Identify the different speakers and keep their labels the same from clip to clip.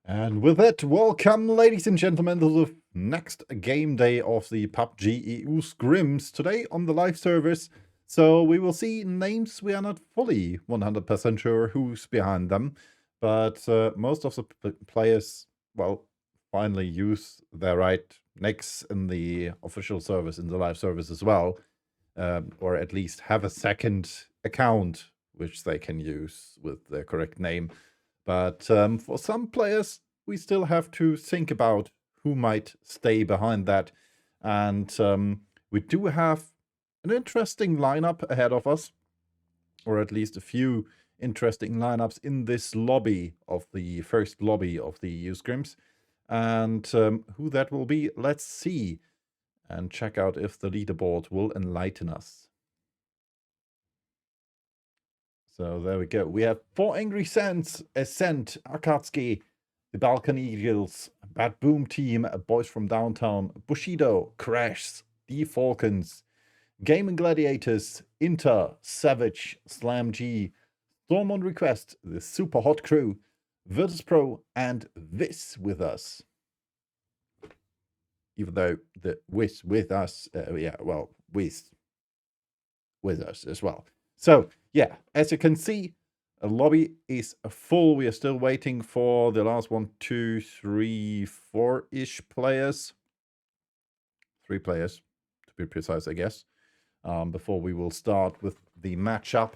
Speaker 1: And with that, welcome, ladies and gentlemen, to the next game day of the PUBG EU Scrims. Today on the live servers, so we will see names. We are not fully 100% sure who's behind them, but most of the players, well, finally use their right nicks in the official service, in the live service as well, or at least have a second account which they can use with their correct name. But for some players, we still have to think about who might stay behind that. And we do have an interesting lineup ahead of us, or at least a few interesting lineups in this lobby of the first lobby of the EU Scrims. And who that will be, let's see and check out if the leaderboard will enlighten us. So there we go. We have 4 Angry Sands, Ascent, Akatsuki, the Balkan Eagles, Bad Boom Team, Boys from Downtown, Bushido, Crash, the Falcons, Game and Gladiators, Inter, Savage, Slam G, Storm on Request, the Super Hot Crew, Virtus Pro, and This with us. Even though the with us, with us as well. So, yeah, as you can see, a lobby is full. We are still waiting for the last 1, 2, 3, 4-ish players. 3 players, to be precise, I guess, before we will start with the matchup.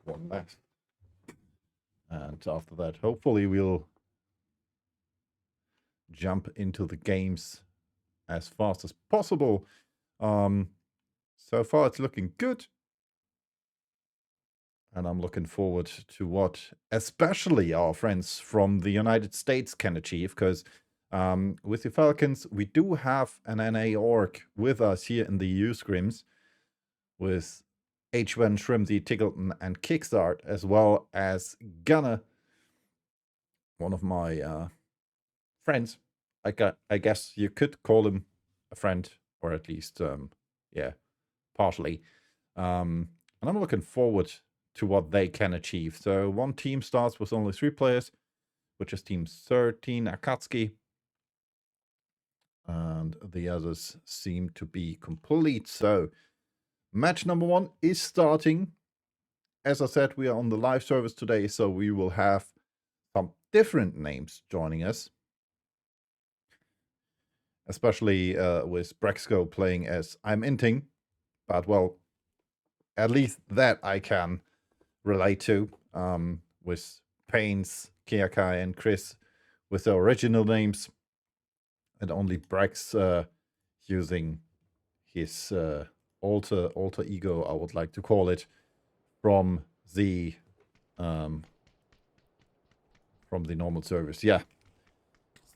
Speaker 1: 1 left. And after that, hopefully we'll jump into the games as fast as possible. So far, it's looking good. And I'm looking forward to what especially our friends from the United States can achieve, because with the Falcons, we do have an NA org with us here in the EU Scrims, with H1 Shrimsy, Tickleton, and Kickstart, as well as Gunner, one of my friends. I guess you could call him a friend, or at least, yeah, partially. And I'm looking forward to what they can achieve. So one team starts with only 3 players, which is team 13, Akatsuki. And the others seem to be complete. So match number 1 is starting. As I said, we are on the live service today, so we will have some different names joining us. Especially with Brexco playing as I'm Inting. But, well, at least that I can relate to, with Pains, Kiakai, and Chris with their original names, and only Brex using his alter ego, I would like to call it, from the normal service. Yeah.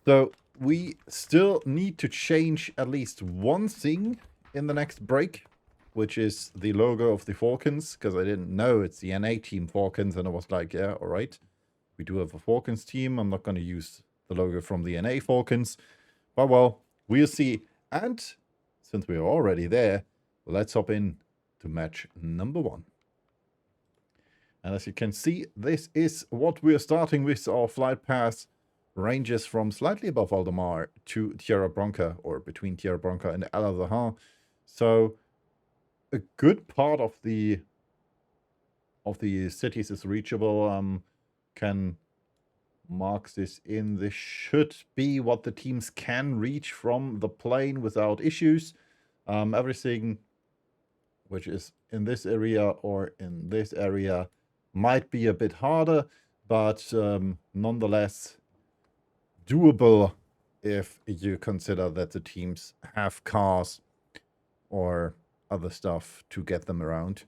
Speaker 1: So we still need to change at least one thing in the next break, which is the logo of the Falcons, because I didn't know it's the NA team Falcons, and I was like, yeah, all right, we do have a Falcons team. I'm not going to use the logo from the NA Falcons, but well, we'll see. And since we're already there, let's hop in to match number 1. And as you can see, this is what we're starting with. Our flight path ranges from slightly above Aldemar to Tierra Bronca, or between Tierra Bronca and El Azahar. So a good part of the cities is reachable. Can mark this in. This should be what the teams can reach from the plane without issues. Everything which is in this area or in this area might be a bit harder, but nonetheless doable if you consider that the teams have cars or other stuff to get them around.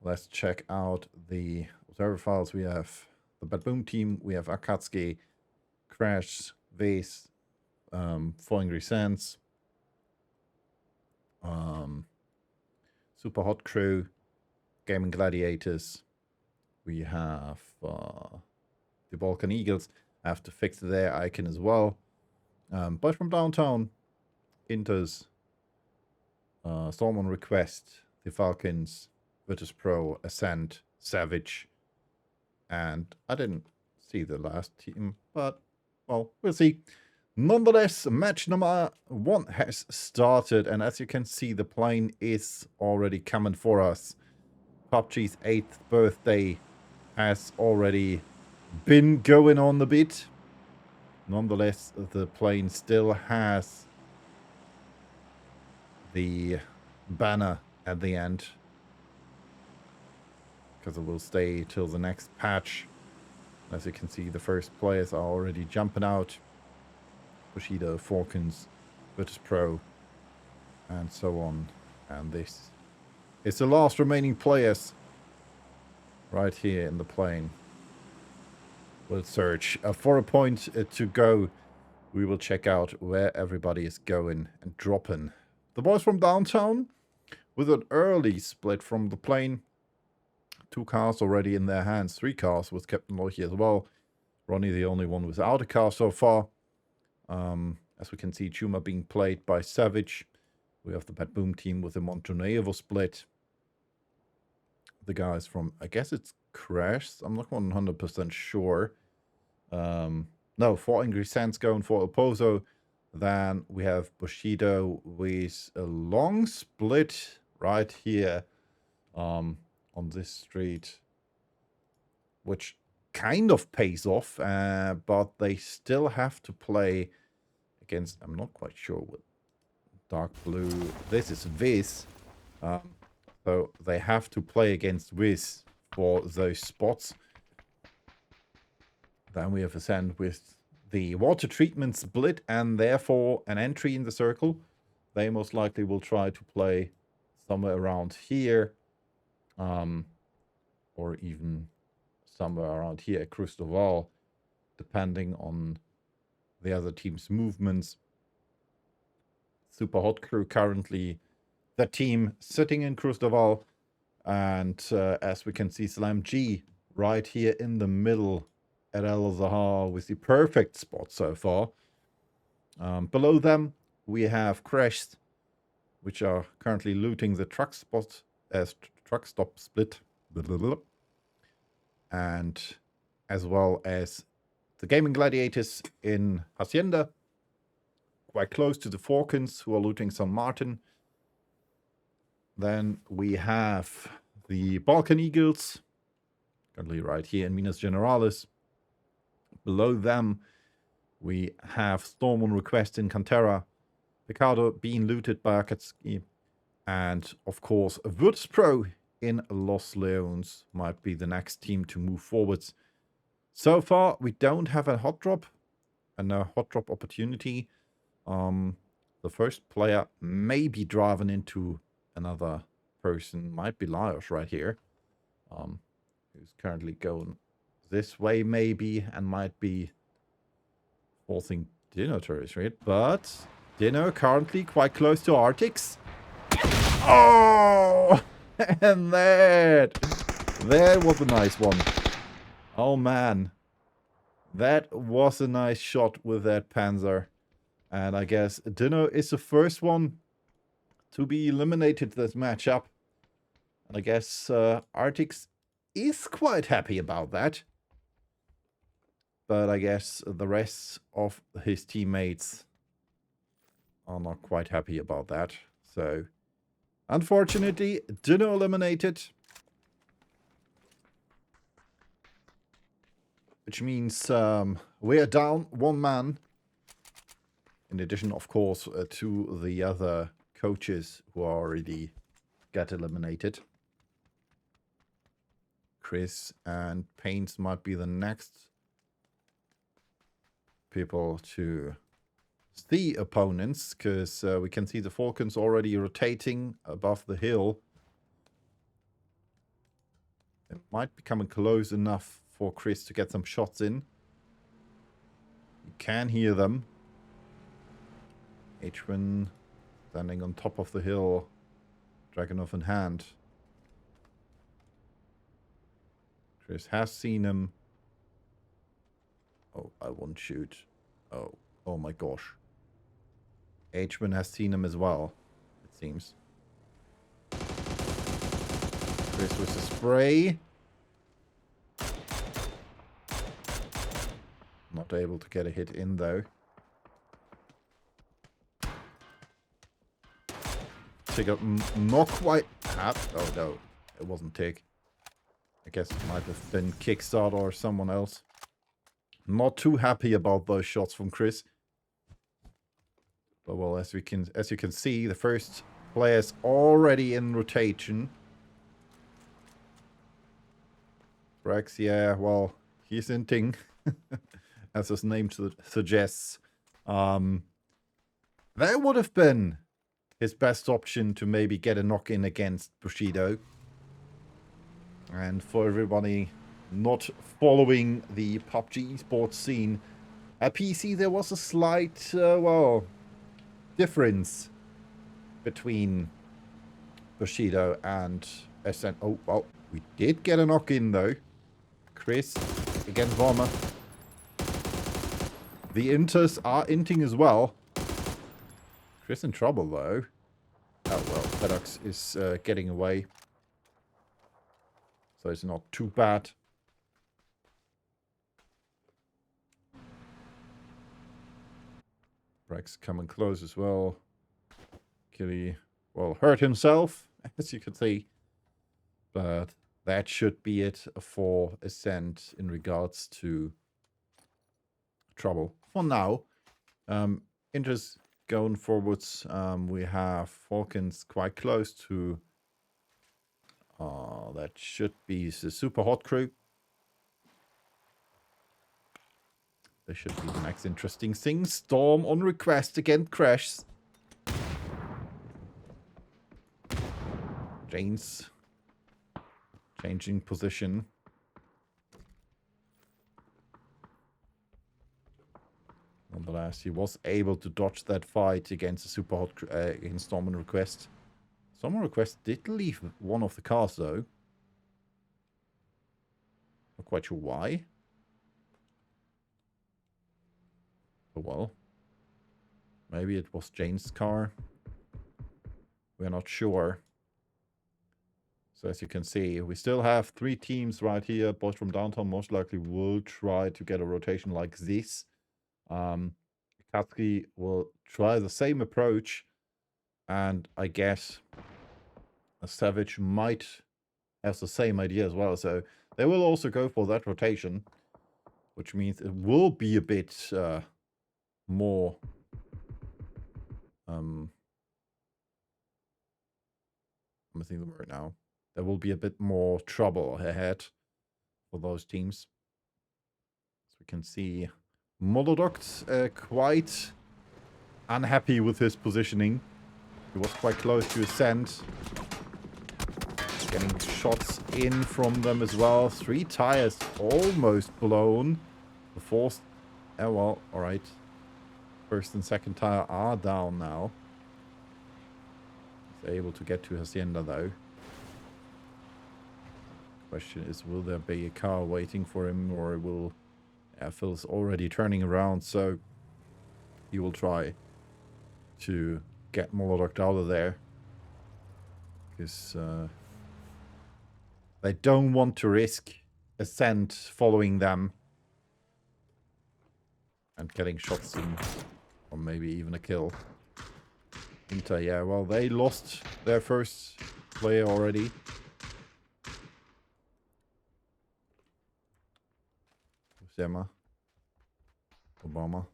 Speaker 1: Let's check out the server files. We have the Bad Boom team, we have Akatsuki, Crash, Vase, 4 Angry Sands, Super Hot Crew, Game and Gladiators. We have the Balkan Eagles. I have to fix their icon as well. Boys from Downtown, Inters, Storm on Request, the Falcons, Virtus Pro, Ascent, Savage, and I didn't see the last team, but, well, we'll see. Nonetheless, match number 1 has started, and as you can see, the plane is already coming for us. PUBG's 8th birthday has already been going on a bit. Nonetheless, the plane still has the banner at the end, because it will stay till the next patch. As you can see, the first players are already jumping out. Bushido, Falcons, Virtus Pro, and so on. And this is the last remaining players right here in the plane. We'll search for a point to go. We will check out where everybody is going and dropping. The boys from downtown with an early split from the plane. 2 cars already in their hands. 3 cars with Captain Loichi as well. Ronnie the only one without a car so far. As we can see, Chuma being played by Savage. We have the Bad Boom team with the Montonevo split. The guys from, I guess it's Crash. I'm not 100% sure. No, 4 Angry Sands going for Opozo. Then we have Bushido with a long split right here on this street, which kind of pays off, but they still have to play against, I'm not quite sure what dark blue, this is Viz, so they have to play against Viz for those spots. Then we have Ascend with the water treatment split and therefore an entry in the circle. They most likely will try to play somewhere around here, or even somewhere around here at Crustoval, depending on the other team's movements. Super Hot Crew currently the team sitting in Crustoval, and as we can see, Slam G right here in the middle at El Zahar with the perfect spot so far. Below them we have Crash, which are currently looting the truck spot as truck stop split. And as well as the Gaming Gladiators in Hacienda, quite close to the Falcons, who are looting San Martin. Then we have the Balkan Eagles, currently right here in Minas Generalis. Below them, we have Storm on request in Cantera, Picardo being looted by Akatsuki, and of course, Virtus Pro in Los Leones might be the next team to move forwards. So far, we don't have a hot drop and a hot drop opportunity. The first player may be driving into another person, might be Laios right here, who's currently going this way maybe, and might be forcing Dino territory, but Dino currently quite close to Arctics. Oh! And that was a nice one. Oh man, that was a nice shot with that Panzer. And I guess Dino is the first one to be eliminated this matchup. And I guess Arctics is quite happy about that. But I guess the rest of his teammates are not quite happy about that. So, unfortunately, Dino eliminated. Which means we are down 1 man. In addition, of course, to the other coaches who already got eliminated. Chris and Paints might be the next people to see opponents, because we can see the Falcons already rotating above the hill. It might be coming close enough for Chris to get some shots in. You can hear them. H1 standing on top of the hill, Dragunov in hand. Chris has seen him. Oh, I won't shoot. Oh my gosh. H1 has seen him as well, it seems. Chris with a spray. Not able to get a hit in, though. Tick up, not quite. Oh, no. It wasn't Tick. I guess it might have been Kickstart or someone else. Not too happy about those shots from Chris. But well, as you can see, the first player's already in rotation. Rex, yeah, well, he's inting, as his name suggests. That would have been his best option to maybe get a knock-in against Bushido. And for everybody not following the PUBG esports scene, at PC there was a slight, well, difference between Bushido and SN. Oh, well, we did get a knock-in though. Chris against Varma. The Inters are inting as well. Chris in trouble though. Oh well, FedEx is getting away. So it's not too bad. Rex coming close as well. Killy, well, hurt himself, as you can see. But that should be it for Ascent in regards to trouble. For now, Inters going forwards. We have Falcons quite close to... that should be the super hot crew. There should be the next interesting thing. Storm on request against Crash. James changing position. Nonetheless, he was able to dodge that fight against the super hot against Storm on request. Storm on request did leave one of the cars though. Not quite sure why. Oh well. Maybe it was Jane's car. We're not sure. So as you can see, we still have 3 teams right here. Boys from downtown most likely will try to get a rotation like this. Katsuki will try the same approach. And I guess a Savage might have the same idea as well. So they will also go for that rotation. Which means it will be a bit more... I'm missing the word now. There will be a bit more trouble ahead for those teams. As we can see, Molodoct quite unhappy with his positioning. He was quite close to Ascent. Getting shots in from them as well. 3 tires almost blown. The fourth... Oh well, alright. First and second tire are down now. He's able to get to Hacienda though. Question is, will there be a car waiting for him, or will... Phil's already turning around, so he will try to get Molodoc out of there. Because they don't want to risk Ascent following them and getting shots in, or maybe even a kill. Inter, yeah, well, they lost their first player already. Zema, Obama.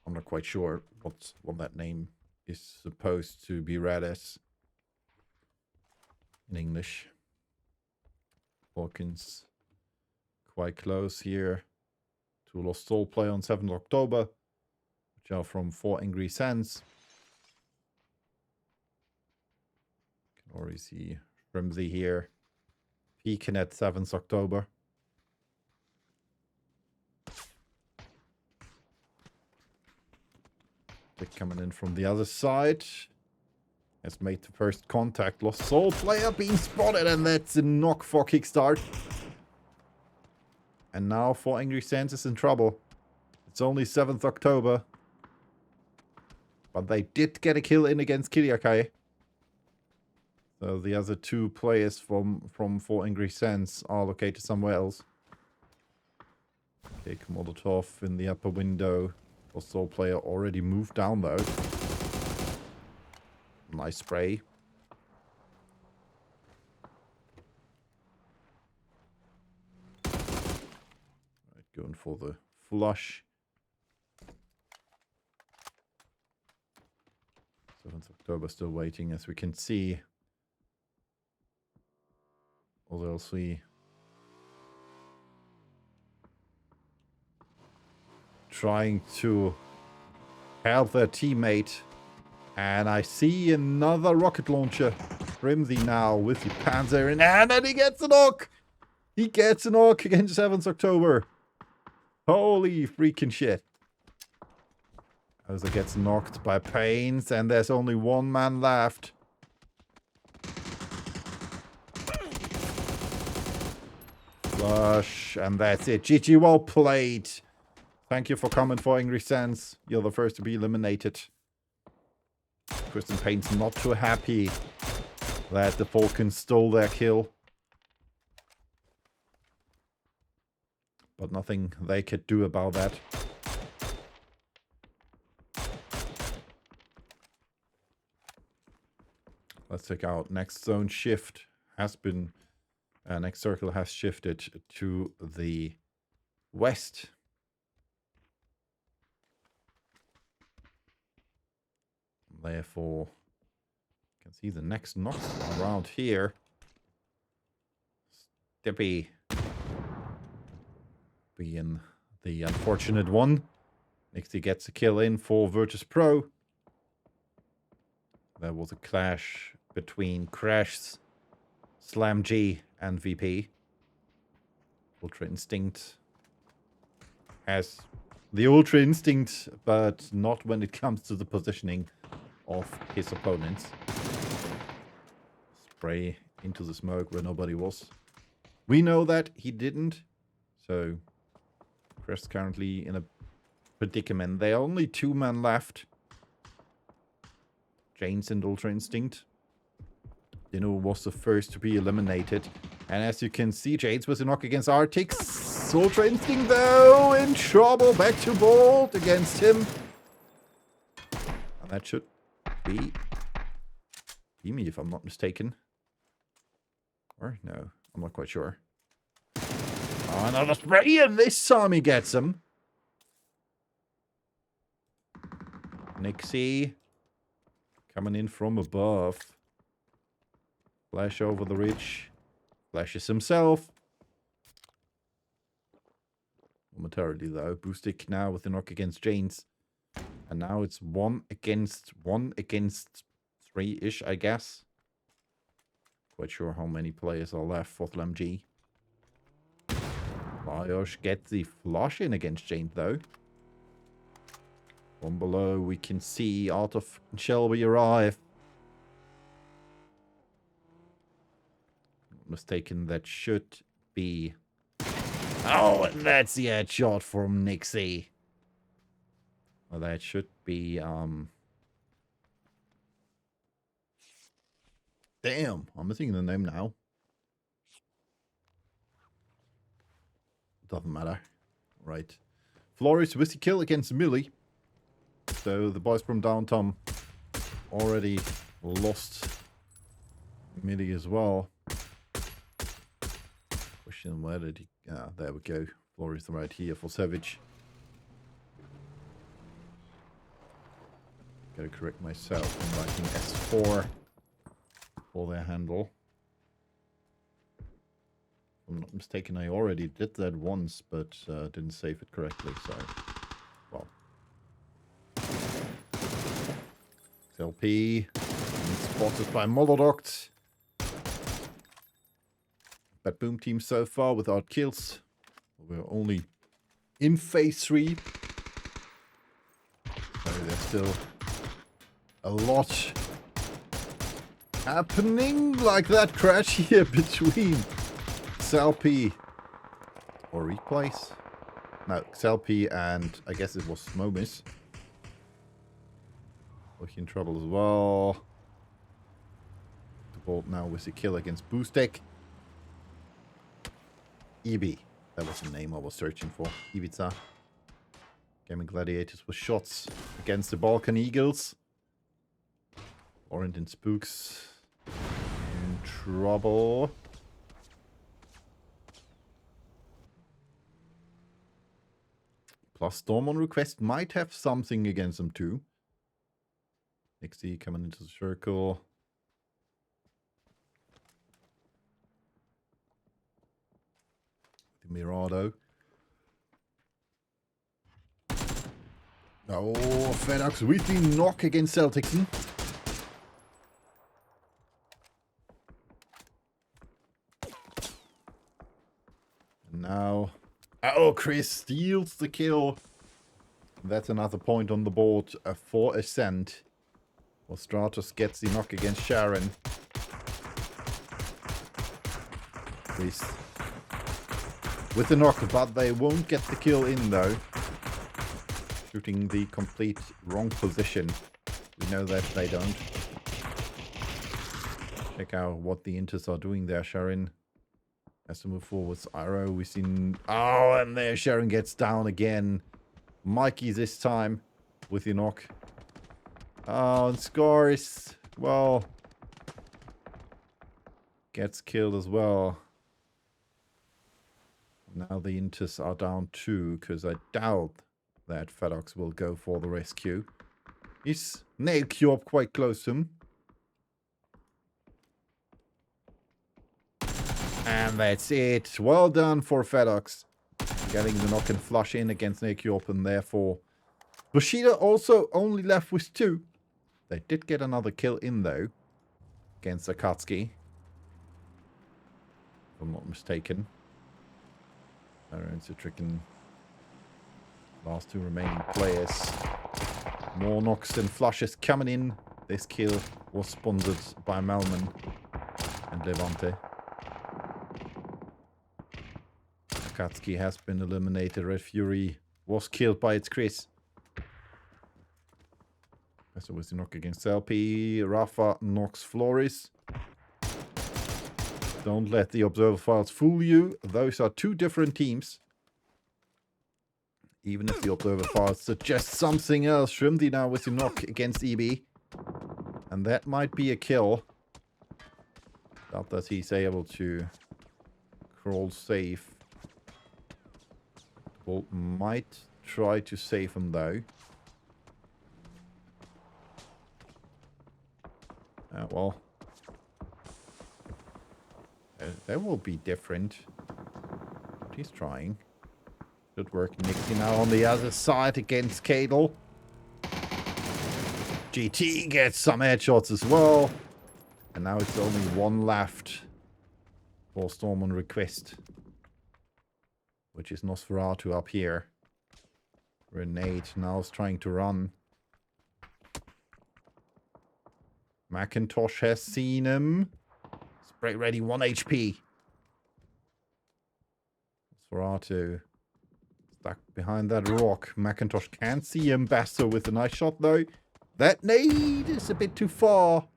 Speaker 1: I'm not quite sure what that name is supposed to be read as in English. Hawkins quite close here to Lost Soul play on 7th October, which are from 4 Angry Sands. Can already see Rimsey here peaking at 7th October. Coming in from the other side. Has made the first contact. Lost Soul player being spotted, and that's a knock for Kickstart. And now 4 Angry Sands is in trouble. It's only 7th October. But they did get a kill in against Kiriakai. So the other 2 players from 4 Angry Sands are located somewhere else. Take Molotov in the upper window. Also, player already moved down though. Nice spray. Right, going for the flush. 7th October still waiting, as we can see. Although I'll see. Trying to help their teammate. And I see another rocket launcher. Grimsy now with the Panzer in hand, and he gets a knock! He gets a knock against 7th October. Holy freaking shit. Oza gets knocked by Pains, and there's only one man left. Flush, and that's it. GG, well played. Thank you for coming for Angry Sands. You're the first to be eliminated. Kristen Payne's not too happy that the Falcons stole their kill. But nothing they could do about that. Let's check out. Next zone shift has been... next circle has shifted to the west. Therefore, you can see the next knock around here. Steppy being the unfortunate one. Next he gets a kill in for Virtus Pro. There was a clash between Crash, Slam G, and VP. Ultra Instinct has the Ultra Instinct, but not when it comes to the positioning of his opponents. Spray into the smoke where nobody was. We know that he didn't, so Crest's currently in a predicament. There are only 2 men left. Janes and Ultra Instinct. Dino was the first to be eliminated. And as you can see, Janes was a knock against Artix. Ultra Instinct though in trouble. Back to Bolt against him. And that should be me, if I'm not mistaken. Or no, I'm not quite sure. Oh, another spray, and this time he gets him. Nixie coming in from above. Flash over the ridge. Flashes himself. Momentarily though. Boostic now with the knock against Janes. And now it's 1 against 3-ish, I guess. Quite sure how many players are left for Slam G. Lajos gets the flush in against Jane, though. From below, we can see Art of Shelby arrive. Not mistaken, that should be... Oh, and that's the headshot from Nixie. Well, that should be, Damn, I'm missing the name now. Doesn't matter. Right. Flores with the kill against Millie. So the boys from downtown already lost Millie as well. Question, where did he... Ah, there we go. Flores right here for Savage. Gotta correct myself. I'm writing S4 for their handle. If I'm not mistaken, I already did that once, but didn't save it correctly, so... Well. XLP. Spotted by Molodoct. Bad Boom team so far without kills. We're only in phase 3. So there's still a lot happening, like that crash here between XLP or Replays. No, XLP and I guess it was Momis. Looking in trouble as well. The Bolt now with the kill against Boostek. EB. That was the name I was searching for. Ibiza. Gaming Gladiators with shots against the Balkan Eagles. Orient Spooks in trouble. Plus Storm on request might have something against them too. Nixie coming into the circle. The Mirado. Oh, FedEx with the knock against Celticson. And now... Oh, Chris steals the kill. That's another point on the board for Ascent. Well, Stratos gets the knock against Sharon. Chris with the knock, but they won't get the kill in though. Shooting the complete wrong position. We know that they don't. Check out what the Inters are doing there. Sharon has to move forwards. Iro, we've seen... Oh, and there Sharon gets down again. Mikey this time with the knock. Oh, and Scores, well, gets killed as well. Now the Inters are down 2, because I doubt that FedEx will go for the rescue. He's nailed Q up quite close to him. And that's it. Well done for FedEx. Getting the knock and flush in against Nakiop, and therefore Bushido also only left with 2. They did get another kill in though against Akatsuki, if I'm not mistaken. Aaron Citrican. Last 2 remaining players. More knocks and flushes coming in. This kill was sponsored by Malman and Levante. Akatsuki has been eliminated. Red Fury was killed by its Chris. That's always the knock against LP. Rafa knocks Flores. Don't let the observer files fool you. Those are 2 different teams. Even if the observer files suggest something else. Shrimdy now with the knock against EB. And that might be a kill. Doubt that he's able to crawl safe. Bolt might try to save him though. Well. That will be different. But he's trying. Good work, Nixie now on the other side against Cadle. GT gets some headshots as well. And now it's only 1 left for Storm on request. Which is Nosferatu up here. Renate now is trying to run. Macintosh has seen him. Spray ready, 1 HP. Nosferatu stuck behind that rock. Macintosh can't see him. Basso with a nice shot though. That nade is a bit too far.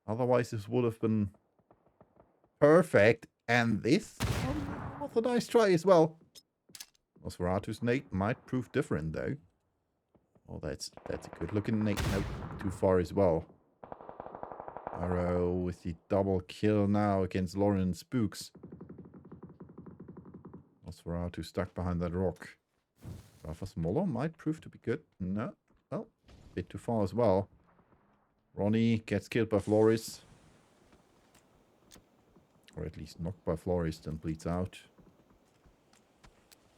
Speaker 1: Otherwise this would have been perfect. And this was a nice try as well. Nosferatu's nade might prove different though. Oh, that's a good looking nade. Nope, too far as well. Arrow with the double kill now against Lauren Spooks. Nosferatu stuck behind that rock. Rafa Smaller might prove to be good. No. Well, a bit too far as well. Ronnie gets killed by Flores. Or at least knocked by Flores, then bleeds out.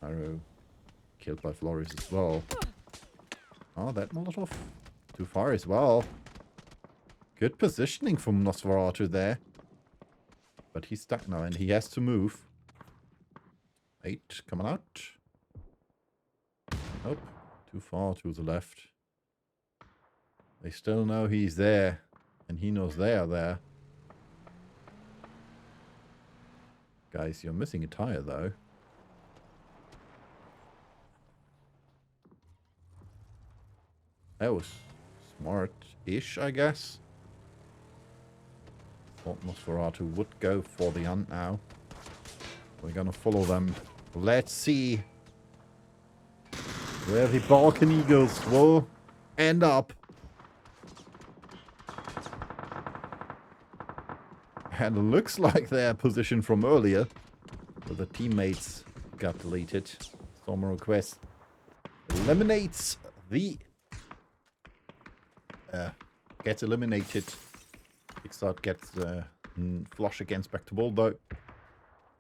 Speaker 1: Arrow killed by Flores as well. Oh, that Molotov. Too far as well. Good positioning from Nosferatu there. But he's stuck now and he has to move. 8 coming out. Nope. Too far to the left. They still know he's there. And he knows they are there. Guys, you're missing a tire though. That was smart-ish, I guess. Thought Nosferatu would go for the hunt now. We're gonna follow them Let's see where the Balkan Eagles will end up. And it looks like their position from earlier, where the teammates got deleted. Storm request eliminates the... gets eliminated. Kickstart gets flush against back to ball though.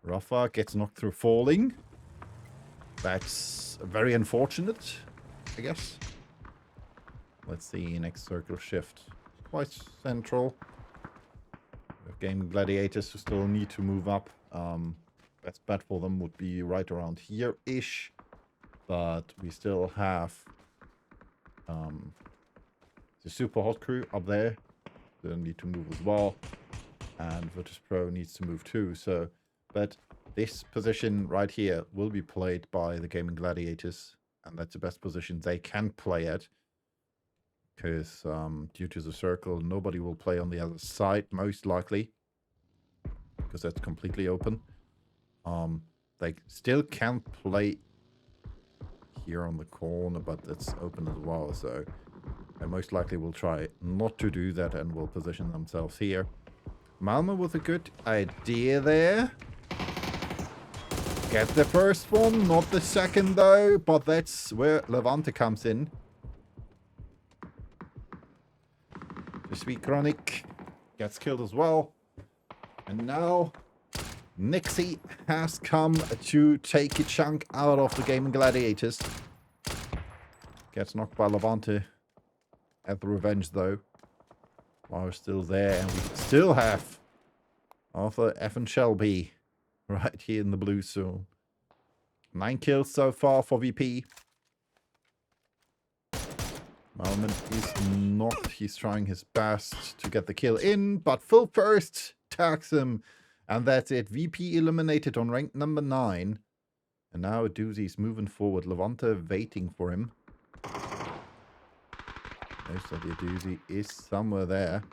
Speaker 1: Rafa gets knocked through falling. That's very unfortunate, I guess. Let's see, next circle shift. Quite central. With Game Gladiators who still need to move up. Best bet for them would be right around here-ish. But we still have the Super Hot Crew up there. They need to move as well. And Virtus Pro needs to move too. So, but this position right here will be played by the Gaming Gladiators. And that's the best position they can play at. Because due to the circle, nobody will play on the other side, most likely. Because that's completely open. They still can play here on the corner, but it's open as well. So they most likely will try not to do that and will position themselves here. Malmo with a good idea there. Get the first one, not the second though, but that's where Levante comes in. The Sweet Chronic gets killed as well. And now Nixie has come to take a chunk out of the Gaming Gladiators. Gets knocked by Levante at the revenge though. While we're still there, and we still have Arthur F. and Shelby right here in the blue zone. 9 kills so far for VP. Moment is not. He's trying his best to get the kill in, but Phil first tags him. And that's it. VP eliminated on rank number 9. And now Doozy's moving forward. Levante waiting for him. Most of the Doozy is somewhere there.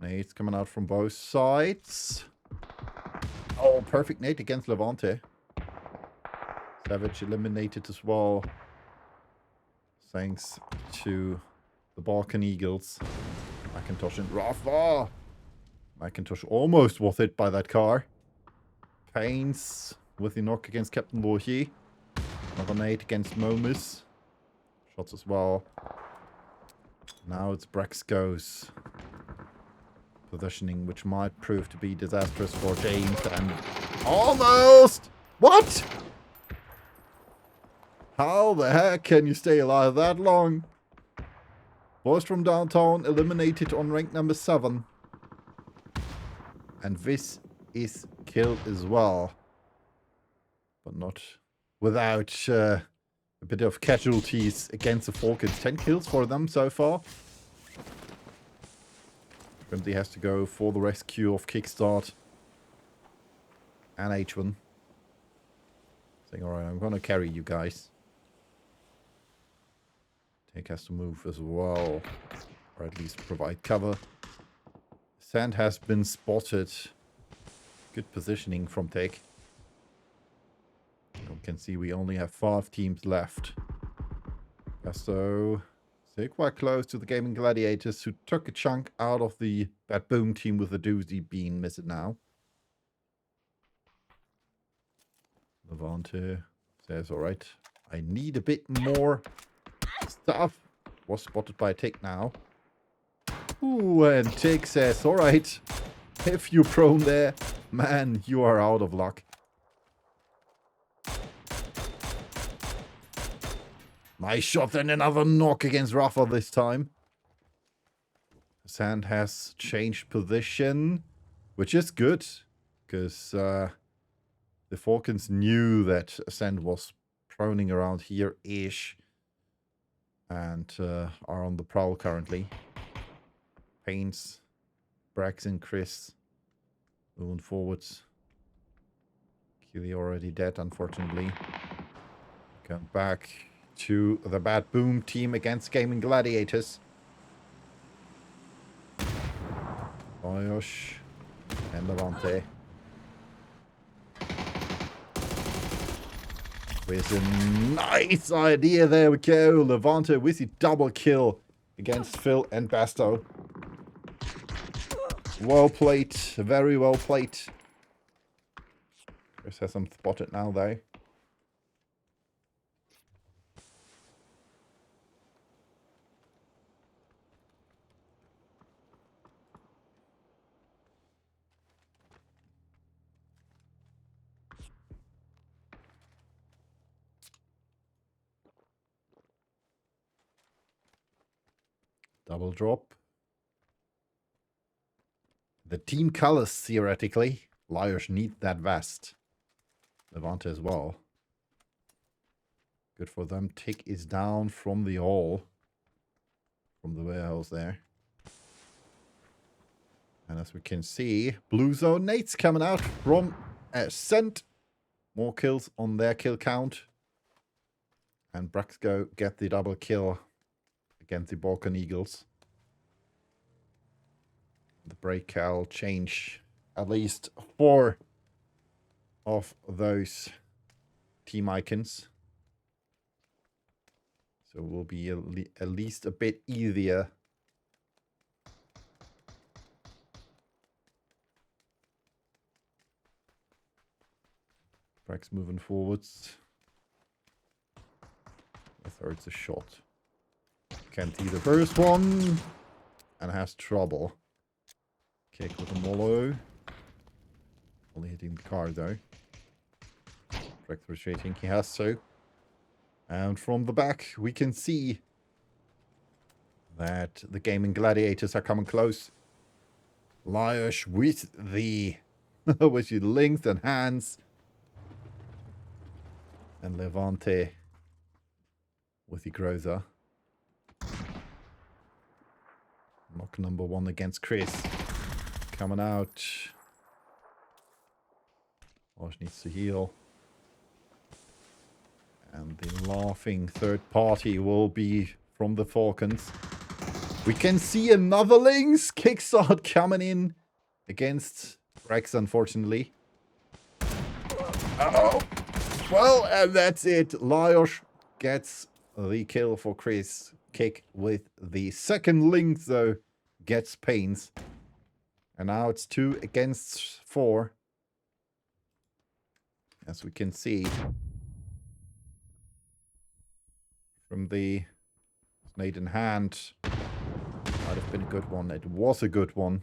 Speaker 1: Nades coming out from both sides. Oh, perfect nade against Levante. Savage eliminated as well. Thanks to the Balkan Eagles. Macintosh and Rafa. Macintosh almost was hit by that car. Pains with the knock against Captain Lorchi. Another nade against Momus. Shots as well. Now it's Brexco's positioning, which might prove to be disastrous for James. And almost! What? How the heck can you stay alive that long? Boys from downtown eliminated on rank number 7. And this is killed as well. But not without a bit of casualties against the Falcons. 10 kills for them so far. Grimsby has to go for the rescue of Kickstart and H1. Saying, alright, I'm going to carry you guys. Take has to move as well. Or at least provide cover. Sand has been spotted. Good positioning from Take. You can see we only have 5 teams left. So, they're quite close to the Gaming Gladiators, who took a chunk out of that boom team with the Doozy being missing now. Levante says, alright, I need a bit more stuff. Was spotted by Tick now. Ooh, and Tick says, alright, if you're prone there, man, you are out of luck. Nice shot and another knock against Rafa this time. Sand has changed position, which is good, because the Falcons knew that Sand was proning around here-ish and are on the prowl currently. Pains, Brax and Chris moving forwards. Keely already dead, unfortunately. Come back to the Bad Boom team against Gaming Gladiators. Boyosh and Levante. with a nice idea. There we go. Levante with the double kill against Phil and Basto. Well played. Very well played. Chris has them spotted now, though. Double drop. The team colors, theoretically. Liars need that vest. Levante as well. Good for them. Tick is down from the hall. From the warehouse there. And as we can see, Blue Zone Nate's coming out from Ascent. More kills on their kill count. And Braxco get the double kill against the Balkan Eagles. The break-cal change at least 4 of those team icons. So it will be at least a bit easier. Brax moving forwards. The third's a shot. Can't see the first one. And has trouble. Kick with a Molo. Only hitting the car though. Brax retreating. He has so. And from the back we can see that the gaming gladiators are coming close. Laios with the with the length and hands. And Levante with the Groza. Knock number 1 against Chris. Coming out. Osh needs to heal. And the laughing third party will be from the Falcons. We can see another Lynx kickstart coming in against Rex, unfortunately. Uh-oh. Well, and that's it. Laios gets the kill for Chris. Kick with the second Lynx, though, gets pains. And now it's 2 against 4. As we can see from the snake in hand. Might have been a good one. It was a good one.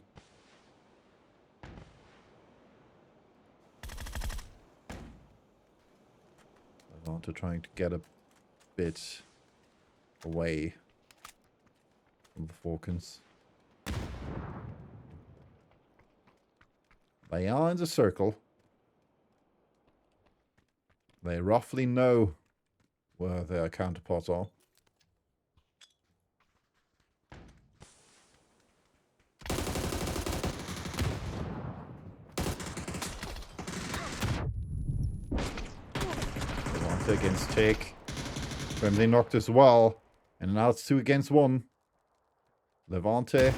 Speaker 1: Levante trying to get a bit away from the Falcons. They are in the circle. They roughly know where their counterparts are. Levante against Tick. Friendly knocked as well. And now it's 2 against 1. Levante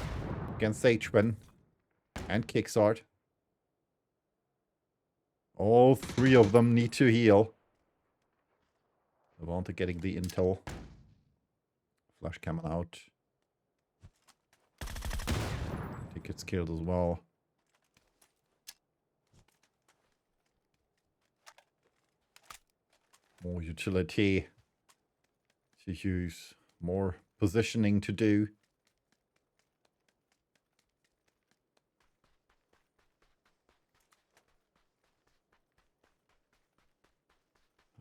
Speaker 1: against H-Ben. And Kicksart. All 3 of them need to heal. Levante getting the intel. Flash coming out. Tick gets killed as well. More utility to use. More positioning to do.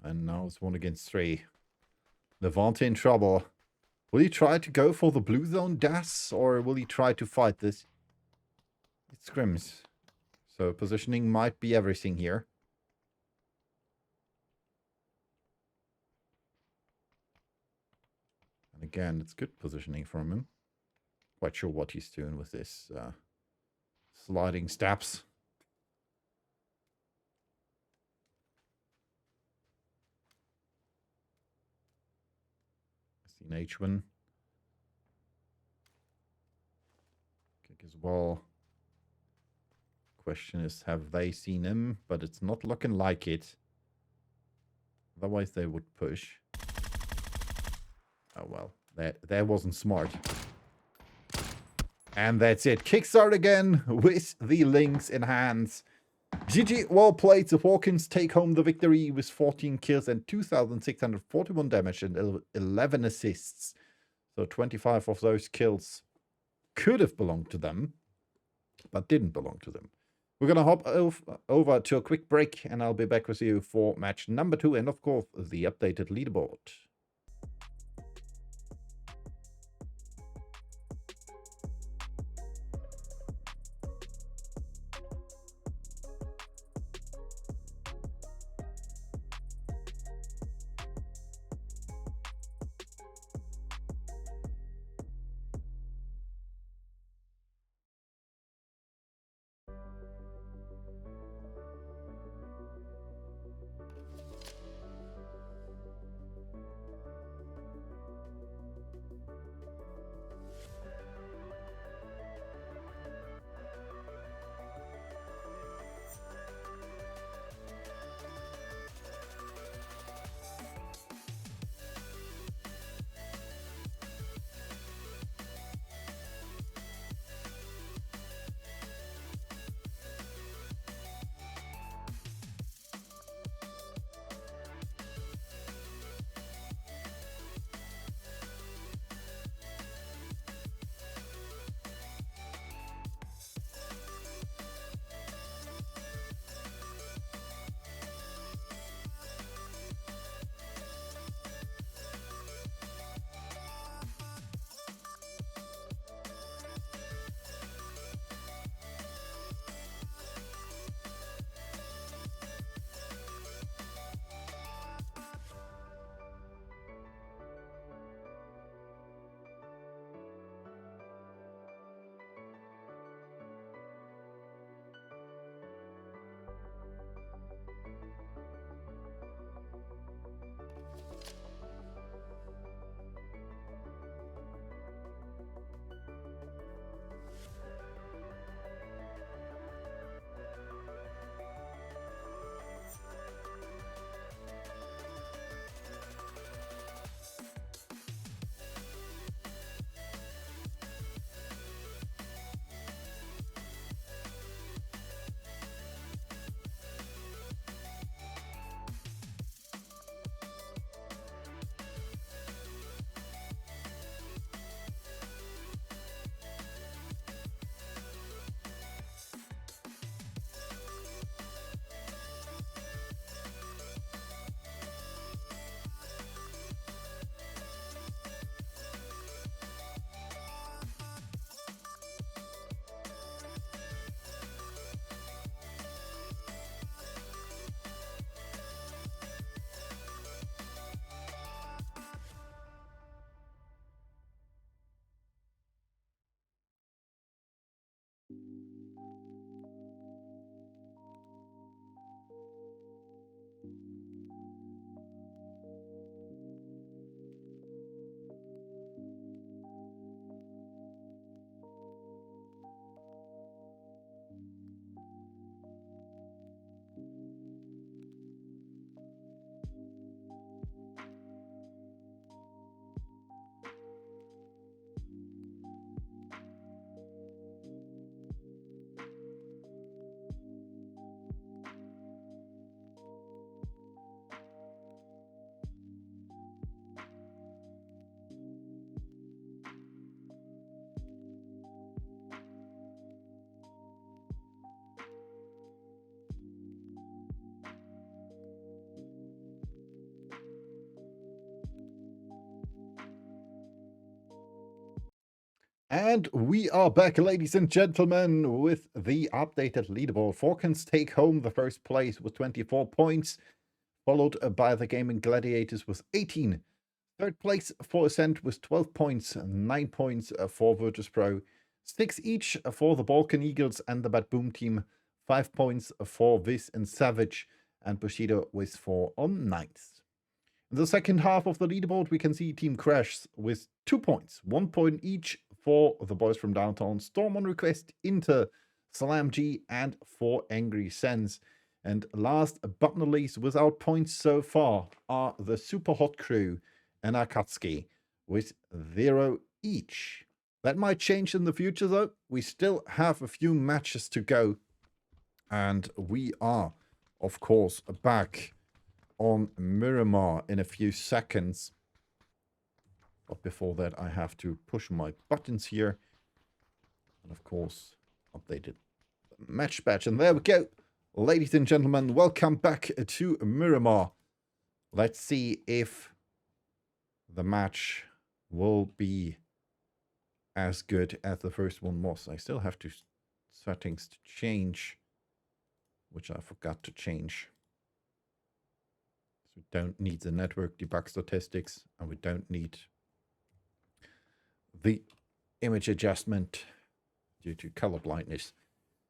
Speaker 1: And now it's 1 against 3. Levante in trouble. Will he try to go for the blue zone dash, or will he try to fight this? It's scrims. So positioning might be everything here. And again, it's good positioning from him. Quite sure what he's doing with this sliding steps. Seen H1. Kick as well. Question is, have they seen him? But it's not looking like it. Otherwise they would push. Oh well, that wasn't smart. And that's it. Kickstart again with the links in hands. GG, well played. The Falcons take home the victory with 14 kills and 2,641 damage and 11 assists. So 25 of those kills could have belonged to them, but didn't belong to them. We're going to hop over to a quick break, and I'll be back with you for match number 2 and, of course, the updated leaderboard. And we are back, ladies and gentlemen, with the updated leaderboard. Falcons take home the first place with 24 points, followed by the Gaming Gladiators with 18. Third place for Ascent with 12 points, 9 points for Virtus Pro, 6 each for the Balkan Eagles and the Bad Boom team, 5 points for Viz and Savage, and Bushido with 4 on 9th. In the second half of the leaderboard, we can see Team Crash with 2 points, 1 point each for the boys from downtown, Storm on Request, Inter, Salam G, and 4 Angry Sens. And last but not least, without points so far, are the Super Hot Crew and Akatsuki with 0 each. That might change in the future, though. We still have a few matches to go. And we are, of course, back on Miramar in a few seconds. But before that, I have to push my buttons here. And, of course, updated the match badge. And there we go. Ladies and gentlemen, welcome back to Miramar. Let's see if the match will be as good as the first one was. I still have settings to change, which I forgot to change. So we don't need the network debug statistics, and we don't need the image adjustment due to color blindness.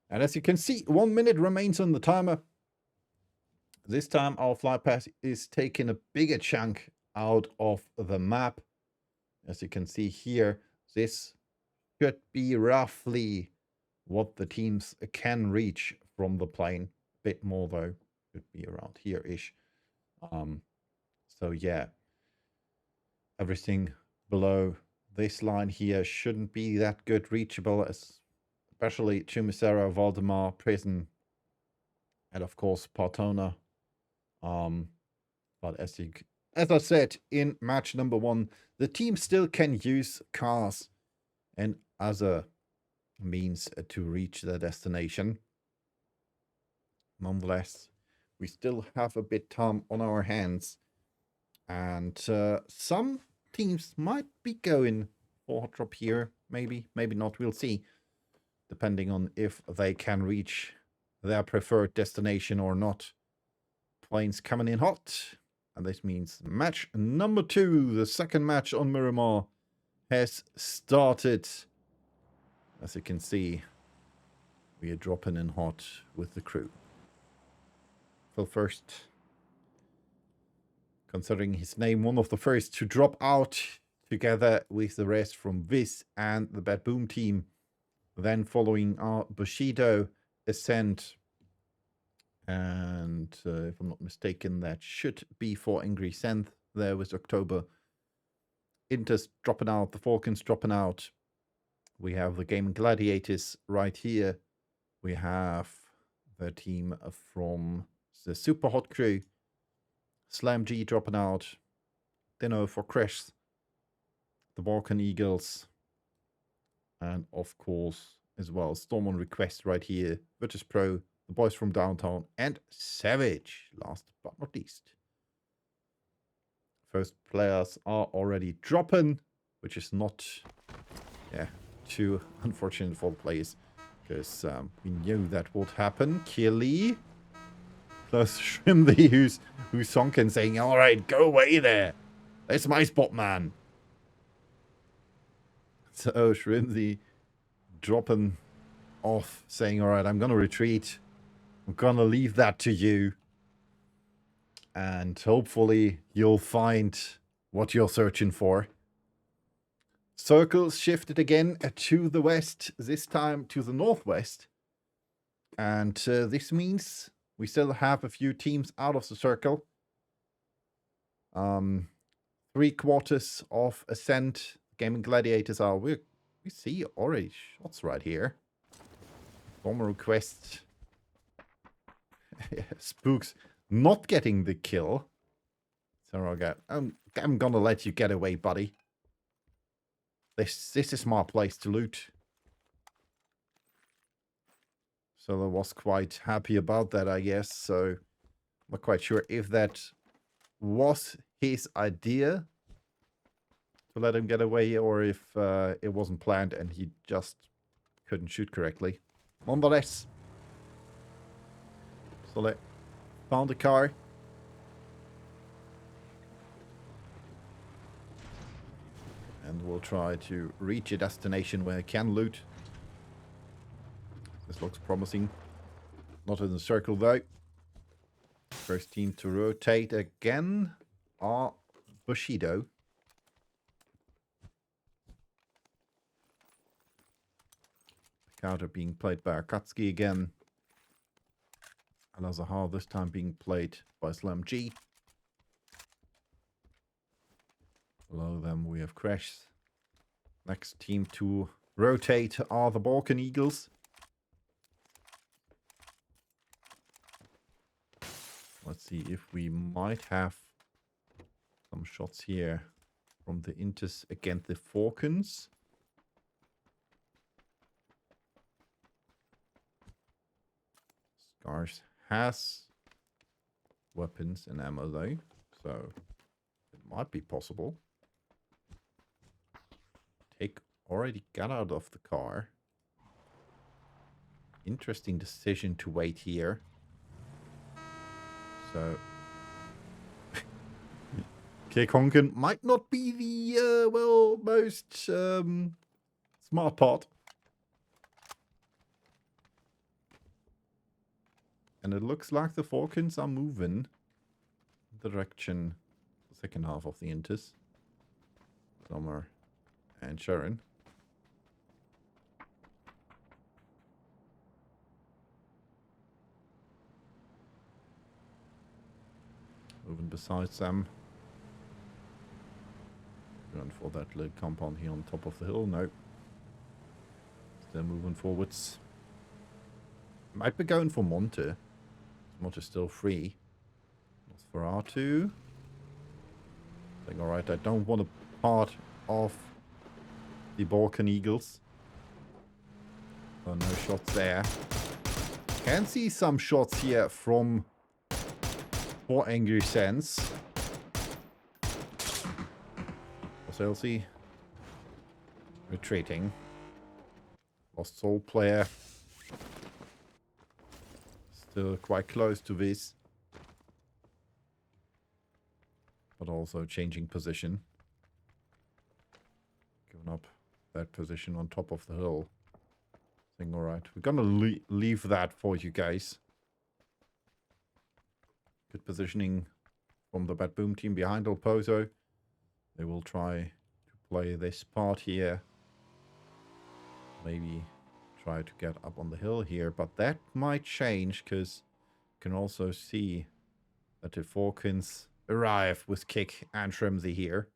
Speaker 1: And as you can see, 1 minute remains on the timer. This time our flight path is taking a bigger chunk out of the map. As you can see here, this should be roughly what the teams can reach from the plane. A bit more though, should be around here-ish. So yeah, everything below this line here shouldn't be that good reachable, especially Chumisera, Valdemar, Prison, and of course Partona. But as I said in match number 1, the team still can use cars and other means to reach their destination. Nonetheless, we still have a bit time on our hands, and some teams might be going for hot drop here. Maybe not. We'll see, depending on if they can reach their preferred destination or not. Planes coming in hot, and this means match number 2, the second match on Miramar, has started. As you can see, we are dropping in hot with the crew. Phil first, considering his name, one of the first to drop out together with the rest from Viz and the Bad Boom team. Then following our Bushido ascent. And if I'm not mistaken, that should be for Angry Senth there with October. Inter's dropping out, the Falcons dropping out. We have the Gaming Gladiators right here. We have the team from the Super Hot Crew. Slam G dropping out. Dinner for Crash. The Balkan Eagles. And of course, as well, Storm on Request right here. Virtus Pro. The boys from downtown, and Savage, last but not least. First players are already dropping, which is not, too unfortunate for the players, because we knew that would happen. Killy, plus Shrimley, who's Sonkin saying, "All right, go away there. That's my spot, man." So Shrimley dropping off, saying, "All right, I'm gonna retreat. I'm gonna leave that to you, and hopefully you'll find what you're searching for." Circles shifted again to the west, this time to the northwest. And this means we still have a few teams out of the circle. 3/4 of Ascent. Gaming Gladiators are... We see already shots right here. Bomber Request... Spooks not getting the kill. So I'm gonna let you get away, buddy. This is my place to loot. So I was quite happy about that, I guess. So I'm not quite sure if that was his idea to let him get away, or if it wasn't planned and he just couldn't shoot correctly. Nonetheless, so found a car. And we'll try to reach a destination where I can loot. This looks promising. Not in the circle though. First team to rotate again are Bushido. Counter being played by Akatsuki again. Al-Azhar this time being played by Slam G. Below them we have Crash. Next team to rotate are the Balkan Eagles. Let's see if we might have some shots here from the Inters against the Falcons. Scars has weapons and ammo though, so it might be possible. Take already got out of the car. Interesting decision to wait here. So Honken might not be the most smart part. And it looks like the Falcons are moving in the direction the second half of the Inters. Summer and Sharon. Moving besides them. Going for that little compound here on top of the hill. No. Still moving forwards. Might be going for Monte. Monte's still free. Nosferatu. Saying, alright, I don't want to part of the Balkan Eagles. So no shots there. Can see some shots here from For Angry Sense. Chelsea retreating. Lost Soul player. Still quite close to this. But also changing position. Giving up that position on top of the hill. Saying, alright, we're gonna leave that for you guys. Good positioning from the Bad Boom team behind El Pozo. They will try to play this part here. Maybe try to get up on the hill here. But that might change because you can also see that the Falcons arrive with Kick and Shrimsy here.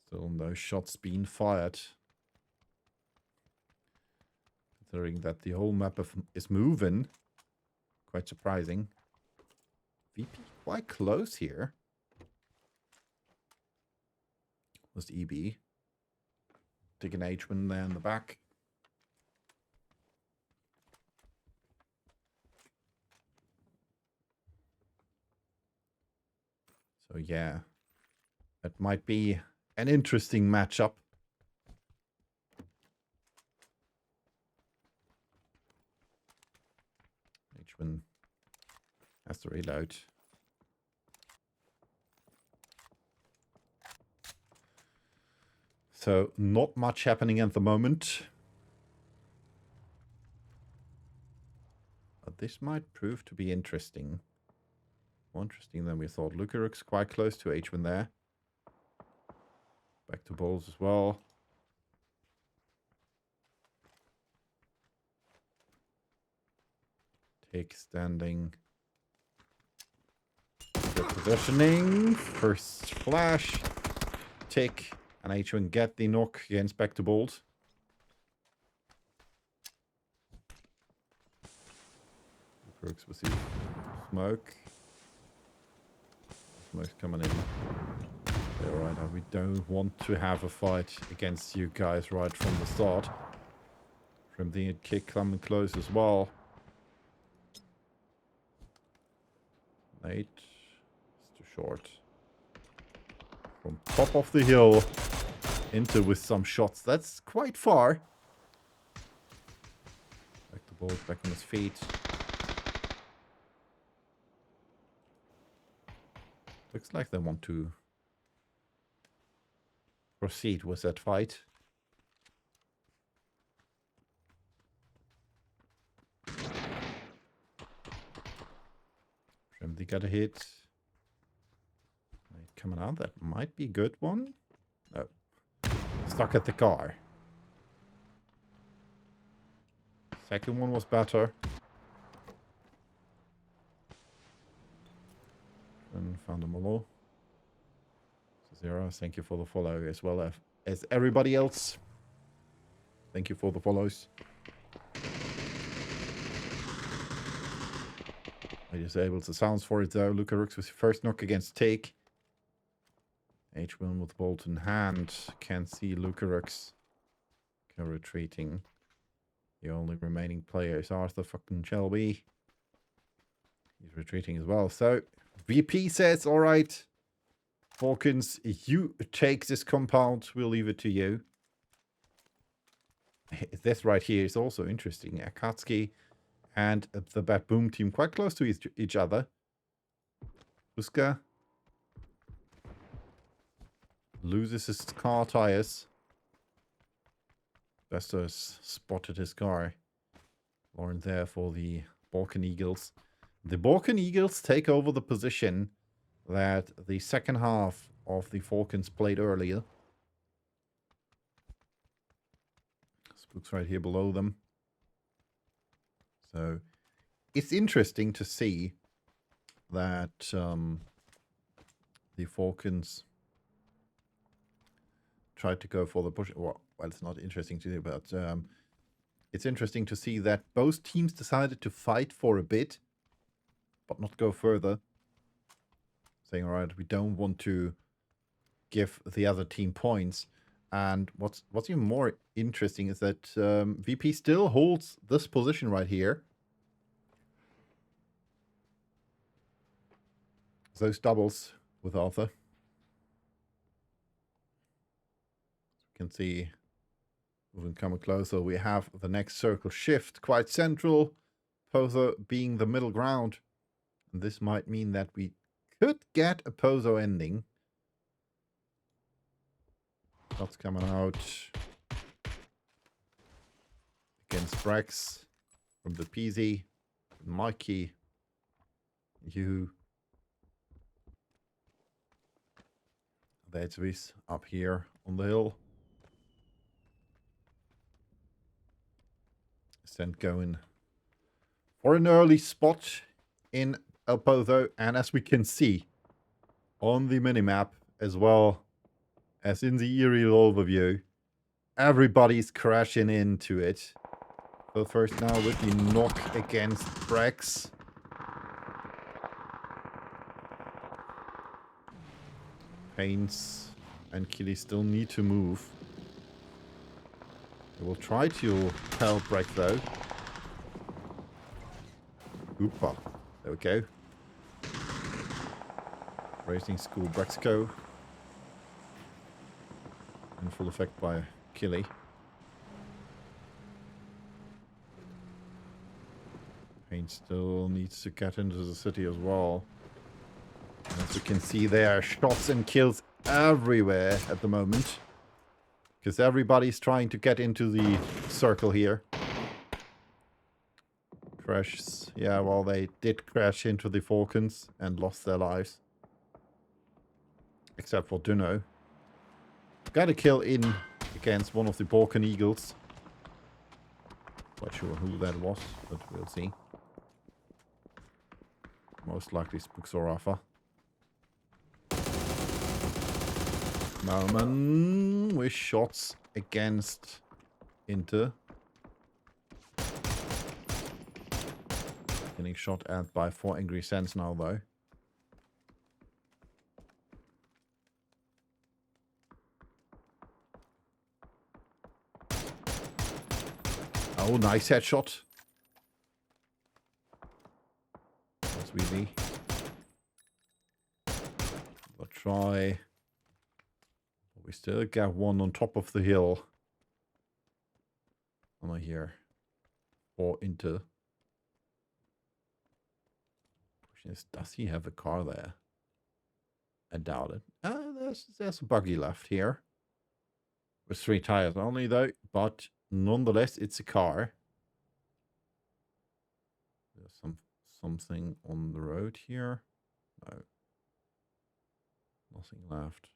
Speaker 1: Still no shots being fired. Considering that the whole map is moving. Quite surprising. VP quite close here. Was the EB. Taking H1 there in the back. So yeah. That might be an interesting matchup. H1 has to reload. So not much happening at the moment. But this might prove to be interesting. More interesting than we thought. Lucaruk's quite close to H1 there. Back to balls as well. Take standing. Good positioning. First flash. Tick. And H1 get the knock against back to bolt. Crooks with the smoke. Smoke's coming in. Alright, we don't want to have a fight against you guys right from the start. From the Kick coming close as well. Nate. It's too short. From top of the hill. Into with some shots. That's quite far. Back to Bolt, back on his feet. Looks like they want to proceed with that fight. They got a hit. Coming out, that might be a good one. No. stuck at the car. Second one was better. And found them all. Zero, thank you for the follow as well as everybody else. Thank you for the follows. I disabled the sounds for it though. Luca Rooks with your first knock against Take. H1 with bolt in hand. Can't see Luca Rooks. Retreating. The only remaining player is Arthur fucking Shelby. He's retreating as well. So, VP says, alright, Falcons, you take this compound. We'll leave it to you. This right here is also interesting. Akatsuki and the Bad Boom team quite close to each other. Uska loses his car tires. Bester has spotted his car. Lauren there for the Balkan Eagles. The Balkan Eagles take over the position that the second half of the Falcons played earlier. Spooks right here below them. So it's interesting to see that the Falcons tried to go for the push. Well, it's not interesting to see, but it's interesting to see that both teams decided to fight for a bit, but not go further. Saying, all right, we don't want to give the other team points. And what's even more interesting is that VP still holds this position right here. Those doubles with Arthur. You can see moving coming closer. We have the next circle shift quite central. Pozo being the middle ground. And this might mean that we could get a Pozo ending. Shots coming out against Brex from the PZ, Mikey, you. There's up here on the hill. Sent going for an early spot in El Pozo, and as we can see on the minimap as well as in the aerial overview, everybody's crashing into it. So first now with the knock against Brex. Pains and Killy still need to move. They will try to help Brex though. Oopa. There we go. Racing School Brexco. In full effect by Killy. Pain still needs to get into the city as well. As you can see, there are shots and kills everywhere at the moment. Because everybody's trying to get into the circle here. Crashes. Yeah, well, they did crash into the Falcons and lost their lives. Except for Duno. Got a kill in against one of the Balkan Eagles. Not sure who that was, but we'll see. Most likely Spooks or Rafa. Malman with shots against Inter. Getting shot at by 4 Angry Sands now though. Oh, nice headshot. That's easy. We'll try. We still got one on top of the hill. Am I here? Or into. Question is, does he have a car there? I doubt it. There's a buggy left here. With 3 tires only though, but nonetheless, it's a car. There's something on the road here. No. Nothing left.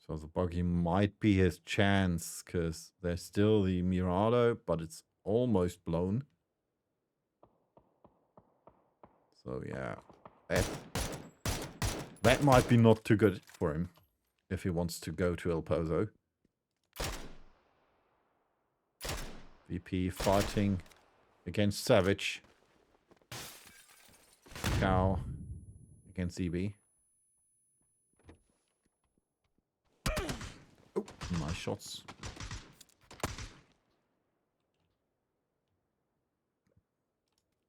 Speaker 1: So the buggy might be his chance, because there's still the Mirado, but it's almost blown. So yeah, that might be not too good for him if he wants to go to El Pozo. VP fighting against Savage. Cow against EB. Oh, nice shots.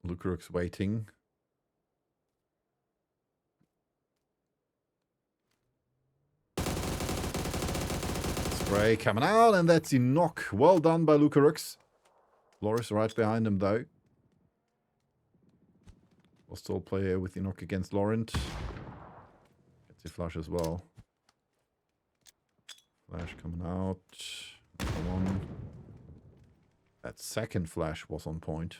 Speaker 1: Lukeruk's waiting. Spray coming out, and that's the knock. Well done by Lukerux. Loris right behind him, though. Hostile player with the knock against Laurent. Gets the flash as well. Flash coming out. Come on. That second flash was on point.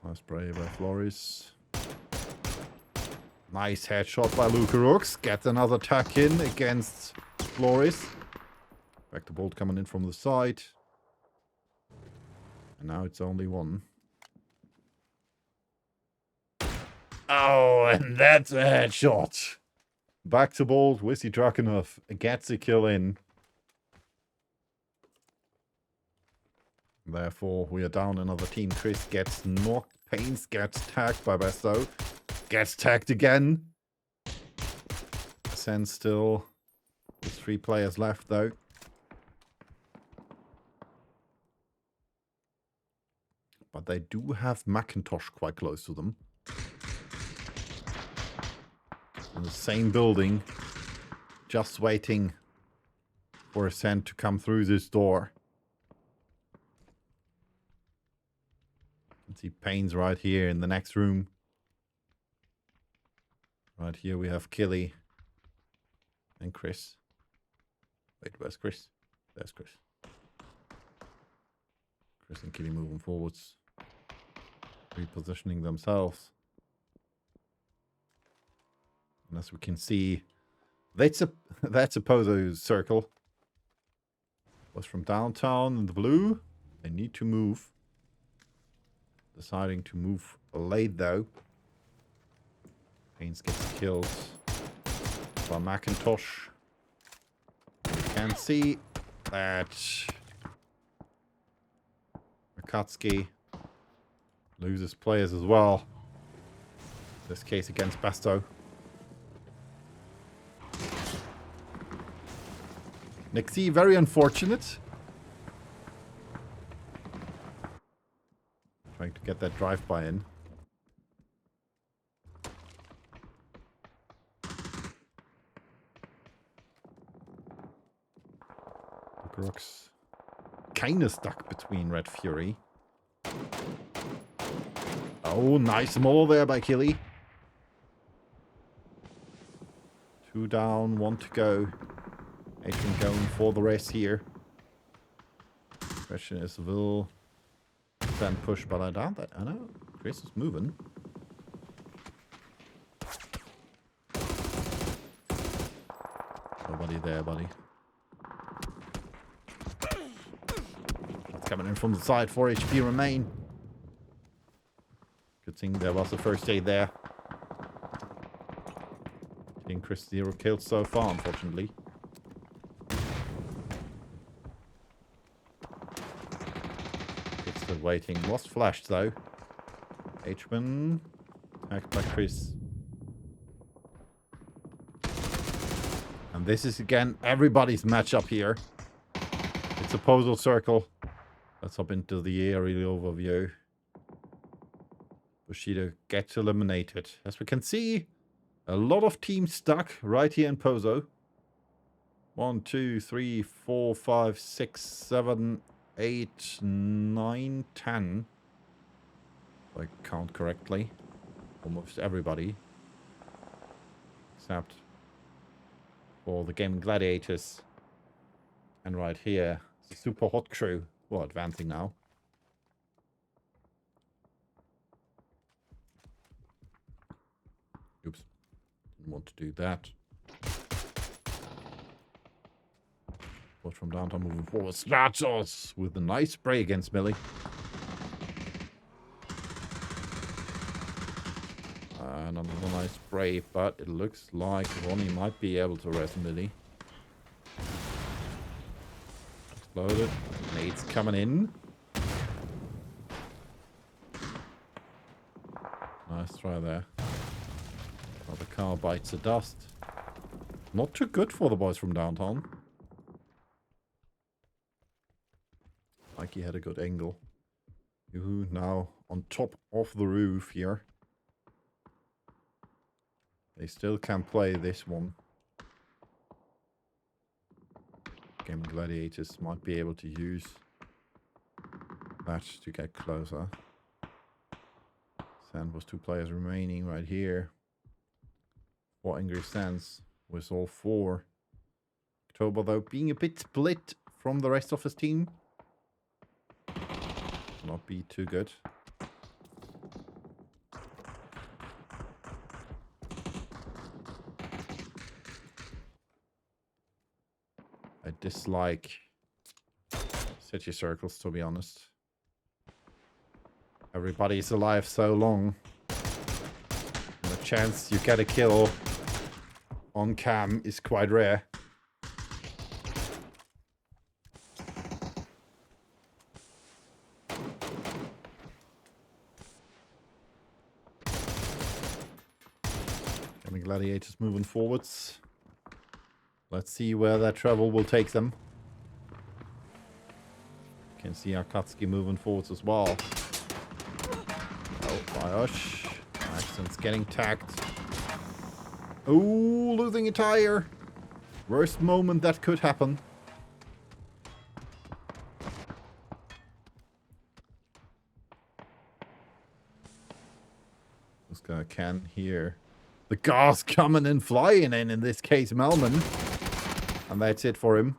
Speaker 1: Nice spray by Floris. Nice headshot by Lukerux. Gets another tuck in against Floris. Back to Bolt coming in from the side. And now it's only one. Oh, and that's a headshot. Back to Bolt. Wizzy Drakenov gets a kill in. Therefore, we are down another team. Chris gets knocked. Pains gets tagged by Besto. Gets tagged again. Sen still. There's 3 players left, though. But they do have Macintosh quite close to them. In the same building. Just waiting for Sen to come through this door. You can see Pains right here in the next room. Right here we have Killy and Chris. Wait, where's Chris? There's Chris. Chris and Killy moving forwards. Repositioning themselves. And as we can see, that's a Pozo circle. Was from downtown in the blue. They need to move. Deciding to move late though. Pains gets killed by Macintosh. You can see that Akatsuki loses players as well. In this case against Basto. Nixie, very unfortunate. Trying to get that drive-by in. Brooks kind of stuck between Red Fury. Oh, nice maul there by Killy. 2 down, 1 to go. Adrian going for the race here. Question is, will Sen push? But I doubt that. I know Chris is moving. Nobody there, buddy. Coming in from the side, 4 HP remain. Good thing there was the first aid there. Getting Chris 0 kills so far, unfortunately. It's still waiting. Lost flashed though. H1 attacked by Chris. And this is again everybody's matchup here. It's a puzzle circle. Let's hop into the aerial overview. Bushido gets eliminated. As we can see, a lot of teams stuck right here in Pozo. 1, 2, 3, 4, 5, 6, 7, 8, 9, 10. If I count correctly. Almost everybody. Except for the Gaming Gladiators. And right here, the Super Hot Crew. Well, advancing now. Oops. Didn't want to do that. But from downtown moving forward. Stratos with a nice spray against Millie. Another nice spray, but it looks like Ronnie might be able to rest Millie. Exploded. Nade's coming in. Nice try there. Oh, the car bites the dust. Not too good for the boys from downtown. Mikey had a good angle. Yoo-hoo, now on top of the roof here. They still can play this one. Game Gladiators might be able to use that to get closer. Sand was 2 players remaining right here. 4 Angry Sands with all 4. October, though, being a bit split from the rest of his team. Not be too good. I dislike city circles, to be honest. Everybody's alive so long. And the chance you get a kill on cam is quite rare. Coming Gladiators moving forwards. Let's see where that travel will take them. You can see Akatsuki moving forwards as well. Oh, Biosh. Accent's getting tagged. Oh, losing a tire. Worst moment that could happen. This guy can hear the gas coming and flying in this case, Melman. And that's it for him.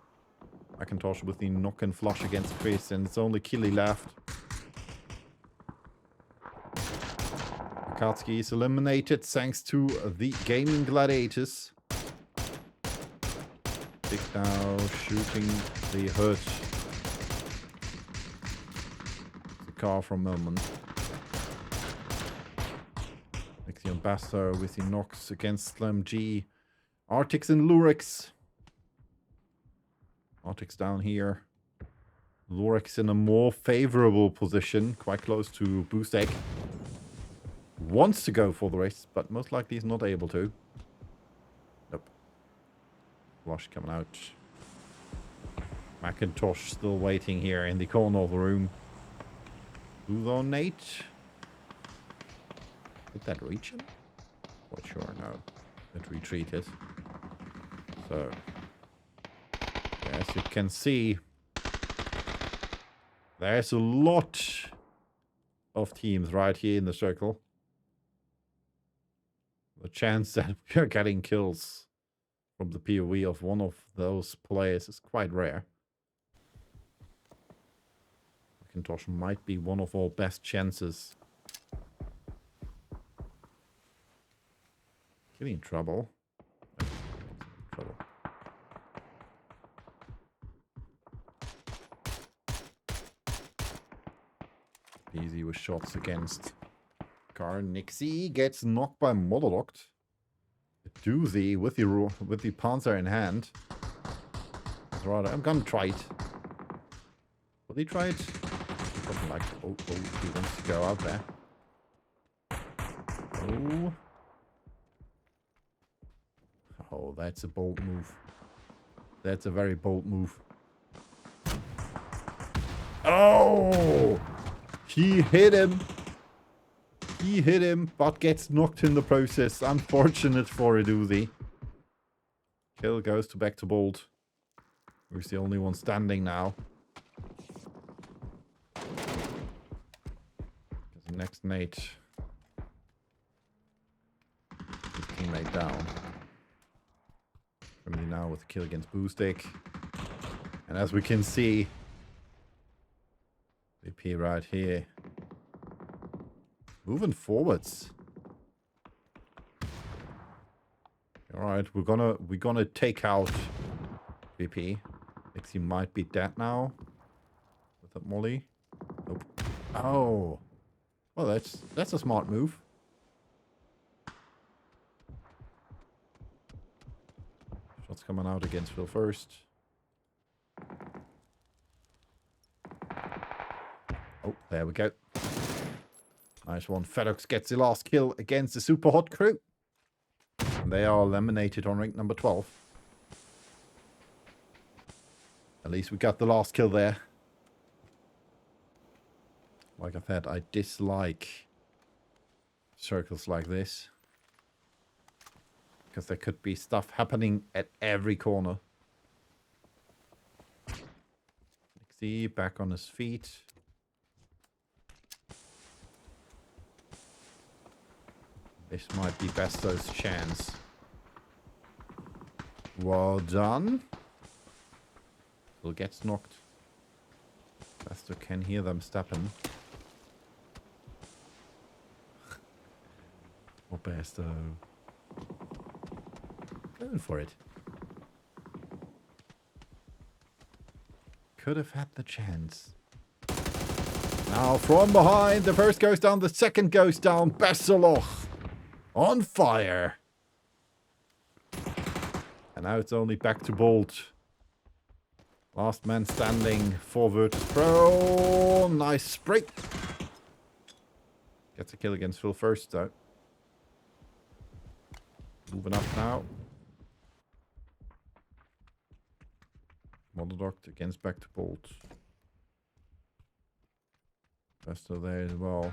Speaker 1: Macintosh with the knock and flush against Chris, and it's only Killy left. Akatsuki is eliminated thanks to the Gaming Gladiators. Big now shooting the hood. The car from Melman. Makes the Ambassador with the knocks against Slam G. Artix and Lurex. Artix down here. Lurex in a more favorable position, quite close to Boost Egg. Wants to go for the race, but most likely is not able to. Nope. Flush coming out. Macintosh still waiting here in the corner of the room. Who's on Nate? Did that reach him? Not sure, no. It retreated. So, as you can see, there's a lot of teams right here in the circle. The chance that we're getting kills from the POV of one of those players is quite rare. Macintosh might be one of our best chances. Getting in trouble. Trouble. Easy with shots against Car. Nixie gets knocked by Monolocked. A doozy with the Panzer in hand. Rather, I'm gonna try it. Will he try it? Doesn't like. Oh, he wants to go out there. Oh. Oh, that's a bold move. That's a very bold move. Oh! He hit him. He hit him, but gets knocked in the process. Unfortunate for Iduzi. Kill goes to back to Bolt. Who's the only one standing now. The next Nate. His teammate down. Family now with a kill against Boostic. And as we can see, VP right here. Moving forwards. Alright, we're gonna take out VP. Thinks he might be dead now. With that molly. Nope. Oh. Well, that's a smart move. Shots coming out against Phil first. Oh, there we go. Nice one. FedEx gets the last kill against the super hot crew. And they are eliminated on rank number 12. At least we got the last kill there. Like I said, I dislike circles like this. Because there could be stuff happening at every corner. Nixie back on his feet. This might be Besto's chance. Well done. Still gets knocked. Besto can hear them stepping. Oh, Besto. Going for it. Could have had the chance. Now from behind, the first goes down, the second goes down. Besseloch on fire. And now it's only back to Bolt. Last man standing for Virtus Pro. Nice spray. Gets a kill against Phil first though. Moving up now. Monodocked against back to Bolt. Besto there as well.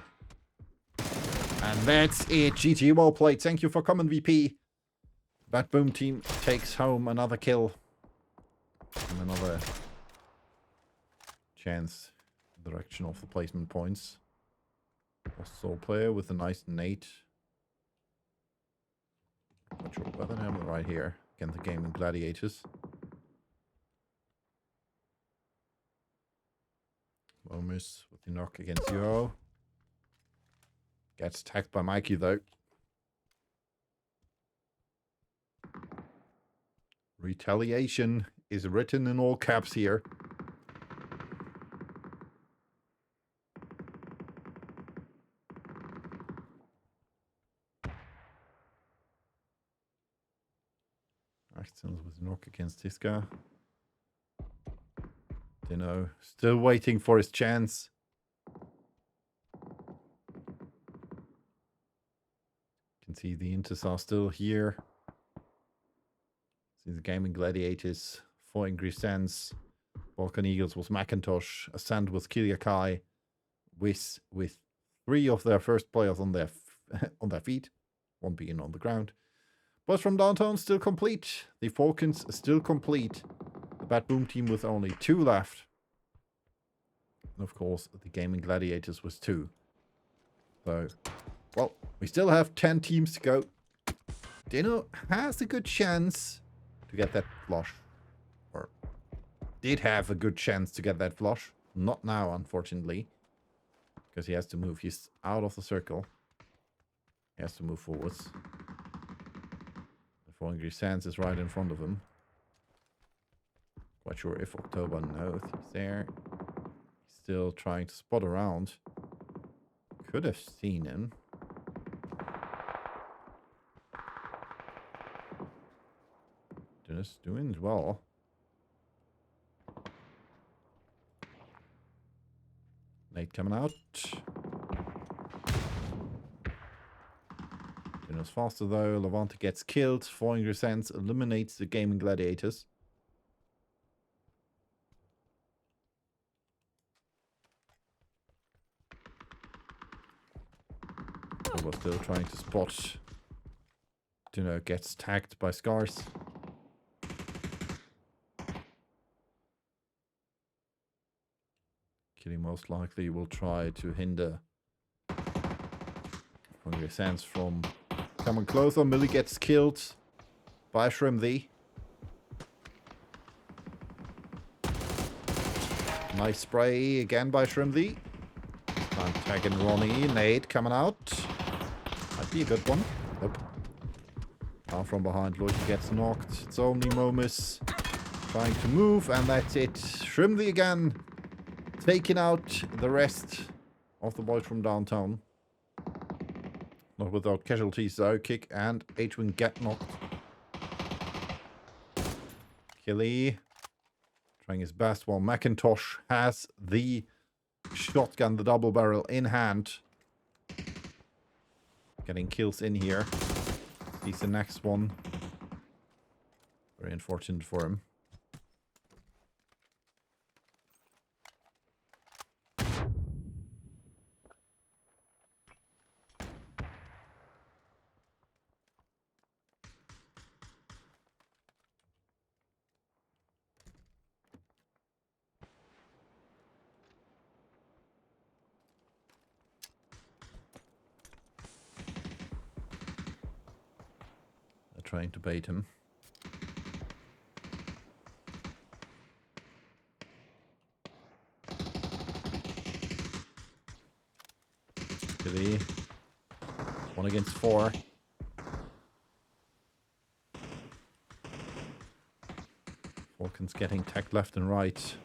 Speaker 1: And that's it. GG, well played. Thank you for coming, VP. Bad Boom team takes home another kill. And another chance in the direction of the placement points. Lost Soul player with a nice nade. Not sure whether I'm right here. Against the Gaming Gladiators. Momus with the knock against Yo. Gets tagged by Mikey though. Retaliation is written in all caps here. Axtons with a knock against Tiska. Dino still waiting for his chance. You can see the Inters are still here. See the Gaming Gladiators, 4 Angry Sands, Balkan Eagles was Macintosh, Ascend was Kiliakai, Wiz with 3 of their first players on their on their feet, 1 being on the ground. Boys from Downtown still complete. The Falcons still complete. The Bad Boom team with only 2 left. And of course, the Gaming Gladiators was 2. So, well, we still have 10 teams to go. Dino has a good chance to get that flush. Or did have a good chance to get that flush. Not now, unfortunately. Because he has to move. He's out of the circle. He has to move forwards. The 4 Angry Sands is right in front of him. Quite sure if October knows he's there. He's still trying to spot around. Could have seen him. Just doing well. Nate coming out. Dino's faster though. Levante gets killed. 4 Angry Sands eliminates the Gaming Gladiators. We're still trying to spot. Dino gets tagged by Scars. Kitty most likely will try to hinder Hungry Sands from coming closer. Millie gets killed by Shrimthee. Nice spray again by Shrimthee. I'm tagging Ronnie. Nate coming out. Might be a good one. Nope. Down from behind, Loic gets knocked. It's only Momus trying to move, and that's it. Shrimley again, taking out the rest of the boys from downtown. Not without casualties though. Kick and H-Wing get knocked. Killy trying his best while Macintosh has the shotgun, the double barrel in hand. Getting kills in here. He's the next one. Very unfortunate for him. Trying to bait him. Billy. 1 against 4. Falcon's getting tagged left and right.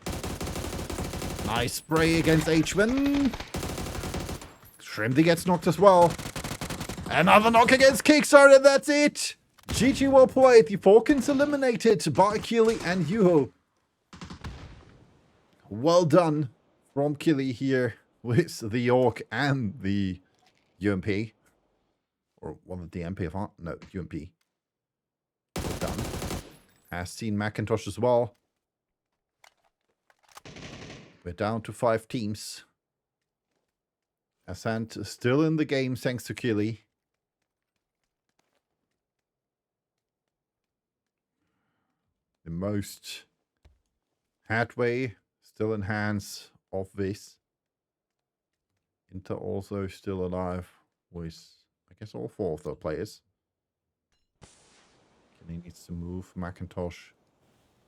Speaker 1: Nice spray against H-Wing. Shrimley gets knocked as well. Another knock against Kickstarter, that's it! GG well played. The Falcons eliminated by Keely and Yuho. Well done from Keely here with the York and the UMP. Or one of the MP, no, UMP. Well done. Has seen Macintosh as well. We're down to 5 teams. Ascent is still in the game thanks to Keely. The most headway still in hands of this. Inter also still alive with, I guess, all 4 of the players. He needs to move. Macintosh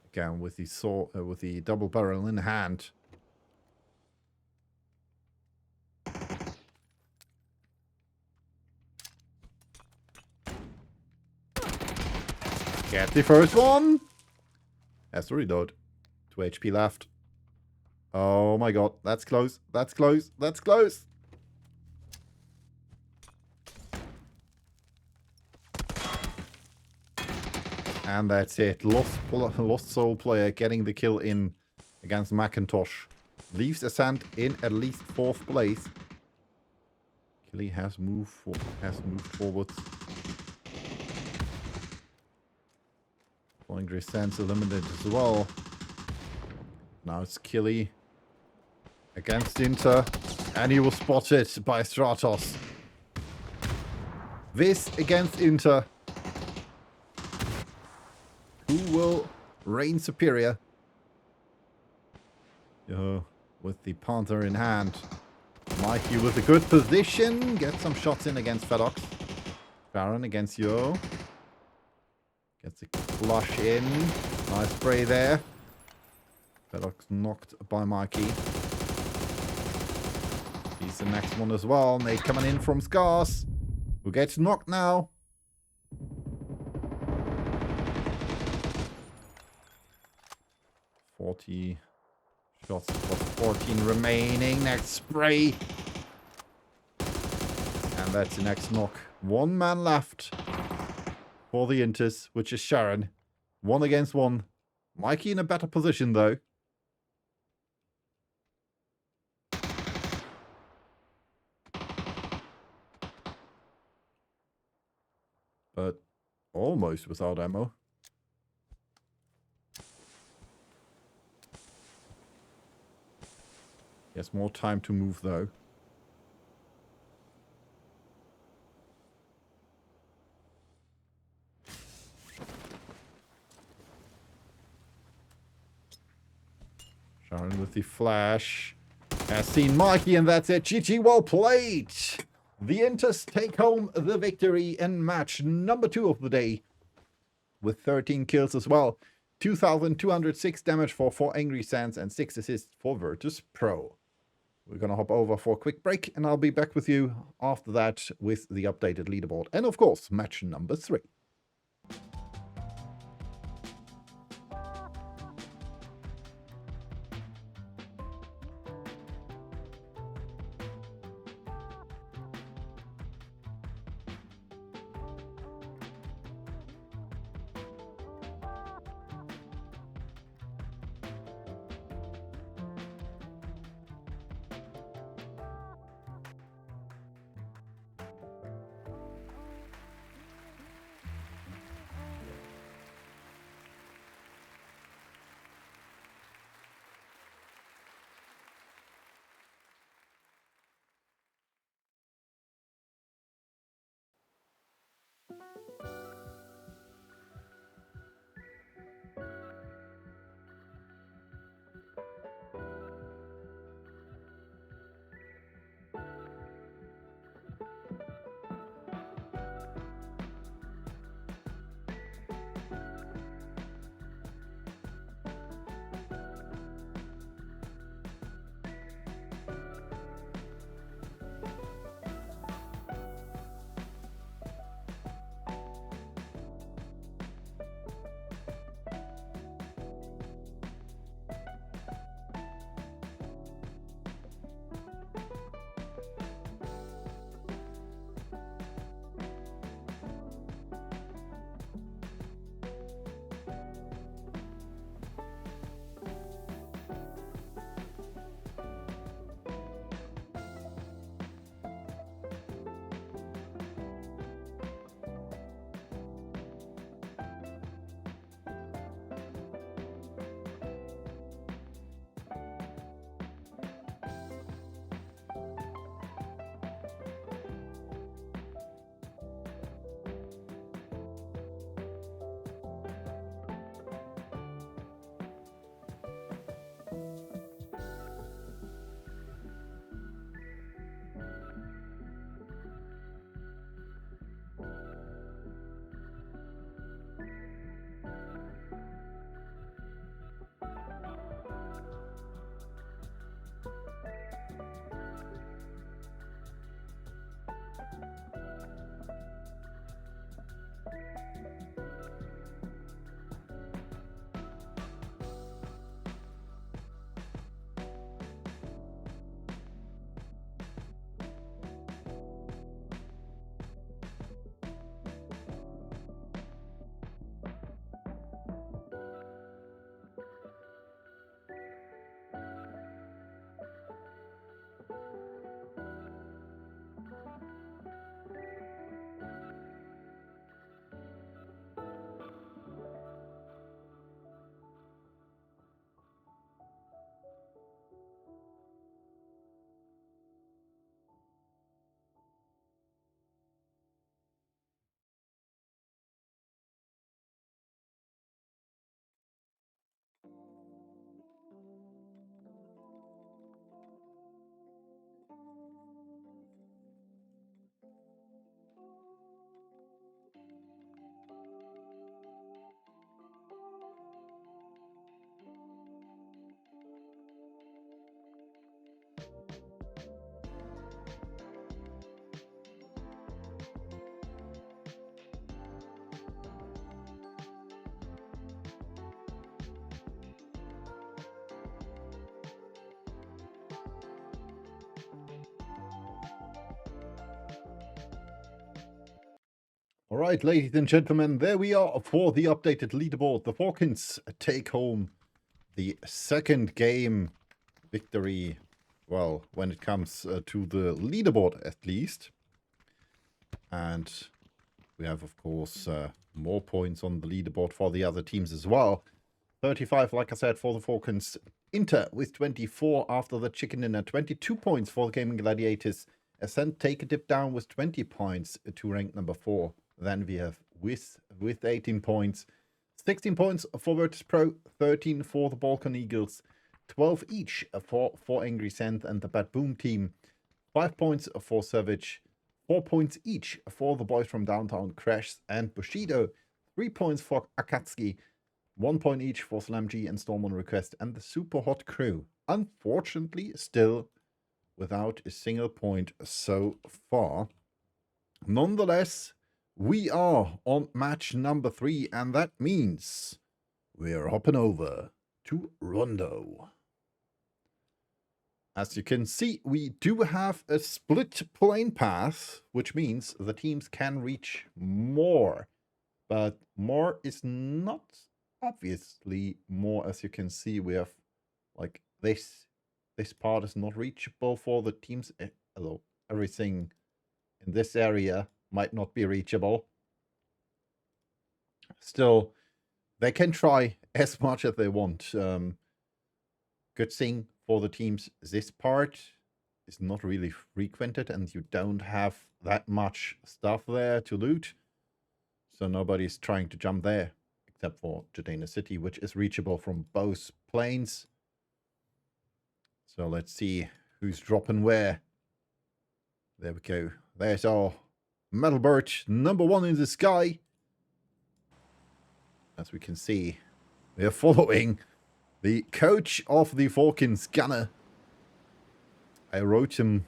Speaker 1: again with the sword, with the double barrel in hand. Get the first one. That's the reload. 2 HP left. Oh my god. That's close. That's close. That's close. And that's it. Lost Soul player getting the kill in against Macintosh. Leaves Ascent in at least 4th place. Killy has moved forward. Flying Sands eliminated as well. Now it's Killy against Inter. And he was spotted by Stratos. This against Inter. Who will reign superior? With the Panther in hand. Mikey with a good position. Gets some shots in against Fedox. Baron against Yo. Gets a flush in. Nice spray there. Fedox knocked by Mikey. He's the next one as well. Nate coming in from Scars. Who gets knocked now? .40 shots plus 14 remaining. Next spray. And that's the next knock. 1 man left for the Inters, which is Sharon. 1 against 1. Mikey in a better position though. But almost without ammo. He has more time to move though. Sharon with the flash. Has seen Mikey and that's it. GG, well played. The Inters take home the victory in match number 2 of the day. With 13 kills as well. 2,206 damage for 4 Angry Sands and 6 assists for Virtus Pro. We're going to hop over for a quick break and I'll be back with you after that with the updated leaderboard. And of course, match number 3. Alright, ladies and gentlemen, there we are for the updated leaderboard. The Falcons take home the second game victory, well, when it comes to the leaderboard at least. And we have, of course, more points on the leaderboard for the other teams as well. 35, like I said, for the Falcons. Inter with 24 after the chicken dinner. 22 points for the Gaming Gladiators. Ascent take a dip down with 20 points to rank number 4. Then we have with 18 points. 16 points for Virtus Pro. 13 for the Balkan Eagles. 12 each for Angry Sand and the Bad Boom team. 5 points for Savage. 4 points each for the boys from Downtown, Crash and Bushido. 3 points for Akatsuki. 1 point each for Slam G and Storm on Request and the Super Hot Crew. Unfortunately, still without a single point so far. Nonetheless, we are on match number 3, and that means we're hopping over to Rondo. As you can see, we do have a split plane path, which means the teams can reach more. But more is not obviously more. As you can see, we have like this part is not reachable for the teams. Although everything in this area might not be reachable. Still, they can try as much as they want. Good thing for the teams, this part is not really frequented and you don't have that much stuff there to loot. So nobody's trying to jump there, except for Jadena City, which is reachable from both planes. So let's see who's dropping where. There we go. There's our Metal Bird, number 1 in the sky. As we can see, we are following the coach of the Falcons, Gunner. I wrote him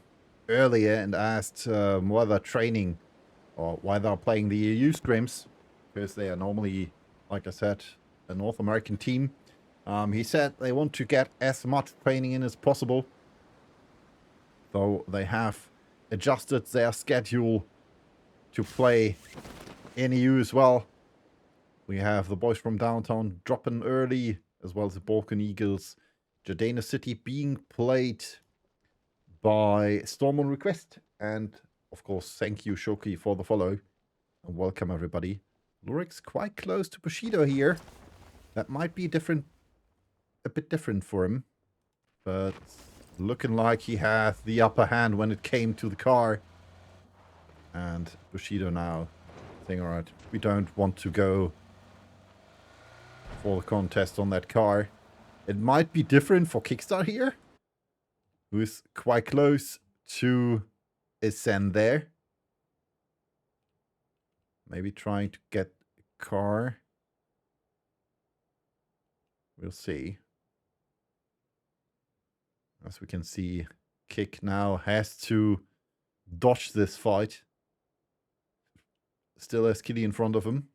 Speaker 1: earlier and asked why they're training or why they're playing the EU Scrims, because they are normally, like I said, a North American team. He said they want to get as much training in as possible, though they have adjusted their schedule to play in EU as well. We have the boys from Downtown dropping early, as well as the Balkan Eagles. Jadena City being played by Storm on Request. And, of course, thank you, Shoki, for the follow. And welcome, everybody. Lurik's quite close to Bushido here. That might be a bit different for him. But looking like he had the upper hand when it came to the car. And Bushido now saying, alright, we don't want to go for the contest on that car. It might be different for Kickstart here, who is quite close to Ascend there. Maybe trying to get a car. We'll see. As we can see, Kick now has to dodge this fight. Still has Kitty in front of him.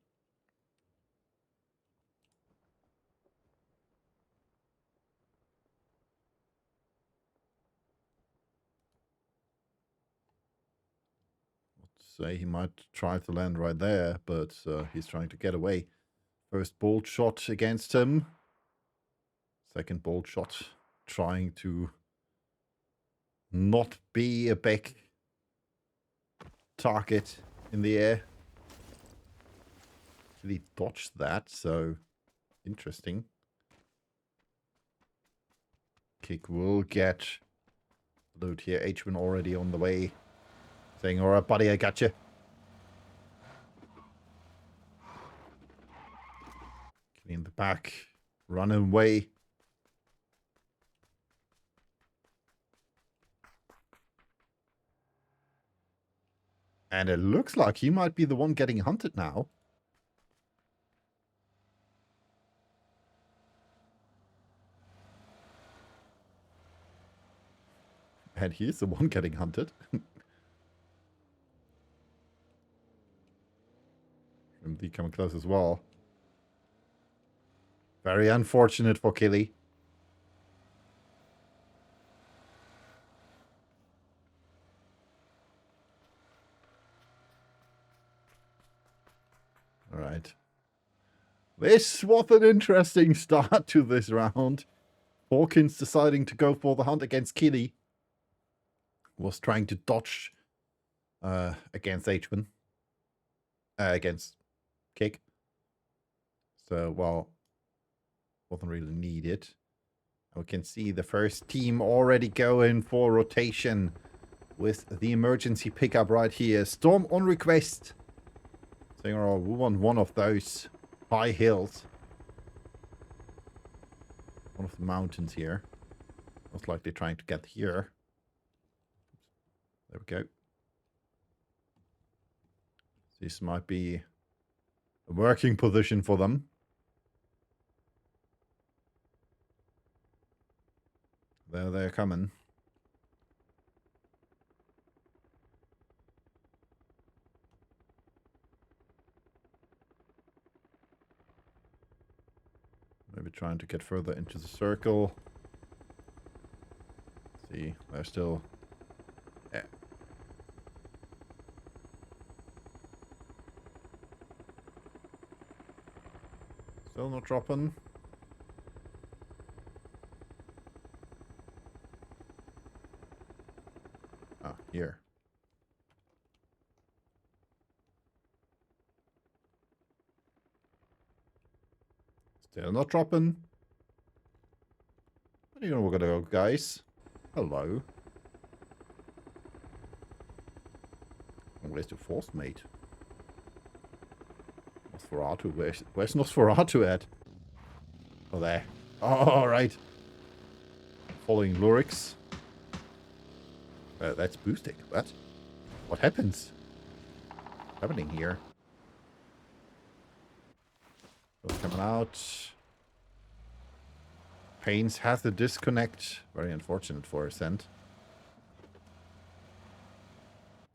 Speaker 1: Say he might try to land right there, but he's trying to get away. First bolt shot against him. Second bolt shot trying to not be a big target in the air. He dodged that, so interesting. Kick will get loot here. H1 already on the way. Saying, alright buddy, I got you. In the back, running away. And it looks like he might be the one getting hunted now. And he's the one getting hunted. MD coming close as well. Very unfortunate for Killy. All right. This was an interesting start to this round. Hawkins deciding to go for the hunt against Killy. Was trying to dodge against H1. Against Kick. So, well, wasn't really needed. We can see the first team already going for rotation with the emergency pickup right here. Storm on request. Saying, oh, we want one of those high hills. One of the mountains here. Most likely trying to get here. There we go. This might be a working position for them. There they're coming. Maybe trying to get further into the circle. See, they're still... Yeah. Still not dropping. Ah, here. Still not dropping. You know we're gonna go, guys. Hello. Where's the fourth mate? Nosferatu. Where's Nosferatu at? Oh, there. Oh, alright. Following Lurix. That's boosting. What happens? What's happening here? What's coming out? Pains has the disconnect. Very unfortunate for Ascent.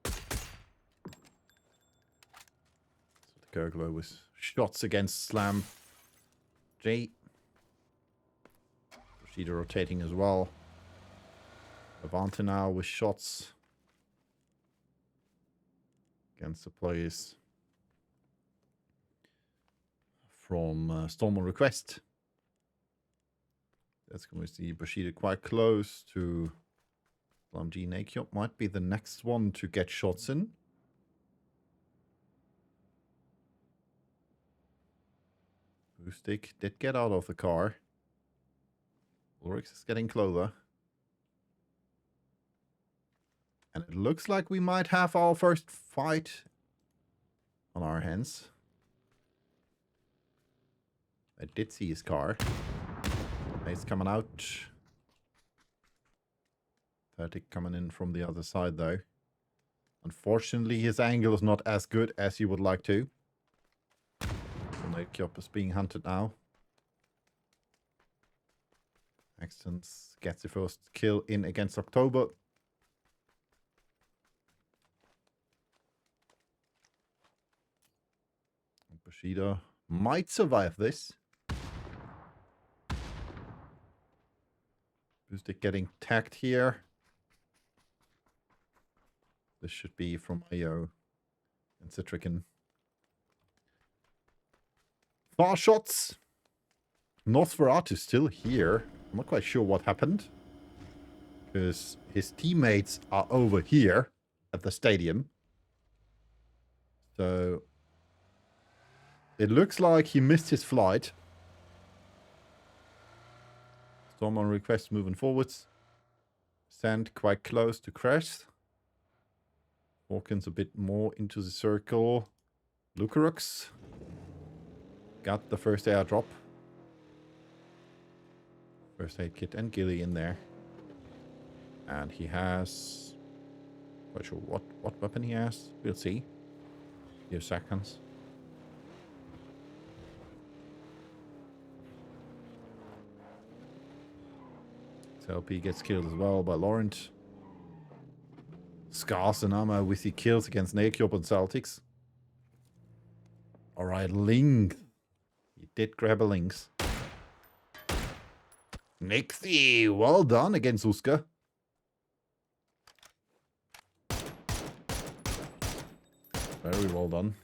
Speaker 1: So the Gurgler with shots against Slam. J. Procedure rotating as well. Avante now with shots against the players from Storm on request. That's going to see Bushido quite close to Slam G. Nakiop might be the next one to get shots in. Boostic did get out of the car. Ulrich is getting closer. And it looks like we might have our first fight on our hands. I did see his car. He's coming out. 30 coming in from the other side though. Unfortunately, his angle is not as good as you would like to. So Nakiop is being hunted now. Axtons gets the first kill in against October. Bushido might survive this. Boostic getting tagged here. This should be from IO and Citrican. Far shots. Nosferatu still here. I'm not quite sure what happened. Because his teammates are over here at the stadium. So it looks like he missed his flight. Storm on request moving forwards. Sand quite close to crash. Hawkins a bit more into the circle. Lucarux got the first airdrop. First aid kit and Gilly in there. And he has... Quite sure what weapon he has. We'll see. Few seconds. LP gets killed as well by Laurent. Scars and armor with the kills against Nakiop and Celtics. Alright, Link. He did grab a Lynx. Nixie, well done against Uska. Very well done.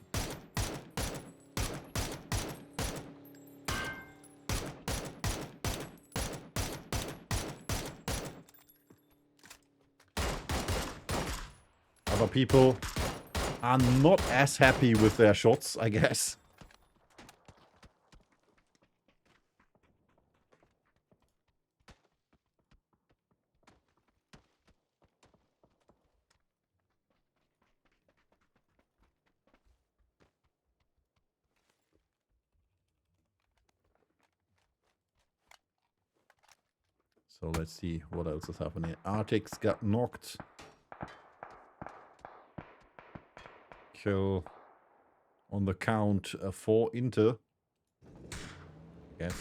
Speaker 1: Other people are not as happy with their shots, I guess. So let's see what else is happening. Artix got knocked. Kill on the count for Inter. Yes.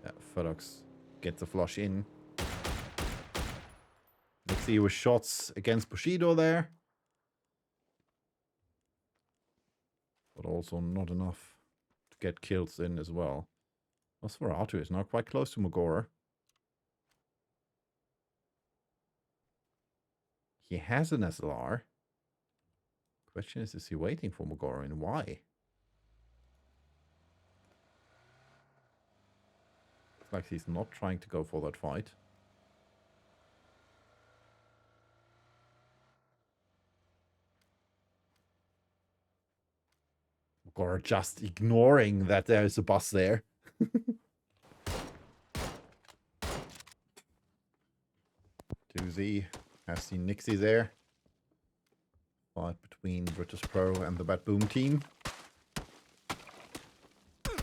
Speaker 1: Yeah, Ferox gets the flush in. Let's see with shots against Bushido there. But also not enough to get kills in as well. Nosferatu is now quite close to Mogora. He has an SLR. Question is he waiting for Mogora and why? Looks like he's not trying to go for that fight. Mogora just ignoring that there's a bus there. Doozy has seen Nixie there. Fight between British Pro and the Bad Boom team. The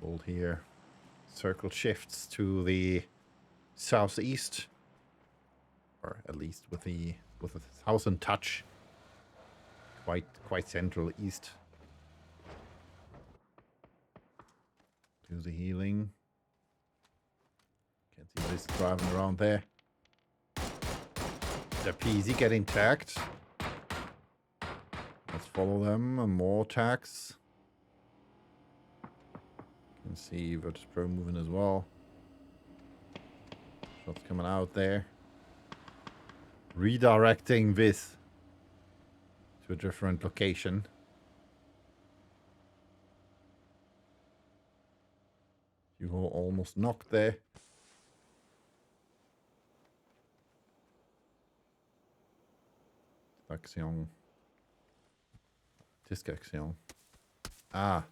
Speaker 1: ball here. Circle shifts to the southeast. Or at least with the thousand touch. Quite central east. Do the healing. Can't see this driving around there. The PZ getting tagged. Let's follow them. And more tags. Can see Virtus Pro moving as well. Shots coming out there. Redirecting this to a different location. You were almost knocked there. Axion. Tiska Axion. Ah.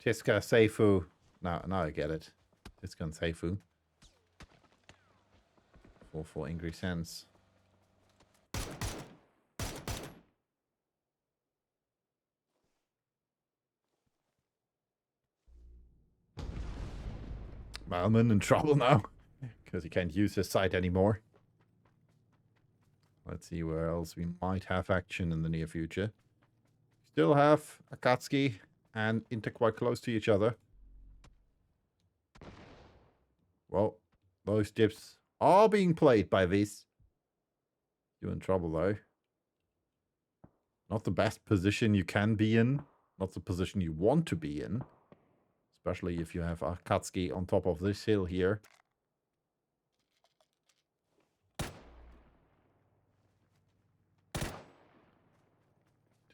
Speaker 1: Tiska Seifu. Now I get it. Tiska and Seifu. 4-4 Angry Sense. Malman in trouble now. Because he can't use his site anymore. Let's see where else we might have action in the near future. Still have Akatsuki and Inter quite close to each other. Well, those dips are being played by this. You're in trouble though. Not the best position you can be in. Not the position you want to be in. Especially if you have Akatsuki on top of this hill here.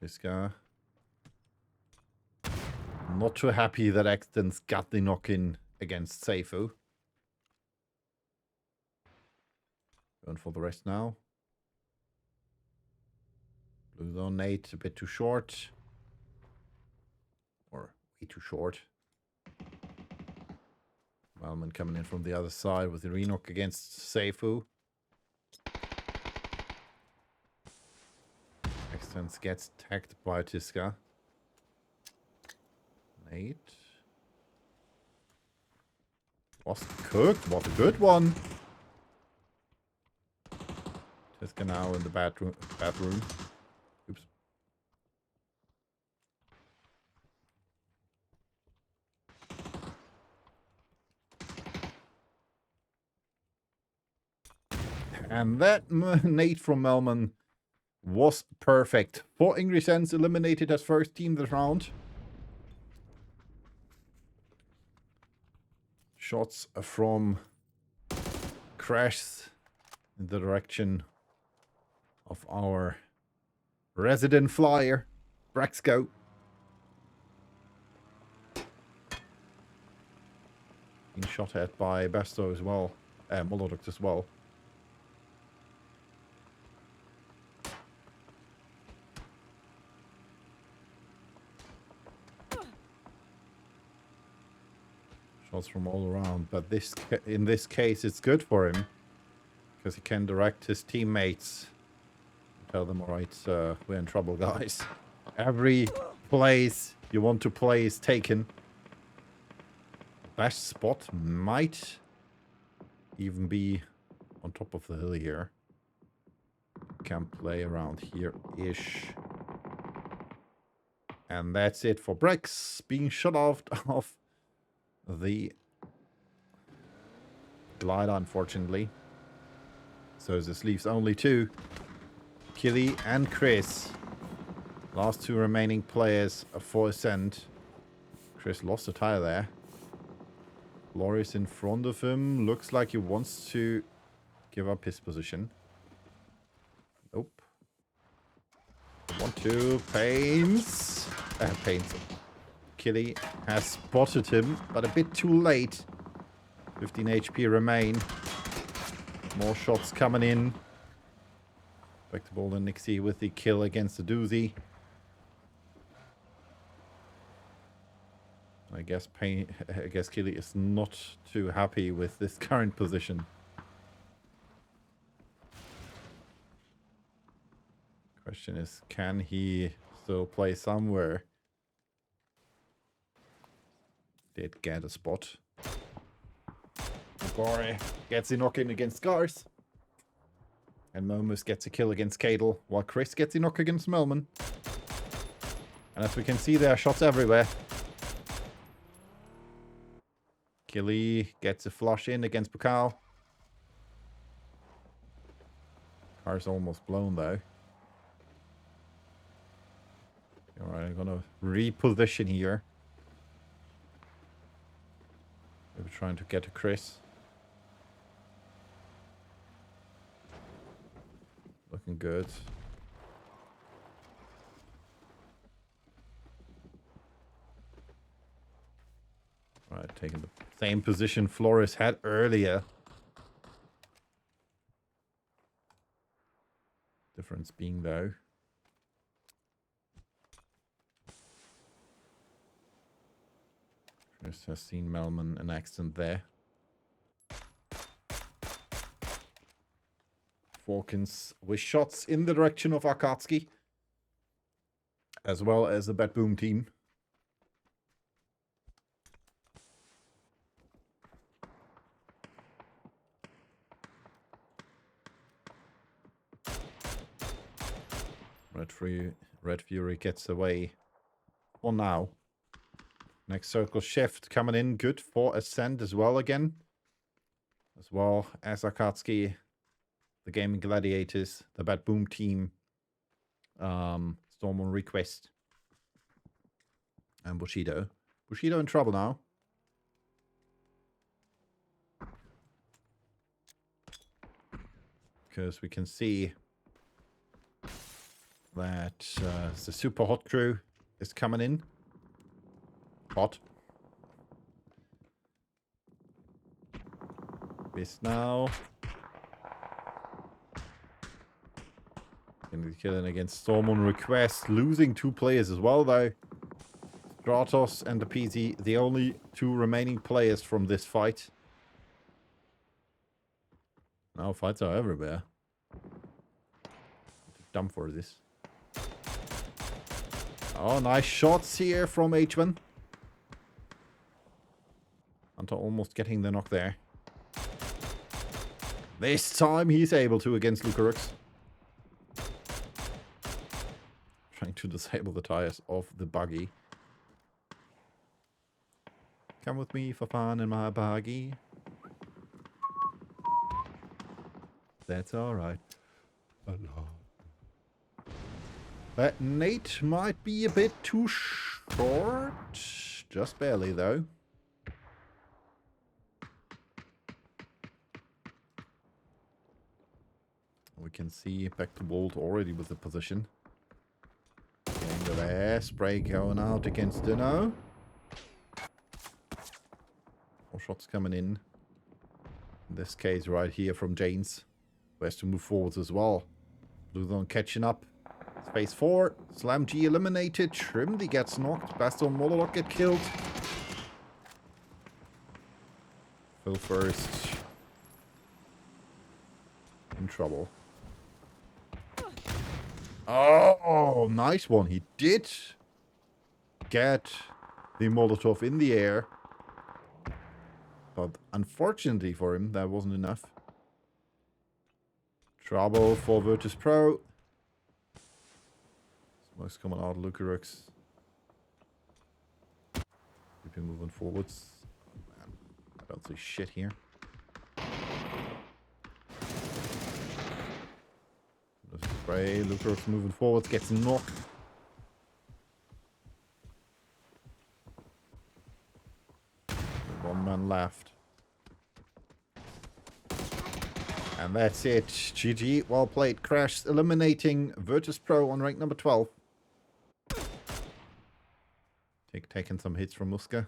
Speaker 1: Tiska. Not too happy that Extens got the knock-in against Seifu. Going for the rest now. Blue zone nade a bit too short. Or way too short. Malman coming in from the other side with the re-knock against Seifu. Extens gets tagged by Tiska. Nade. Was cooked. What a good one. Tiska now in the bathroom. Oops. And that nade from Melman was perfect. 4 Angry Sense eliminated as first team this round. Shots from Crash in the direction of our resident flyer, Braxco. Being shot at by Basto as well. Molodok as well. Shots from all around, but in this case it's good for him. Because he can direct his teammates. Tell them, alright, we're in trouble, guys. Every place you want to play is taken. Best spot might even be on top of the hill here. Can play around here-ish. And that's it for Brex being shut off of the glider, unfortunately. So this leaves only two. Killy and Chris. Last two remaining players for Ascent. Chris lost a tire there. Loris in front of him. Looks like he wants to give up his position. Nope. 1-2. Pains. Pains. Killy has spotted him, but a bit too late. 15 HP remain. More shots coming in. Back to Boulder Nixie with the kill against the doozy. I guess Killy is not too happy with this current position. Question is, can he still play somewhere? Did get a spot. Gore gets a knock-in against Scars. And Momus gets a kill against Cadle, while Chris gets a knock against Melman. And as we can see, there are shots everywhere. Killy gets a flush in against Bukal. Car's almost blown, though. Alright, I'm gonna reposition here. Maybe trying to get to Chris. Looking good. Right, taking the same position Flores had earlier. Difference being, though, Chris has seen Melman an accident there. Falcons with shots in the direction of Akatsuki, as well as the Bat Boom team. Red Fury gets away for now. Next circle shift coming in, good for Ascent as well again. As well as Akatsuki, the Gaming Gladiators, the Bat Boom team, Storm on Request, and Bushido. Bushido in trouble now. Because we can see that the super hot crew is coming in. Hot. This now. Gonna be killing against Storm on Request. Losing two players as well, though. Stratos and the PZ, the only two remaining players from this fight. Now fights are everywhere. Dumb for this. Oh, nice shots here from H1. Hunter almost getting the knock there. This time he's able to against Lucarux. Trying to disable the tires of the buggy. Come with me for fun in my buggy. That's alright. That nade might be a bit too short. Just barely, though. We can see back to Bolt already with the position. Getting the air spray going out against Dino. More shots coming in. In this case, right here from Janes. Who has to move forwards as well. Luthon catching up. Phase 4. Slam G eliminated. Trimdy gets knocked. Baston Molotov get killed. Phil first. In trouble. Oh, nice one. He did get the Molotov in the air. But unfortunately for him, that wasn't enough. Trouble for Virtus Pro. Smoke's coming out, Lucarux. Keep him moving forwards. Oh, man. I don't see shit here. The spray, Lucarux moving forwards, gets knocked. One man left. And that's it. GG. Well played. Crash eliminating Virtus Pro on rank number 12. Taking some hits from Muska.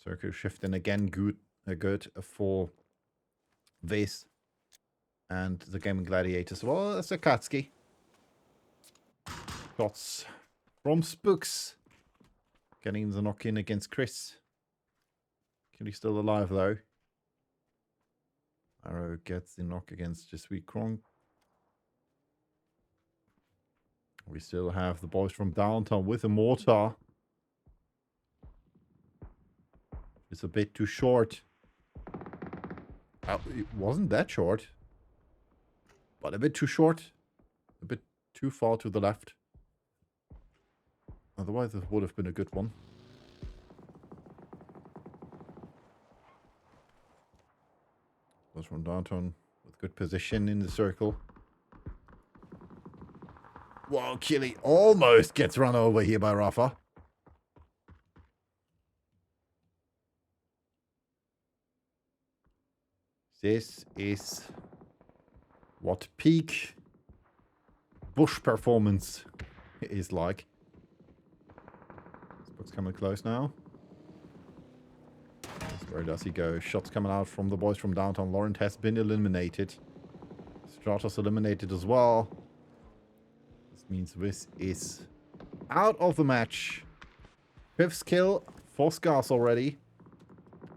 Speaker 1: Circle shifting again. Good for Vase. And the Gaming Gladiator as well as Akatsuki. Shots from Spooks. Getting the knock in against Chris. Killy's still alive though. Arrow gets the knock against Jesui Kronk. We still have the boys from downtown with a mortar. It's a bit too short. It wasn't that short. But a bit too short. A bit too far to the left. Otherwise it would have been a good one. Was from downtown with good position in the circle. Wow, Killy almost gets run over here by Rafa. This is what peak bush performance is like. This book's coming close now. Where does he go? Shots coming out from the boys from downtown. Laurent has been eliminated. Stratos eliminated as well. This means this is out of the match. 5th kill for Scars already.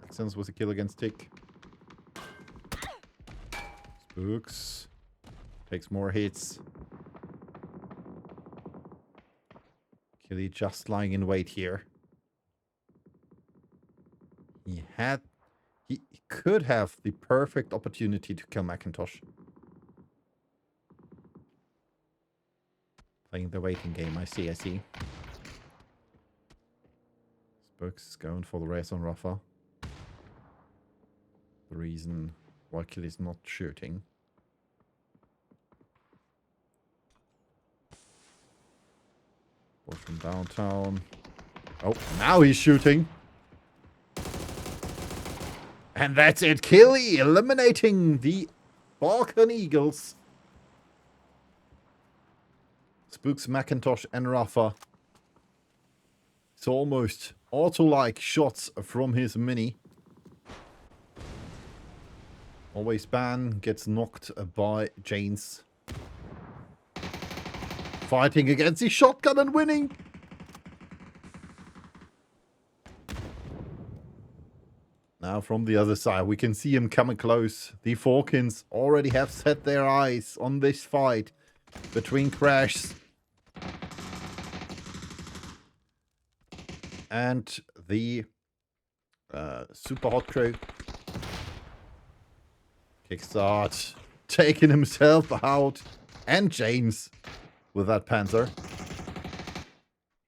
Speaker 1: Accents with a kill against Tick. Spooks. Takes more hits. Killy just lying in wait here. He could have the perfect opportunity to kill Macintosh. Playing the waiting game, I see. Spooks going for the race on Rafa. The reason why Killy's not shooting. Boy from downtown. Oh, now he's shooting. And that's it. Killy eliminating the Balkan Eagles. Spooks, Macintosh, and Rafa. It's almost auto-like shots from his mini. Always Ban gets knocked by Janes. Fighting against his shotgun and winning. Now from the other side, we can see him coming close. The Falcons already have set their eyes on this fight between Crash and the Super Hot Crew. Kickstart taking himself out, and James with that Panzer.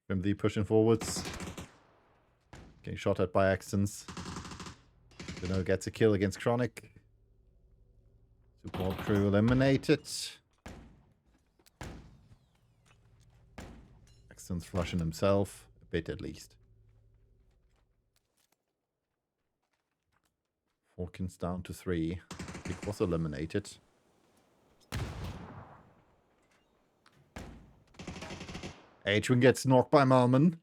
Speaker 1: From the pushing forwards. Getting shot at by Accents. Dino gets a kill against Chronic. Super Hot Crew eliminated. Accents flushing himself. A bit at least. Falcons down to 3. It was eliminated. Adrian gets knocked by Malman.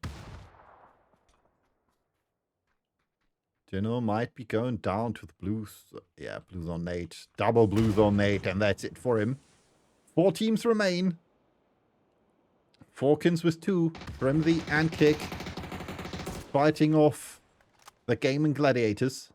Speaker 1: General might be going down to the blues. Yeah, blues on Nate. Double blues on Nate, and that's it for him. 4 teams remain. Falcons with 2. Remedy and Kick fighting off the Gaming Gladiators.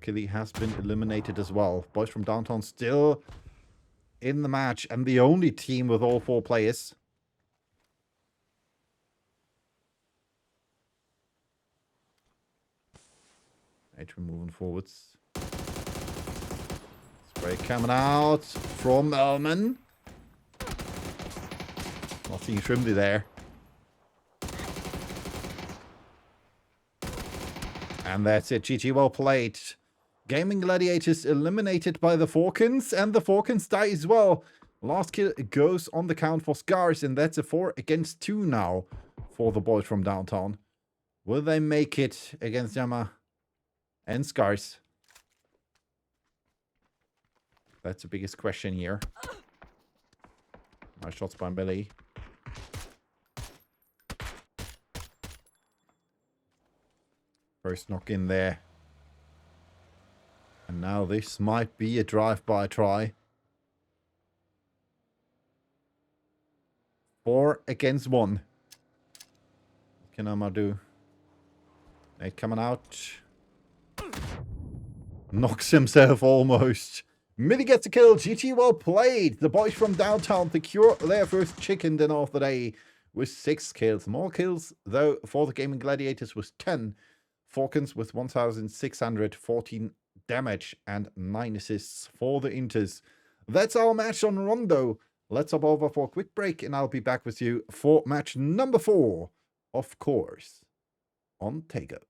Speaker 1: Killy has been eliminated as well. Boys from downtown still in the match, and the only team with all 4 players. We're moving forwards. Spray coming out from Elman. Not seeing Shrimley there. And that's it. GG, well played. Gaming Gladiators eliminated by the Falcons, and the Falcons die as well. Last kill goes on the count for Scars, and that's a 4 against 2 now for the boys from downtown. Will they make it against Yama and Scars? That's the biggest question here. Nice shots by Billy. First knock in there. And now this might be a drive-by try. 4 against 1. What can Amar do? Nate coming out. Knocks himself almost. Millie gets a kill. GG, well played. The boys from downtown secure their first chicken dinner of the day with 6 kills. More kills, though, for the Gaming Gladiators was 10. Falcons with 1,614 damage and 9 assists for the Inters. That's our match on Rondo. Let's hop over for a quick break, and I'll be back with you for match number 4, of course, on Takeover.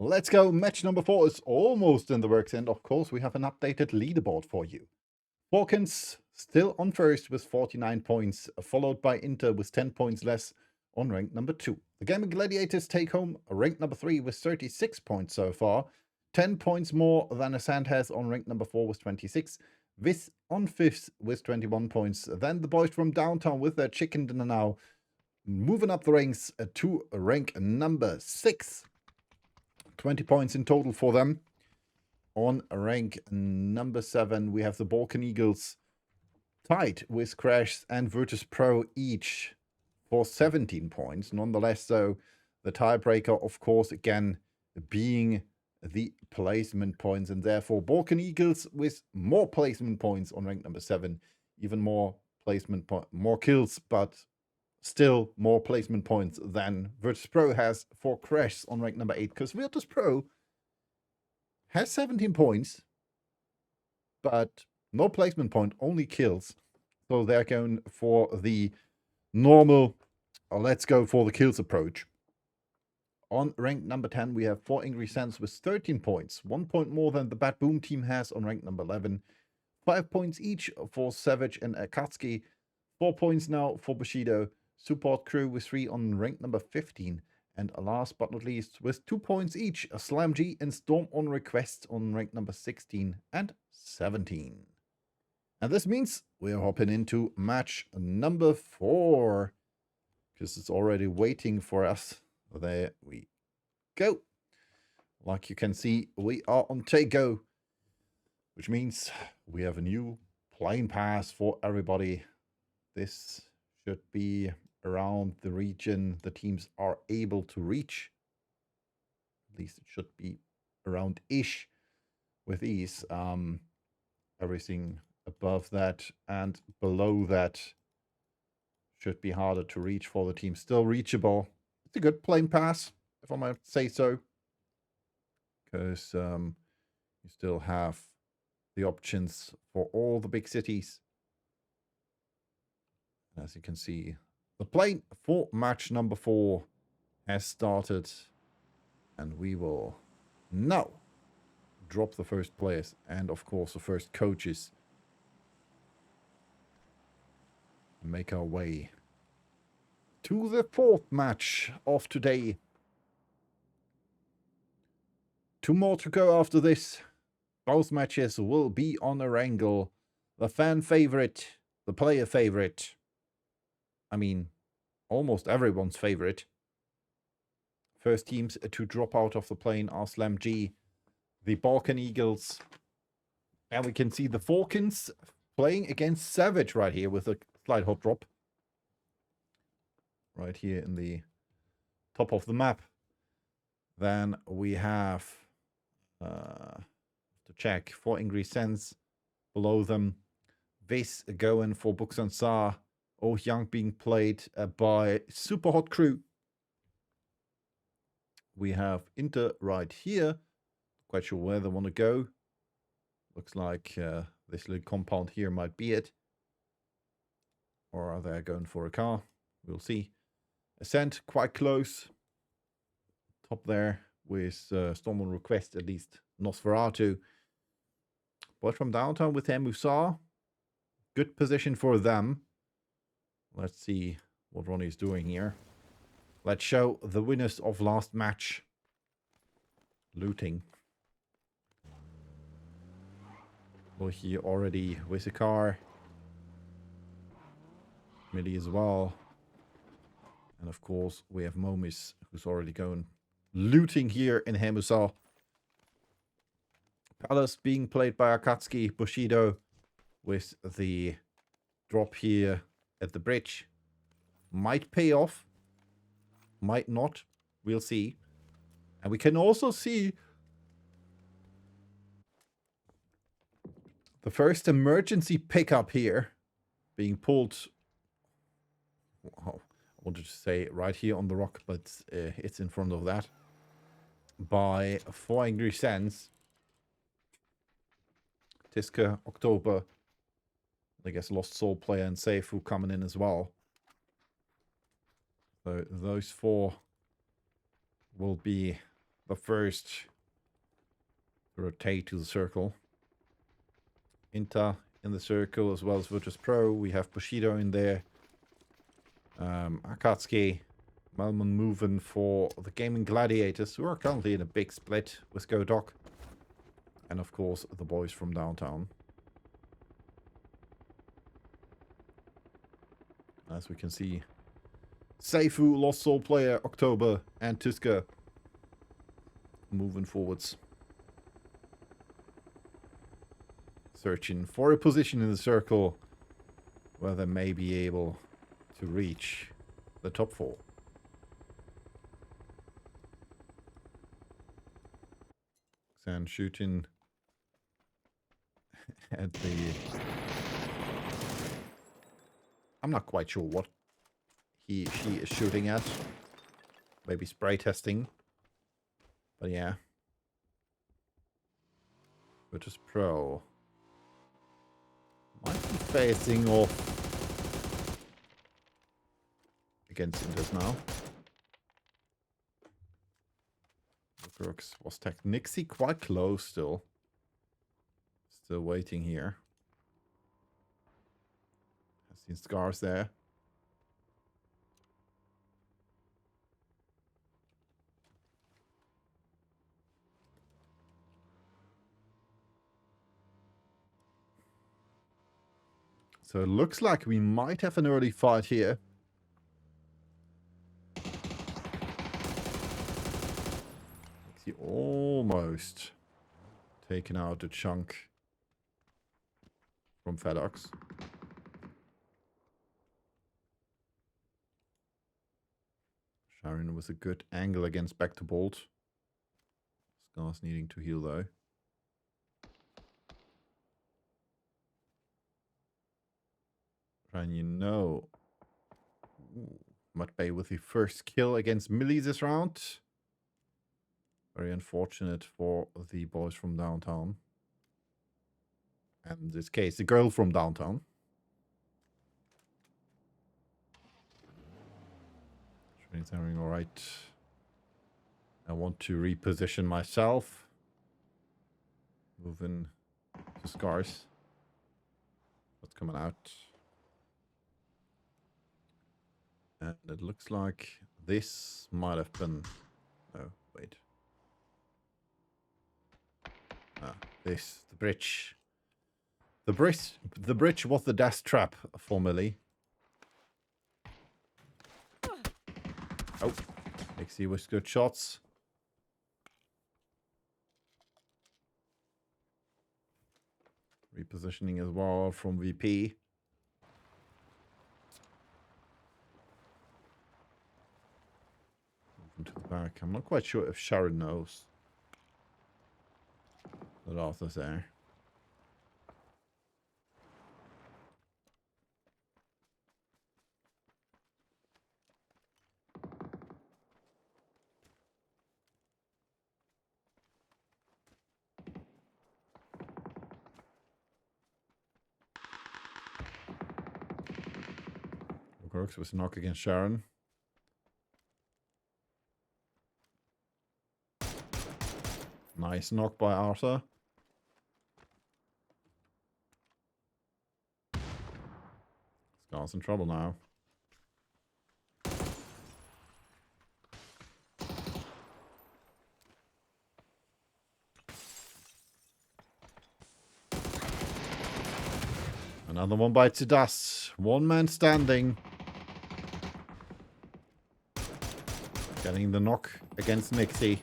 Speaker 1: Let's go. Match number 4 is almost in the works, and of course we have an updated leaderboard for you. Falcons still on first with 49 points, followed by Inter with 10 points less on rank number 2. The Gaming Gladiators take home rank number 3 with 36 points so far, 10 points more than Ascent has on rank number 4 with 26. Viz on 5th with 21 points. Then the boys from downtown with their chicken dinner now, moving up the ranks to rank number 6. 20 points in total for them. On rank number 7, we have the Balkan Eagles tied with Crash and Virtus Pro each for 17 points. Nonetheless, though, the tiebreaker, of course, again, being the placement points, and therefore Balkan Eagles with more placement points on rank number 7, even more placement more kills, but still more placement points than Virtus Pro has for Crash on rank number 8, because Virtus Pro has 17 points, but no placement point, only kills. So they're going for the normal, let's go for the kills approach. On rank number 10, we have 4 Angry Sands with 13 points, 1 point more than the Bad Boom team has on rank number 11. 5 points each for Savage and Akatsuki. 4 points now for Bushido. Support Crew with 3 on rank number 15. And last but not least, with 2 points each, Slam G and Storm on Request on rank number 16 and 17. And this means we're hopping into match number 4, because it's already waiting for us. There we go. Like you can see, we are on take-go, which means we have a new plane pass for everybody. This should be around the region the teams are able to reach. At least it should be around-ish with ease. Everything above that and below that should be harder to reach for the team. Still reachable. It's a good plane pass, if I might say so. Because you still have the options for all the big cities. As you can see, the plane for match number 4 has started. And we will now drop the first players and, of course, the first coaches. Make our way to the 4th match of today. 2 more to go after this. Both matches will be on a wrangle. The fan favorite, the player favorite. I mean, almost everyone's favorite. First teams to drop out of the plane are Slam G, the Balkan Eagles. And we can see the Falcons playing against Savage right here with a slight hot drop. Right here in the top of the map. Then we have to check 4 Angry Sense below them. Viz going for Buxan Sa. Oh Young being played by Super Hot Crew. We have Inter right here. Quite sure where they want to go. Looks like this little compound here might be it. Or are they going for a car? We'll see. Ascent quite close. Top there with Storm on Request, at least Nosferatu. But from downtown with Emusar. Good position for them. Let's see what Ronnie's doing here. Let's show the winners of last match. Looting. Well, here already with a car. Millie as well. And of course, we have Momis, who's already going looting here in Hemusal. Palace being played by Akatsuki. Bushido with the drop here at the bridge. Might pay off. Might not. We'll see. And we can also see the first emergency pickup here being pulled. Wow. I wanted to say right here on the rock, but it's in front of that. By 4 Angry Sands. Tiska, October. I guess Lost Soul player and Seifu coming in as well. So those 4 will be But first, rotate to the circle. Inter in the circle as well as Virtus Pro. We have Bushido in there. Akatsuki, Melman moving for the Gaming Gladiators, who are currently in a big split with Godok. And of course, the boys from downtown. As we can see, Seifu, Lost Soul Player, October, and Tuska moving forwards. Searching for a position in the circle where they may be able to reach the top 4. Xan shooting at the... I'm not quite sure what she is shooting at. Maybe spray testing. But yeah. Virtus Pro might be facing off against Indus now. Brooks was tech. Nixie quite close still. Still waiting here. I've seen scars there. So it looks like we might have an early fight here. He almost taken out a chunk from FedEx. Sharon with a good angle against back to Bolt. Scars needing to heal though. And you know, Mudbay with the first kill against Millie this round. Very unfortunate for the boys from downtown. And in this case, the girl from downtown. Train's having alright. I want to reposition myself. Moving to Scars. What's coming out? And it looks like this might have been... Oh, wait. This, the bridge. The bridge was the death trap, formerly. Oh, Nixie with good shots. Repositioning as well from VP. Moving to the back. I'm not quite sure if Sharon knows that Arthur's there. Works with knock against Sharon. Nice knock by Arthur. Scar's in trouble now. Another one bites the dust. One man standing. Getting the knock against Nixie.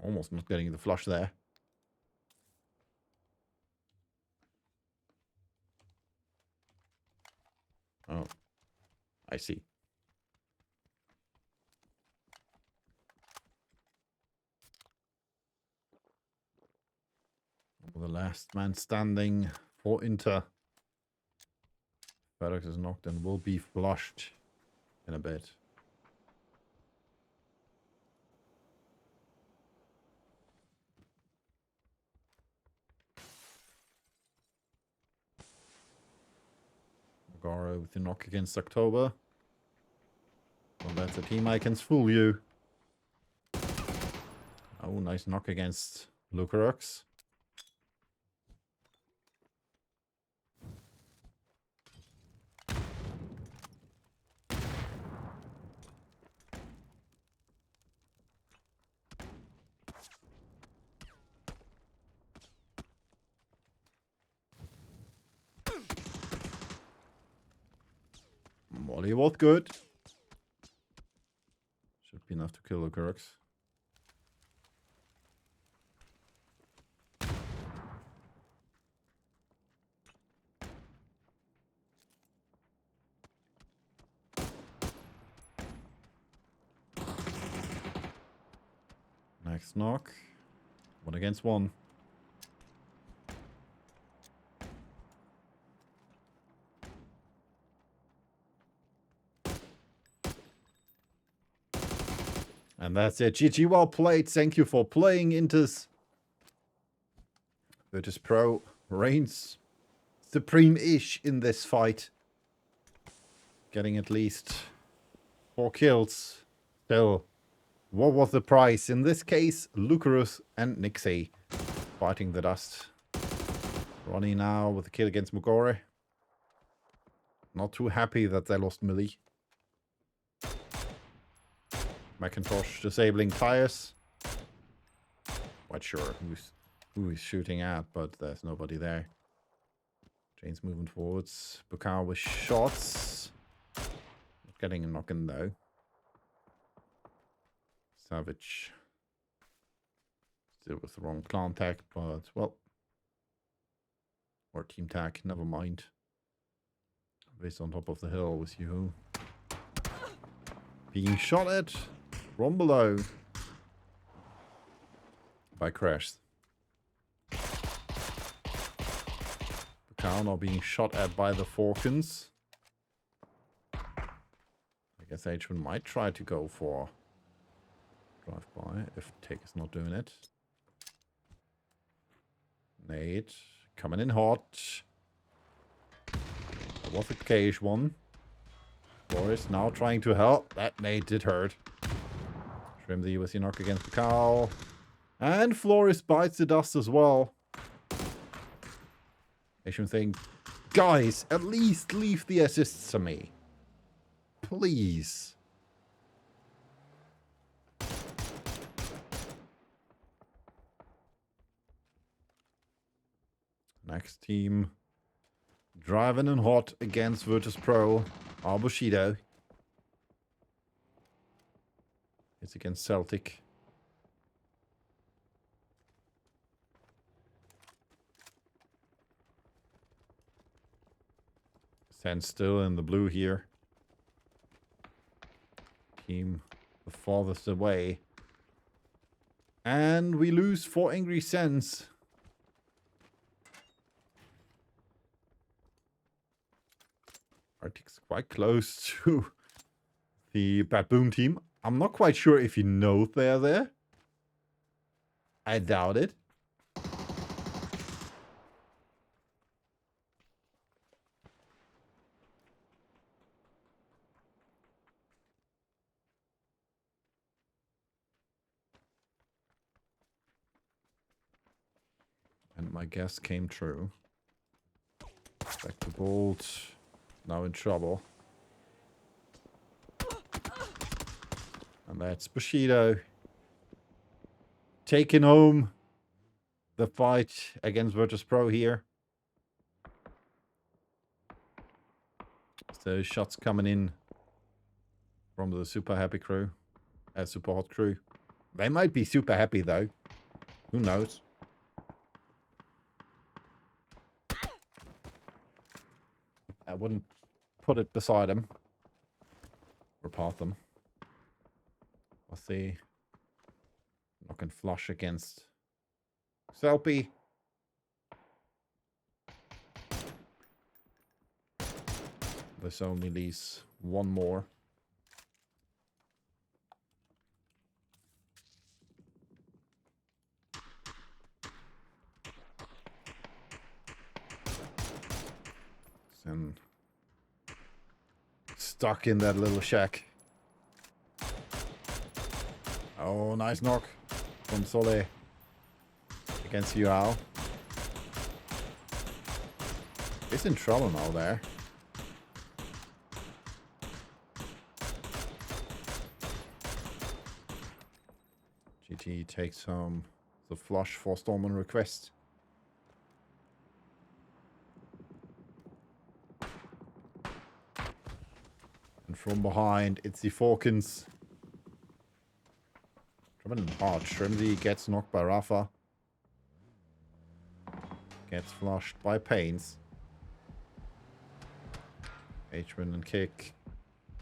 Speaker 1: Almost not getting the flush there. Oh, I see. The last man standing for Inter. FedEx is knocked and will be flushed in a bit. Mogara with the knock against October. Well, that's a team I can fool you. Oh, nice knock against Lucarux. Molly was good. Should be enough to kill Lucarux. Next knock. 1 against 1. And that's it. GG, well played. Thank you for playing, Intus. Virtus Pro reigns supreme-ish in this fight. Getting at least 4 kills. Still, what was the price? In this case, Lucarus and Nixie fighting the dust. Ronnie now with a kill against Mugore. Not too happy that they lost Millie. Macintosh disabling tires. Quite sure who he's shooting at, but there's nobody there. Jane's moving forwards. Bukar with shots. Not getting a knock in though. Savage. Still with the wrong clan tag, but well. Or team tag, never mind. Based on top of the hill with you. Being shot at from below by Crash. Bukar now being shot at by the Falcons. I guess H1 might try to go for drive-by if Take is not doing it. Nate coming in hot. That was the cage one. Boris now trying to help. That nade did hurt. Trim the USC knock against the cow. And Floris bites the dust as well. Asian thing. Guys, at least leave the assists to me. Please. Next team. Driving in hot against Virtus Pro. Bushido. It's against Celtic. Stand still in the blue here. Team the farthest away. And we lose 4 Angry Sens. Arctic's quite close to the Bad Boom team. I'm not quite sure if he knows they're there. I doubt it. And my guess came true. Back to Bolt. Now in trouble. And that's Bushido. Taking home the fight against Virtus Pro here. So shots coming in from the super happy crew. Super hot crew. They might be super happy though. Who knows? I wouldn't put it beside him. Or path them. Let's see. Knocking flush against Selpy. This only leaves one more. And stuck in that little shack. Oh, nice knock. from Sole against Yuao. He's in trouble now there. GT takes home the flush for Storm on request. And from behind, it's the Falcons. Coming in hard. Shrimsy gets knocked by Rafa. Gets flushed by Pains. H-Win and Kick.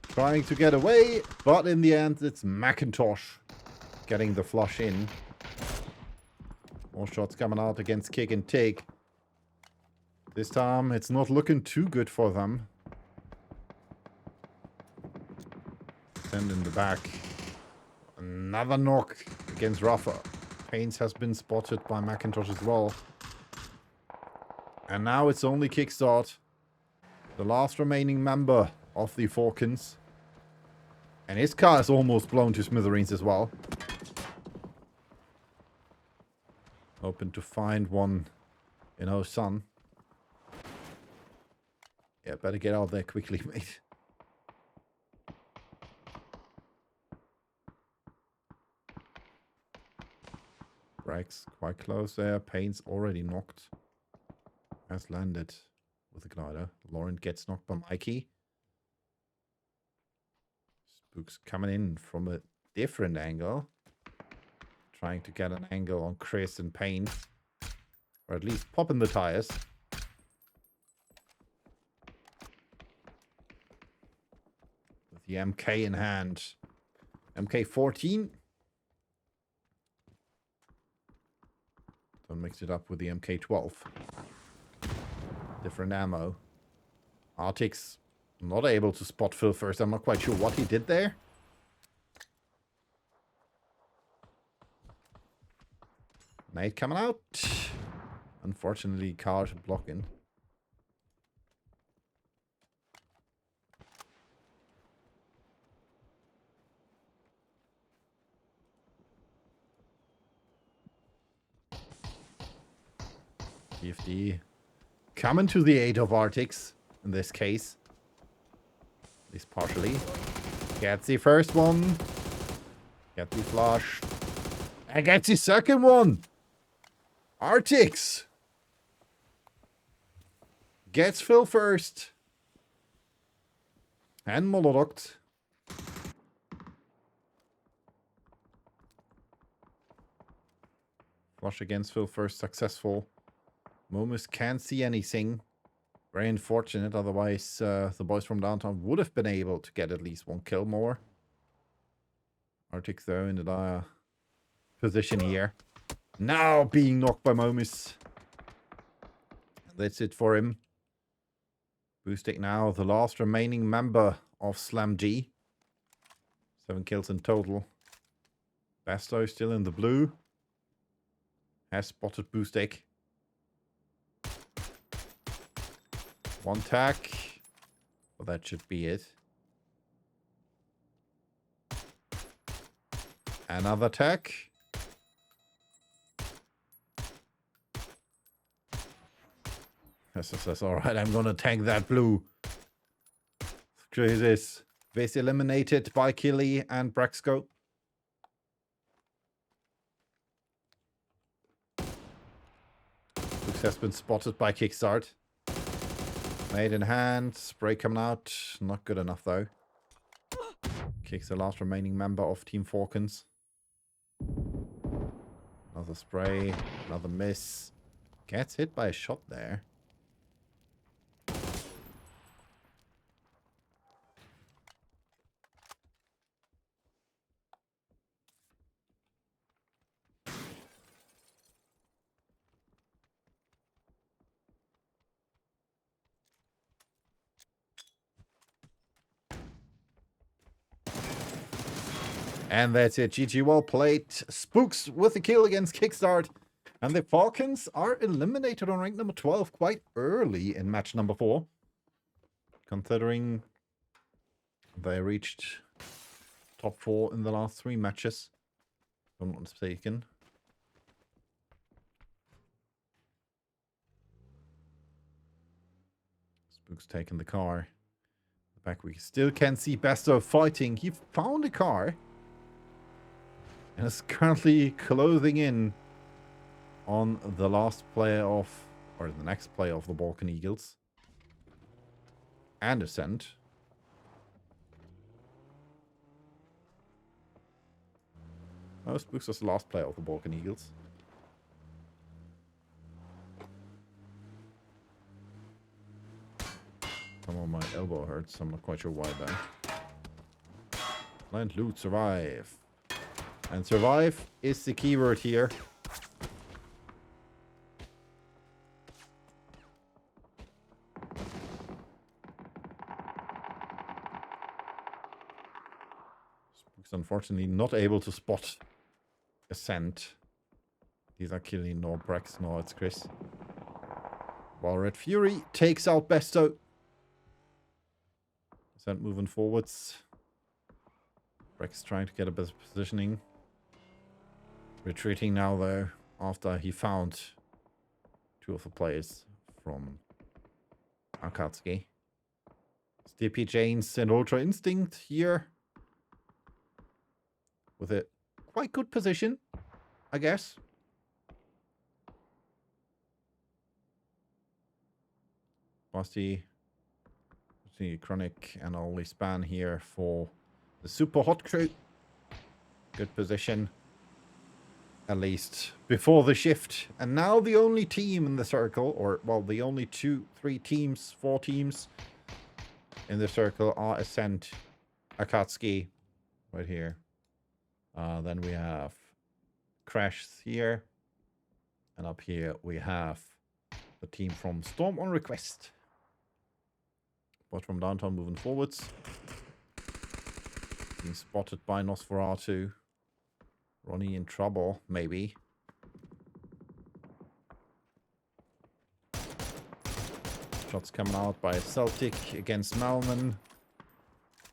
Speaker 1: Trying to get away, but in the end, it's Macintosh getting the flush in. More shots coming out against Kick and Take. This time, it's not looking too good for them. Send in the back. Another knock against Rafa. Pains has been spotted by Macintosh as well. And now it's only Kickstart. The last remaining member of the Falcons. And his car is almost blown to smithereens as well. Hoping to find one in Osan. Yeah, better get out there quickly, mate. Brax quite close there. Pain's already knocked. Has landed with a glider. Lauren gets knocked by Mikey. Spook's coming in from a different angle. Trying to get an angle on Chris and Pain. Or at least popping the tires. With the MK in hand. MK14. Don't mix it up with the MK12. Different ammo. Arctic's not able to spot Phil first. I'm not quite sure what he did there. Nate coming out. Unfortunately, cars blocking. TFD coming to the aid of Arctics in this case. At least partially. Gets the first one. Get the flush. And gets the second one. Arctics gets Phil first. And Molodok. Flush against Phil first, successful. Momus can't see anything. Very unfortunate, otherwise the boys from downtown would have been able to get at least one kill more. Arctic though in the dire position here. Now being knocked by Momus. That's it for him. Boostic now the last remaining member of Slam G. 7 kills in total. Basto still in the blue. Has spotted Boostic. One tack. Well, that should be it. Another tack. That's alright. I'm gonna tank that blue. Jesus. This eliminated by Killy and Braxco. Lux has been spotted by Kickstart. Made in hand. Spray coming out. Not good enough though. Kicks the last remaining member of Team Falcons. Another spray. Another miss. Gets hit by a shot there. And that's it. GG, well played. Spooks with a kill against Kickstart. And the Falcons are eliminated on rank number 12 quite early in match number 4. Considering they reached top 4 in the last 3 matches. If I'm not mistaken. Spook's taking the car. The back we still can see Besto fighting. He found a car. And is currently closing in on the last player of, or the next player of the Balkan Eagles. And Ascent. Oh, Spooks was the last player of the Balkan Eagles. Somehow my elbow hurts, I'm not quite sure why though. Plant, loot, survive. And survive is the keyword here. Spooks unfortunately not able to spot Ascent. These are killing nor Brex nor it's Chris. While Red Fury takes out Besto. Ascent moving forwards. Brex trying to get a better positioning. Retreating now though, after he found two of the players from Akatsuki. Stippy Janes and Ultra Instinct here. With a quite good position, I guess. Basti, Chronic and only Span here for the Super Hot Crew. Good position. At least before the shift. And now the only team in the circle, or well, the only 4 teams in the circle are Ascent, Akatsuki, right here. Then we have Crash here. And up here we have the team from Storm on Request. But from downtown moving forwards. Being spotted by Nosferatu. Ronnie in trouble, maybe. Shots coming out by Celtic against Malman.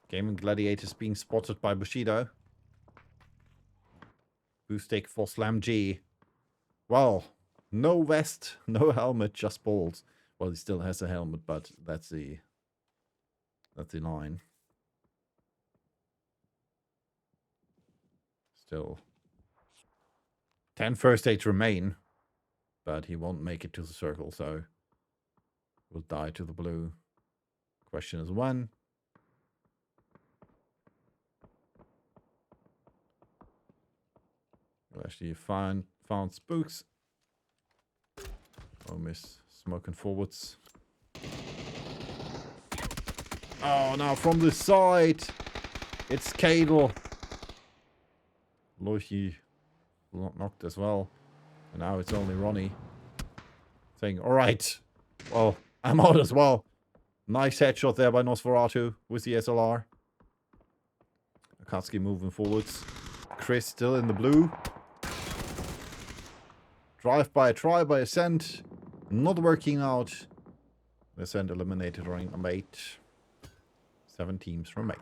Speaker 1: Gaming Gladiators being spotted by Bushido. Boostic for Slam G. Well, no vest, no helmet, just balls. Well, he still has a helmet, but that's the line. Still 10 first aids remain, but he won't make it to the circle, so will die to the blue. Question is when. We'll actually found Spooks. Oh, miss. Smoking forwards. Oh, now from the side. It's Cadel. Loichi knocked as well. And now it's only Ronnie. Saying, alright. Well, I'm out as well. Nice headshot there by Nosferatu with the SLR. Akatsuki moving forwards. Chris still in the blue. Drive-by try by Ascent. Not working out. Ascent eliminated rank number 8. 7 teams remain.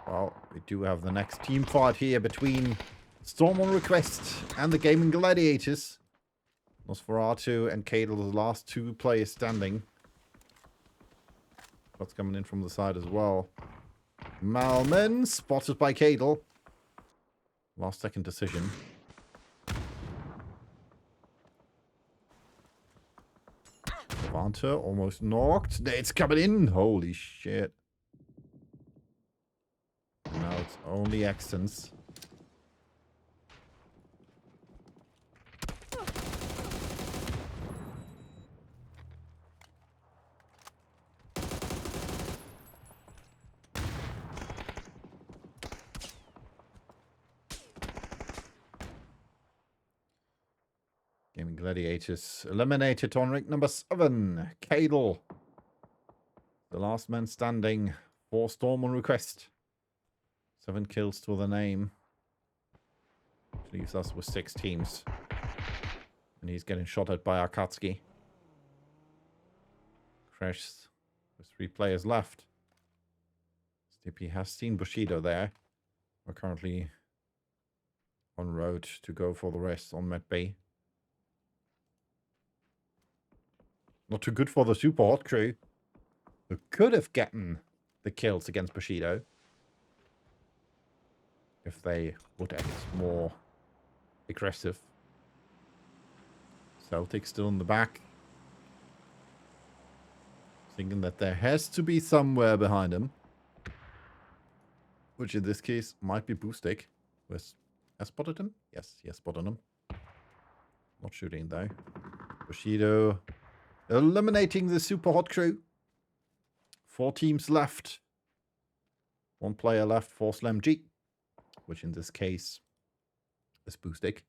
Speaker 1: Well, we do have the next team fight here between Storm on Request and the Gaming Gladiators. Nosferatu and Cadel, the last 2 players standing. What's coming in from the side as well. Malman spotted by Cadel. Last second decision. Levante almost knocked. It's coming in. Holy shit. And now it's only accents. Gaming Gladiators eliminated on rank number 7. Cadel. The last man standing for Storm on Request. 7 kills to the name. Which leaves us with 6 teams. And he's getting shot at by Akatsuki. Crash with 3 players left. Stippy has seen Bushido there. We're currently on road to go for the rest on Met B. Not too good for the super hot crew, who could have gotten the kills against Bushido if they would act more aggressive. Celtic still in the back, thinking that there has to be somewhere behind him, which in this case might be Boostic. Has spotted him? Yes, he has spotted him. Not shooting though. Bushido eliminating the super hot crew. 4 teams left. 1 player left for Slam G, which in this case is Boostic.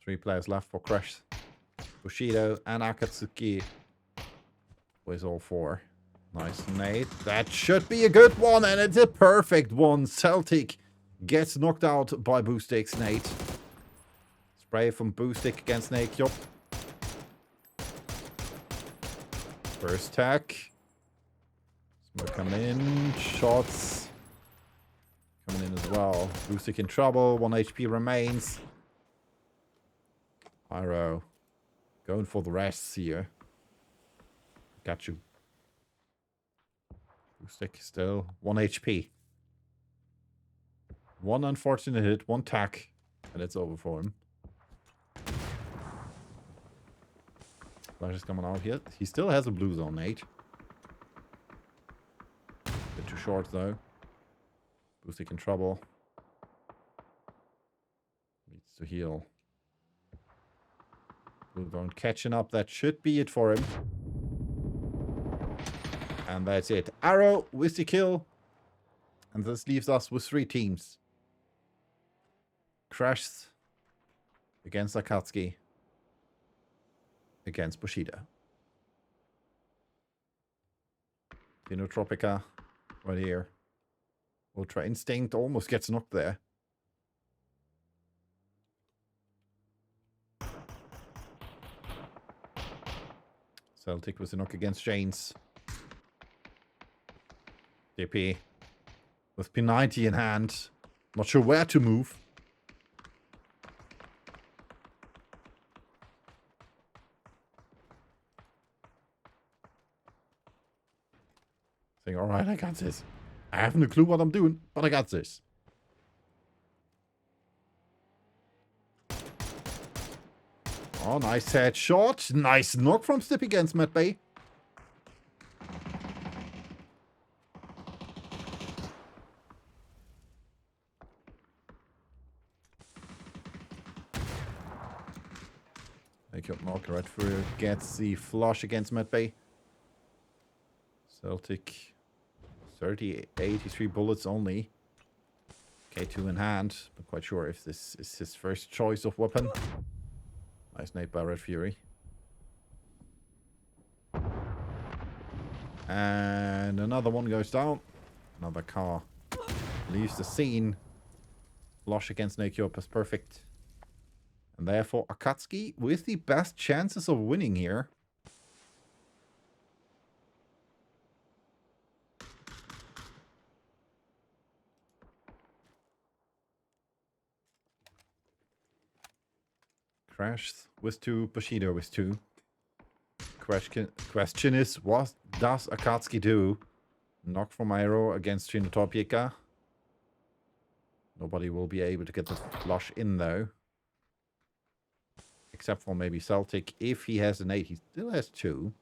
Speaker 1: 3 players left for Crash, Bushido, and Akatsuki with all 4. Nice nade. That should be a good one, and it's a perfect one. Celtic gets knocked out by Boostic's nade. Spray from Boostic against Nakyop. First tag. Smoke coming in. Shots coming in as well. Boostic in trouble. 1 HP remains. Pyro going for the rest here. Got you. Boostic still 1 HP. 1 unfortunate hit, 1 tack, and it's over for him. Flash is coming out here. He still has a blue zone, Nate. Bit too short though. Boostic in trouble. Needs to heal. Blue zone catching up. That should be it for him. And that's it. Arrow with the kill. And this leaves us with 3 teams. Crash against Akatsuki. Against Bushido. Dinotropica right here. Ultra Instinct almost gets knocked there. Celtic with a knock against Janes. DP with P90 in hand. Not sure where to move. Saying, alright, I got this. I haven't a clue what I'm doing, but I got this. Oh, nice headshot. Nice knock from Stip against Matt Bay. Nakyop knock right through. Gets the flush against Matt Bay. Celtic 83 bullets only. K2 in hand. Not quite sure if this is his first choice of weapon. Nice nade by Red Fury. And another one goes down. Another car leaves the scene. Flush against Nakyop is perfect. And therefore Akatsuki with the best chances of winning here. Crash with 2, Bushido with 2. Question is, what does Akatsuki do? Knock from Aero against Trinotopika. Nobody will be able to get the flush in though. Except for maybe Celtic. If he has an 8, he still has 2.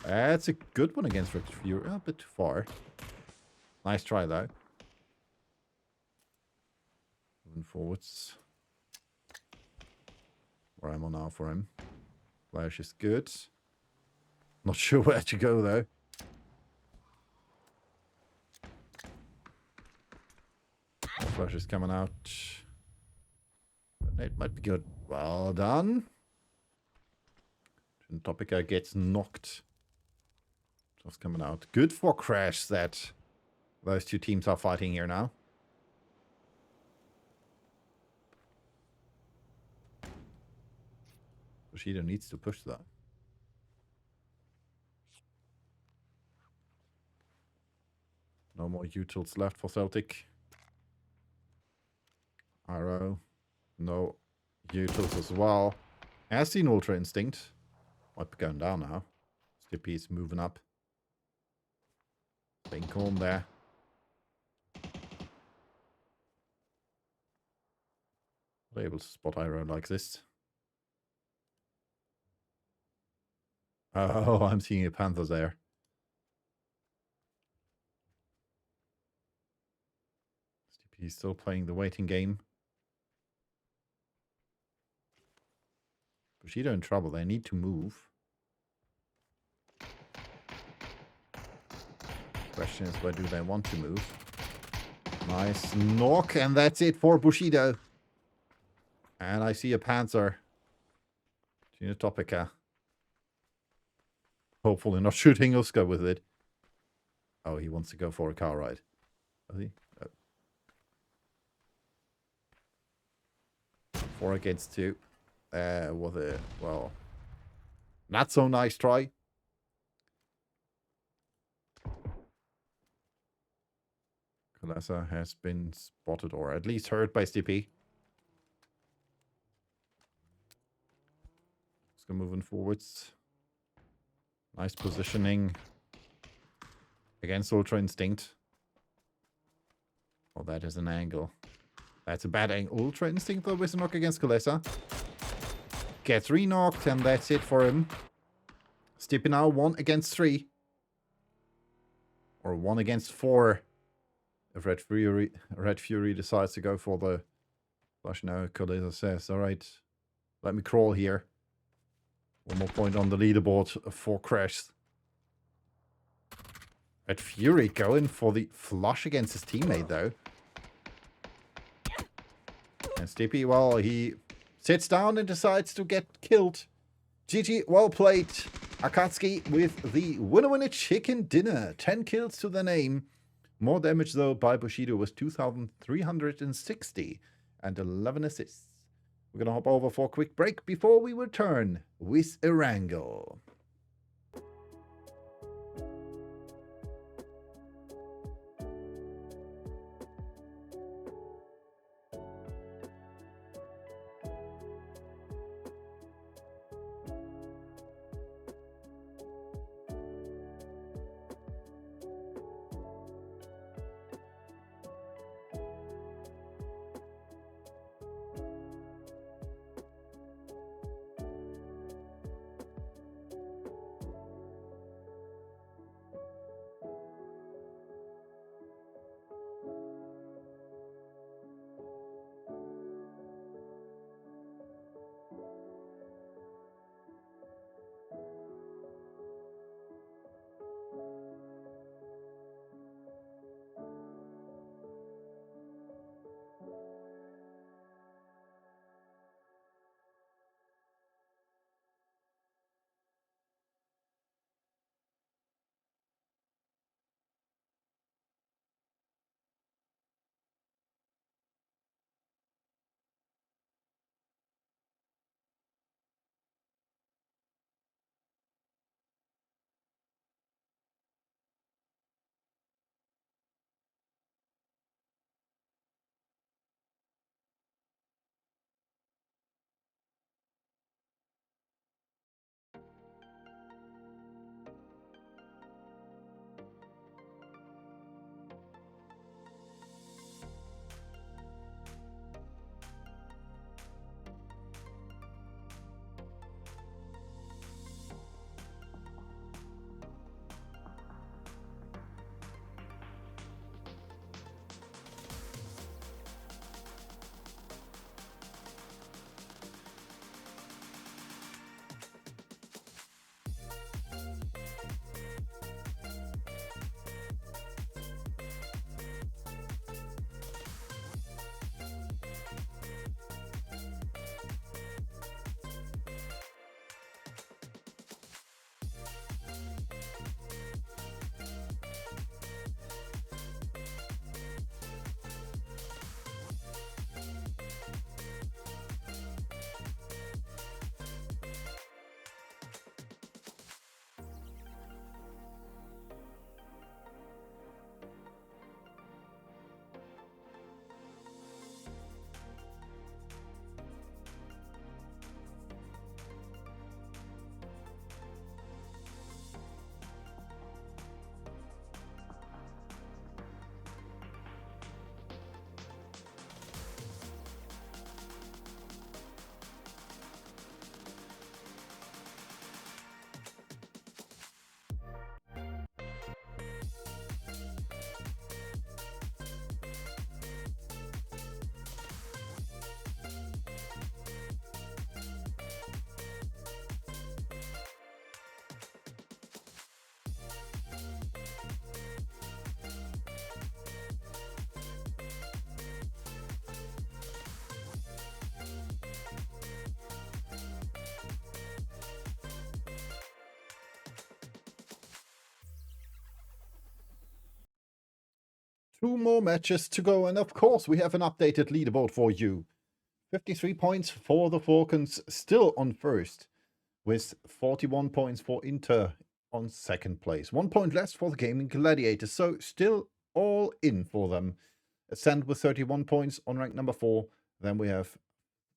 Speaker 1: That's a good one against Red Fury. A bit too far. Nice try though. Moving forwards. Where am I now for him? Flash is good. Not sure where to go though. Flash is coming out. It might be good. Well done. Topica gets knocked. Just coming out. Good for Crash that those 2 teams are fighting here now. Bushido needs to push that. No more utils left for Celtic. Arrow. No Utils as well. Has seen Ultra Instinct. Might be going down now. Stippy's moving up. Staying calm there. Not able to spot Iroh like this. Oh, I'm seeing a Panther there. Stippy's still playing the waiting game. Bushido in trouble. They need to move. Question is, where do they want to move? Nice knock, and that's it for Bushido. And I see a Panzer. Gina Topica. Hopefully not shooting Uska with it. Oh, he wants to go for a car ride. Does he? Oh. 4 against 2. Was it? Well, not so nice try. Kalesa has been spotted, or at least heard by Stippy. Let's go moving forwards. Nice positioning against Ultra Instinct. Oh, that is an angle. That's a bad angle. Ultra Instinct, though, with a knock against Kalesa. Gets re-knocked, and that's it for him. Stippy now 1 against 3. Or 1 against 4. If Red Fury decides to go for the flash now, Kalesa says, alright, let me crawl here. 1 more point on the leaderboard for Crash. Red Fury going for the flush against his teammate, though. And Stippy, well, he sits down and decides to get killed. GG, well played. Akatsuki with the winner chicken dinner. 10 kills to the name. More damage, though, by Bushido was 2,360 and 11 assists. We're going to hop over for a quick break before we return with a wrangle. 2 more matches to go, and of course we have an updated leaderboard for you. 53 points for the Falcons, still on first, with 41 points for Inter on second place. 1 point less for the Gaming Gladiators, so still all in for them. Ascend with 31 points on rank number 4. Then we have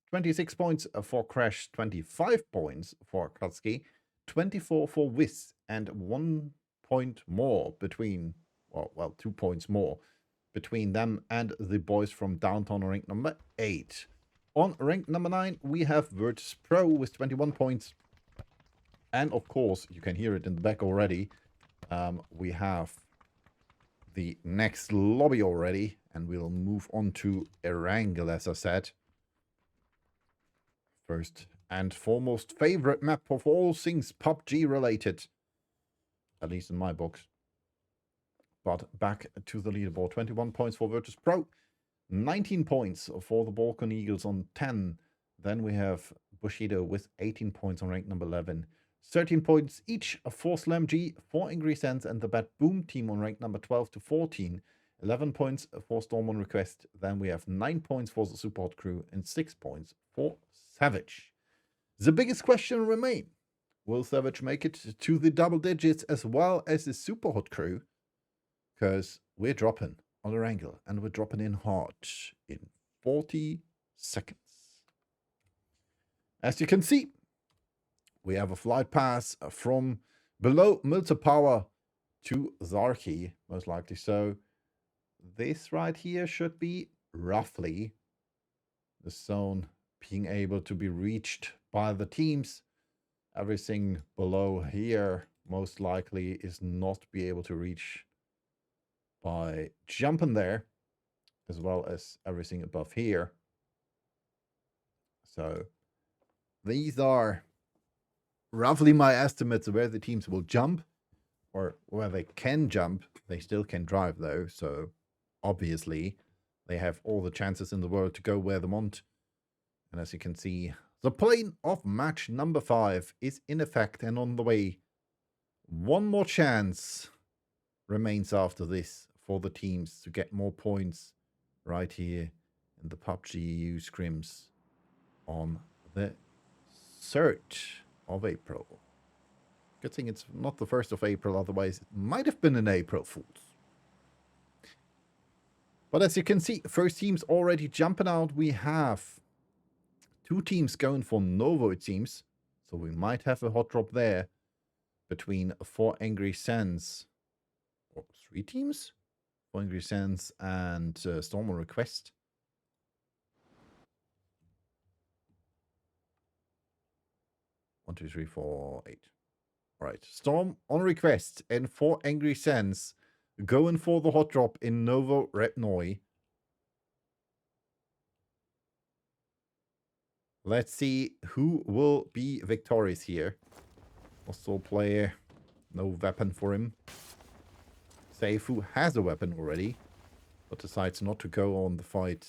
Speaker 1: 26 points for Crash, 25 points for Katsuki, 24 for Wiz, and 1 point more between, well, 2 points more between them and the boys from Downtown on rank number 8. On rank number 9, we have Virtus Pro with 21 points. And of course, you can hear it in the back already. We have the next lobby already, and we'll move on to Erangel, as I said. First and foremost favorite map of all things PUBG related, at least in my books. But back to the leaderboard. 21 points for Virtus Pro, 19 points for the Balkan Eagles on 10. Then we have Bushido with 18 points on rank number 11. 13 points each for Slam G, 4 Angry Sands, and the Bad Boom team on rank number 12 to 14. 11 points for Storm on Request. Then we have 9 points for the Support Crew and 6 points for Savage. The biggest question remains: will Savage make it to the double digits as well as the Super Hot Crew? Because we're dropping on the angle, and we're dropping in hard in 40 seconds. As you can see, we have a flight pass from below Milter Power to Zarki, most likely. So this right here should be roughly the zone being able to be reached by the teams. Everything below here most likely is not be able to reach by jumping there, as well as everything above here. So these are roughly my estimates of where the teams will jump, or where they can jump. They still can drive though, so obviously they have all the chances in the world to go where they want. And as you can see, the plane of match number 5 is in effect and on the way. One more chance remains after this for the teams to get more points right here in the PUBG EU Scrims on the 3rd of April. Good thing it's not the 1st of April, otherwise it might have been an April Fool's. But as you can see, first team's already jumping out. We have 2 teams going for Novo, it seems. So we might have a hot drop there between 4 Angry Sands. Or 3 teams? 4 Angry Sands and Storm on Request. One, two, three, four, 8. All right. Storm on Request and 4 Angry Sands going for the hot drop in Novo Rednoi. Let's see who will be victorious here. Also player, no weapon for him. Seifu has a weapon already, but decides not to go on the fight.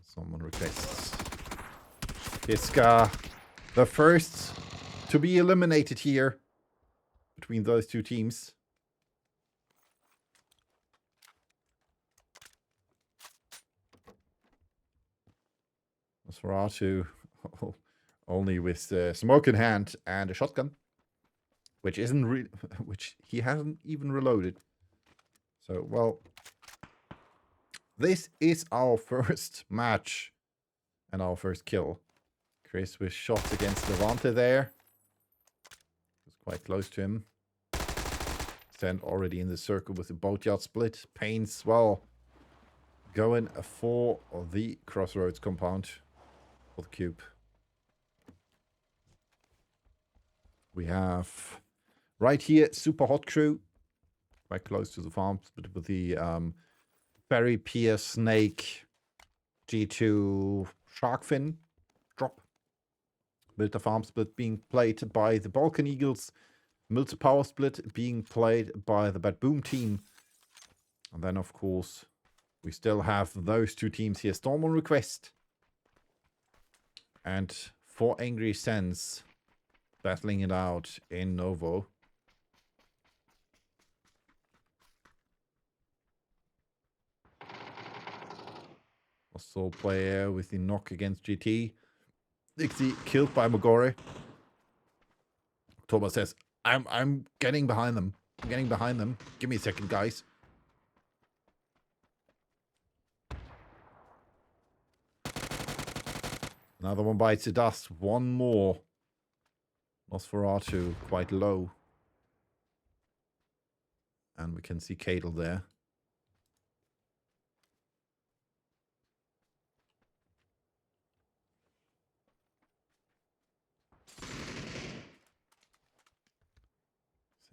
Speaker 1: Someone requests Kiska, the first to be eliminated here between those 2 teams. Nosferatu only with smoke in hand and a shotgun, which isn't which he hasn't even reloaded. So, well, this is our first match and our first kill. Chris with shots against Levante there. Was quite close to him. Stand already in the circle with the boatyard split. Pain's, well, going for the Crossroads compound for the cube. We have right here Super Hot Crew, quite close to the farms, but with the Berry Pier Snake G2 Sharkfin drop. Milter Farm split being played by the Balkan Eagles. Milter Power split being played by the Bad Boom team. And then, of course, we still have those 2 teams here. Storm on Request and 4 Angry Sands battling it out in Novo. Sole player with the knock against GT. Dixie killed by Mogori. October says, I'm getting behind them. I'm getting behind them. Give me a second, guys. Another one bites the dust. One more. Nosferatu quite low. And we can see Cadel there.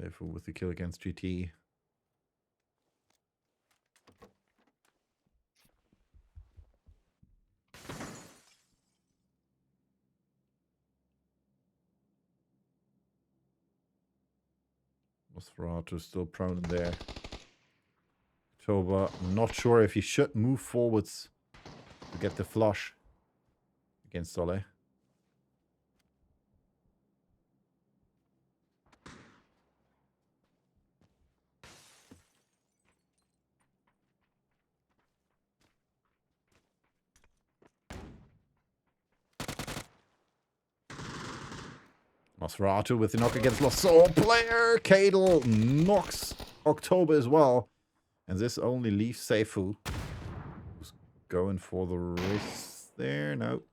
Speaker 1: Seifu with the kill against GT. Nosferatu still prone in there. October, I'm not sure if he should move forwards to get the flush against Sole. Nosferatu with the knock against Lassalle player. Cadel knocks October as well. And this only leaves Seifu, who's going for the wrist there. No.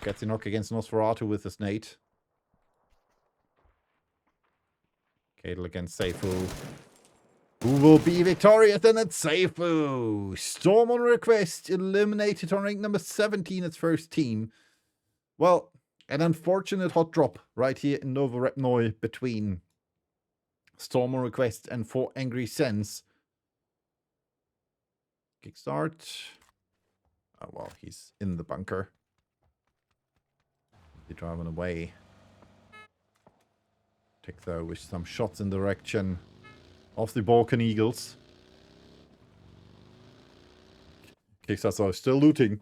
Speaker 1: Gets the knock against Nosferatu with the Snate. Cadel against Seifu. Who will be victorious? And it's Seifu. Storm on request. Eliminated on rank number 17, its first team. Well, an unfortunate hot drop right here in Nova Repnoi between Storm on request and 4 Angry Sense. Kickstart. Oh, well, he's in the bunker. They're driving away. Take though with some shots in the direction of the Balkan Eagles. Kickstarts are still looting.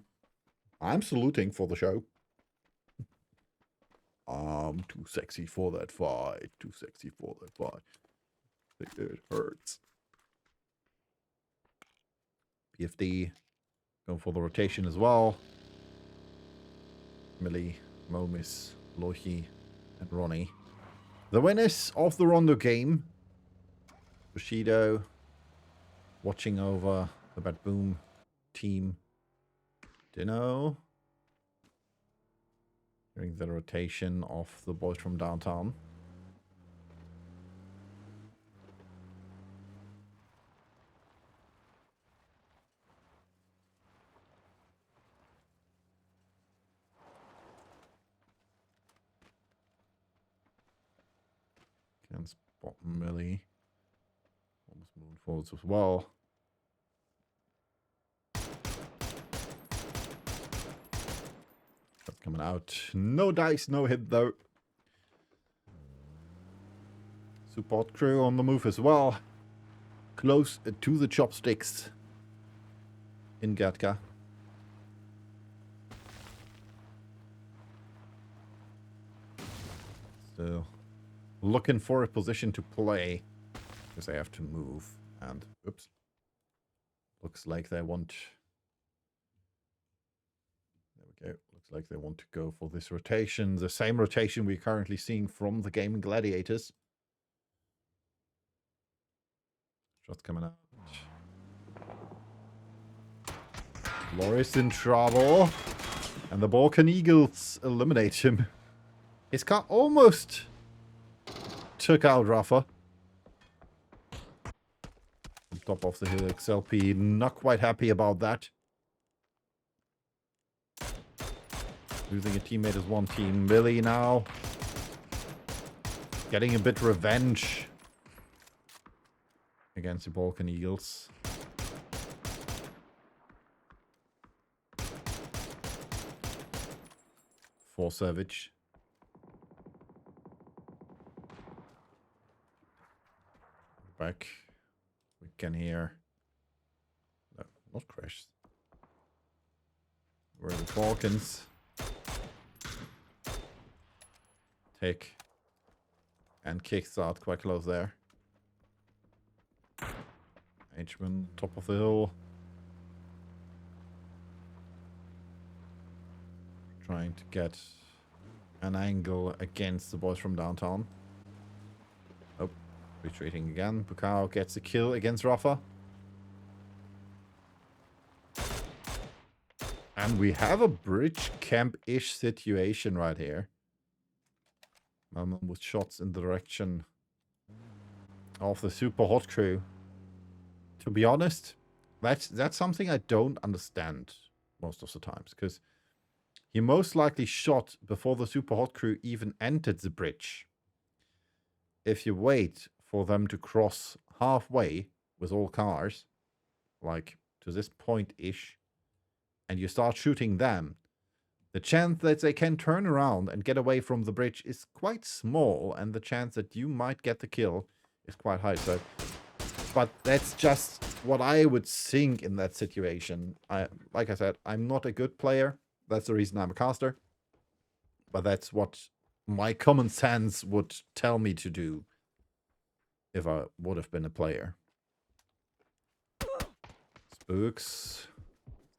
Speaker 1: I'm still looting for the show. I'm too sexy for that fight. Too sexy for that fight. It hurts. PFD going for the rotation as well. Millie, Momis, Lohi, and Ronnie. The winners of the Rondo game. Bushido watching over the Bad Boom team. Dino. During the rotation of the boys from downtown. Can spot Millie. Almost moving forwards as well. That's coming out. No dice, no hit though. Support crew on the move as well. Close to the chopsticks in Gatka. Still looking for a position to play because they have to move. And oops, looks like they want. There we go. Looks like they want to go for this rotation, the same rotation we're currently seeing from the Gaming Gladiators. Shots coming out. Loris in trouble. And the Balkan Eagles eliminate him. His car almost took out Rafa. On top of the hill, XLP not quite happy about that. Losing a teammate as one team. Millie now getting a bit revenge against the Balkan Eagles. For Savage. Back. We can hear. No, not crashed. Where are the Balkans? Take. And kickstart quite close there. H-Man, top of the hill. Trying to get an angle against the boys from downtown. Oh, retreating again. Bukao gets a kill against Rafa. And we have a bridge camp-ish situation right here. Moment with shots in the direction of the super hot crew. To be honest, that's something I don't understand most of the times, because he most likely shot before the super hot crew even entered the bridge. If you wait for them to cross halfway with all cars, like to this point-ish, and you start shooting them, the chance that they can turn around and get away from the bridge is quite small, and the chance that you might get the kill is quite high. So, but that's just what I would think in that situation. Like I said, I'm not a good player. That's the reason I'm a caster. But that's what my common sense would tell me to do if I would have been a player. Spooks.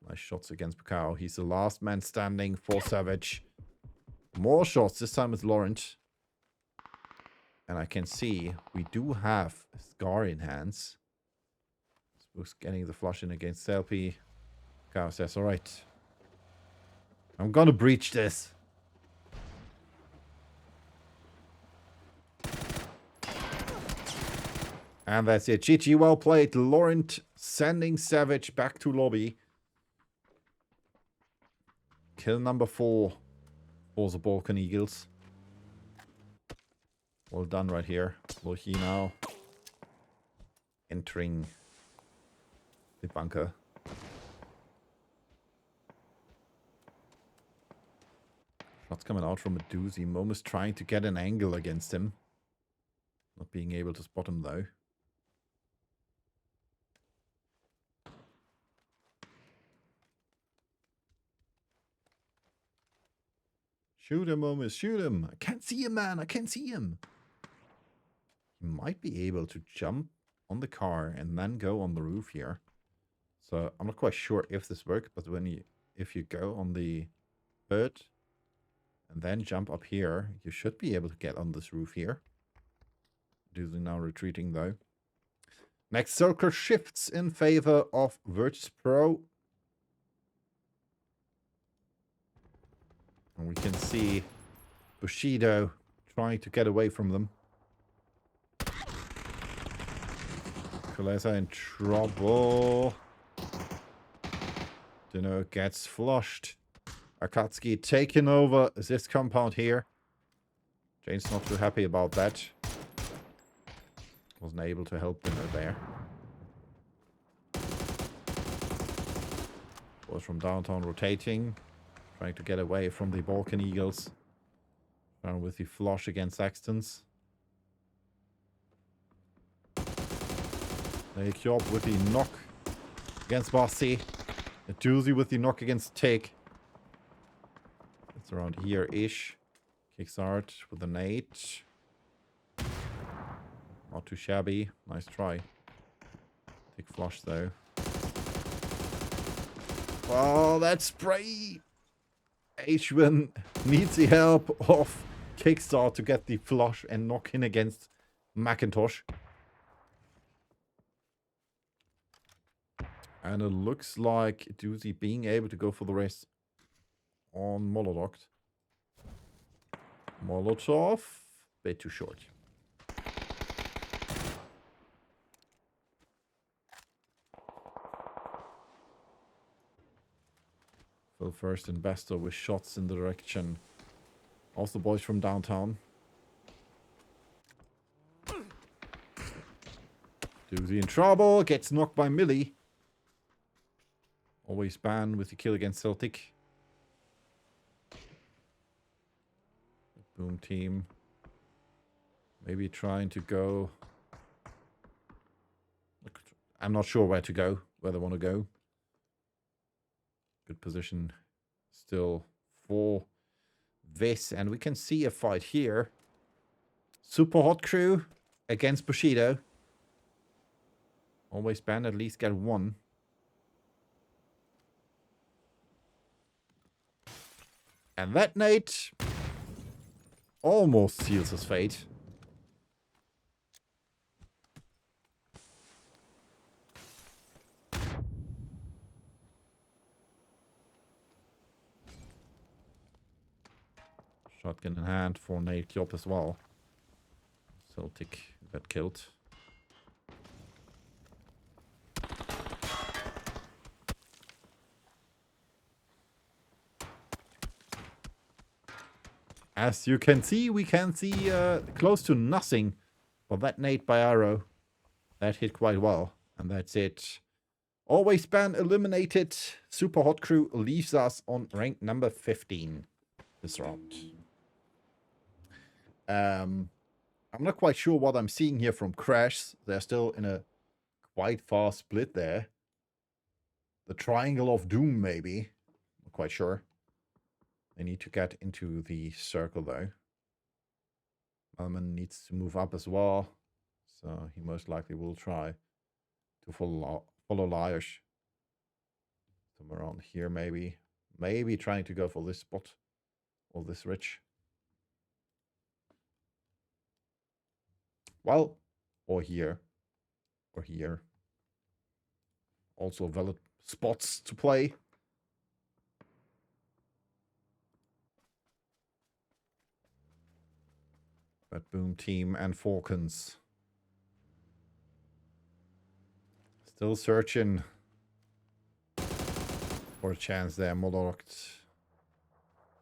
Speaker 1: Nice shots against Bukao. He's the last man standing for Savage. More shots, this time with Laurent. And I can see we do have a Scar in hands. Spooks getting the flush in against Selpy. Bukao says, alright, I'm gonna breach this. And that's it. GG, well played. Laurent sending Savage back to lobby. Kill number 4 for the Balkan Eagles. Well done right here. Lohi now entering the bunker. Shots coming out from a doozy. Momus trying to get an angle against him. Not being able to spot him though. Shoot him, Momus, shoot him. I can't see him, man. I can't see him. He might be able to jump on the car and then go on the roof here. So I'm not quite sure if this works, but if you go on the bird and then jump up here, you should be able to get on this roof here. Doozy now retreating though. Next circle shifts in favor of Virtus Pro. And we can see Bushido trying to get away from them. Kulesa in trouble. Dino gets flushed. Akatsuki taking over this compound here. Jane's not too happy about that. Wasn't able to help Dino there. Was from downtown rotating. Trying to get away from the Balkan Eagles. Down with the flush against Saxtons. They job with the knock against Bossy. A doozy with the knock against Take. It's around here-ish. Kickstart with a nade. Not too shabby. Nice try. Take flush though. Oh, that spray! Ashwin needs the help of Kickstart to get the flush and knock in against Macintosh. And it looks like Doozy being able to go for the rest on Molotov. Molotov, bit too short. Phil first and Bester with shots in the direction of the boys from downtown. Doozy in trouble, gets knocked by Millie. Always banned with the kill against Celtic. Boom team. Maybe trying to go. I'm not sure where to go, where they want to go. Good position still for this. And we can see a fight here. Super Hot Crew against Bushido. Always banned, at least get one. And that nade almost seals his fate. Shotgun in hand for nade kill as well. Celtic got killed. As you can see, we can see close to nothing. But that nade by arrow, that hit quite well. And that's it. Always ban eliminated. Super Hot Crew leaves us on rank number 15 this round. I'm not quite sure what I'm seeing here from Crash. They're still in a quite far split there. The Triangle of Doom, maybe. Not quite sure. They need to get into the circle, though. Malman needs to move up as well. So he most likely will try to follow Laios. Somewhere around here, maybe. Maybe trying to go for this spot. Or this ridge. Well, or here. Or here. Also valid spots to play. But Boom Team and Falcons. Still searching for a chance there. Molorokt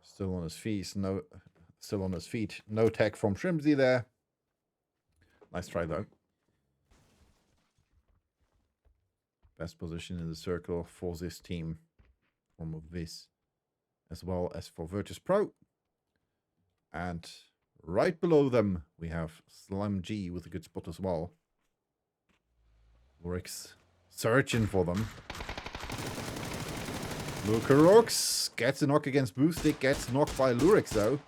Speaker 1: still on his feet. Still on his feet. No tag from Shrimsy there. Nice try though. Best position in the circle for this team. From this. As well as for Virtus Pro. And right below them, we have Slam G with a good spot as well. Lurix searching for them. Lucarox gets a knock against Boostic, gets knocked by Lurix though.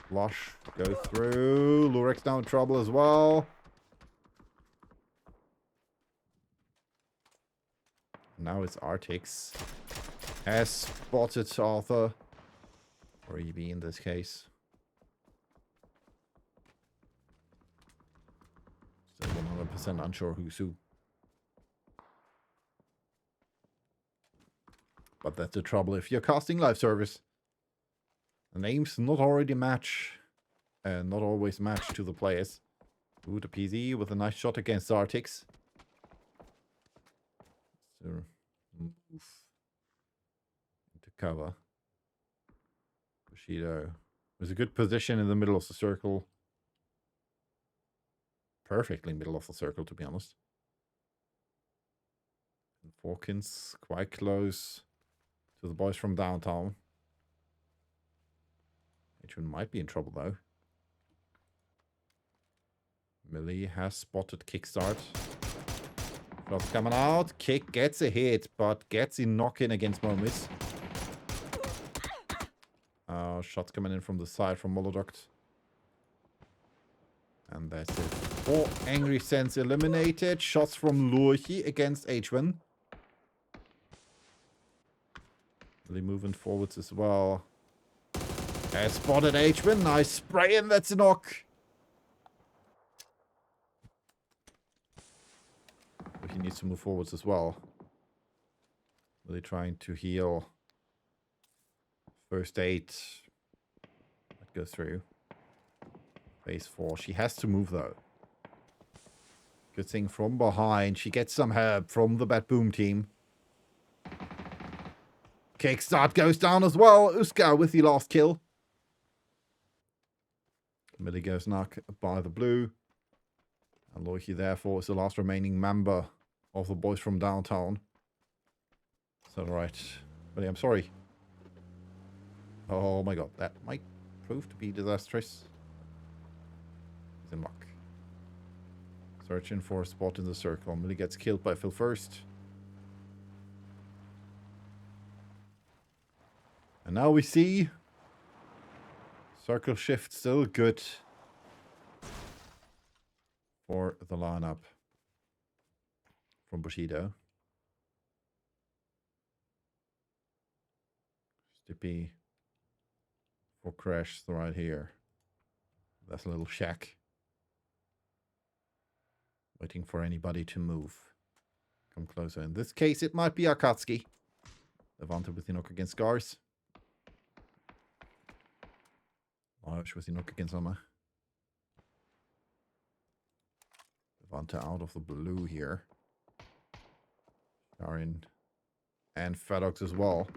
Speaker 1: Flush, go through. Lurix now in trouble as well. Now it's Artix. Has spotted Arthur. Or EB in this case. Still 100% unsure who's who. But that's the trouble if you're casting live service. The names not already match. Not always match to the players. Ooh, the PZ with a nice shot against Artix. So, move into cover. Bushido was a good position in the middle of the circle. Perfectly middle of the circle, to be honest. And Falcons quite close to the boys from downtown. Adrian might be in trouble, though. Millie has spotted Kickstart. Shots coming out. Kick gets a hit, but gets a knock-in against Momis. Shots coming in from the side from Molodoct. And that's it. 4 Angry Sense eliminated. Shots from Lurchi against H1. Really moving forwards as well. Has spotted H1. Nice spray, and that's a knock. But he needs to move forwards as well. Really trying to heal. First aid. That goes through. Phase 4. She has to move though. Good thing from behind. She gets some help from the Bad Boom team. Kickstart goes down as well. Uska with the last kill. Millie goes knock by the blue. And Loichi therefore is the last remaining member of the boys from downtown. Is that right? Millie, I'm sorry. Oh my god, that might prove to be disastrous. He's in luck. Searching for a spot in the circle. Millie gets killed by Phil first. And now we see circle shift still good for the lineup from Bushido. Stippy for crash right here. That's a little shack. Waiting for anybody to move. Come closer. In this case, it might be Akatsuki. Levante with the knock against Gars. Lars with the knock against Oma. Levante out of the blue here. Sharin and Fedox as well.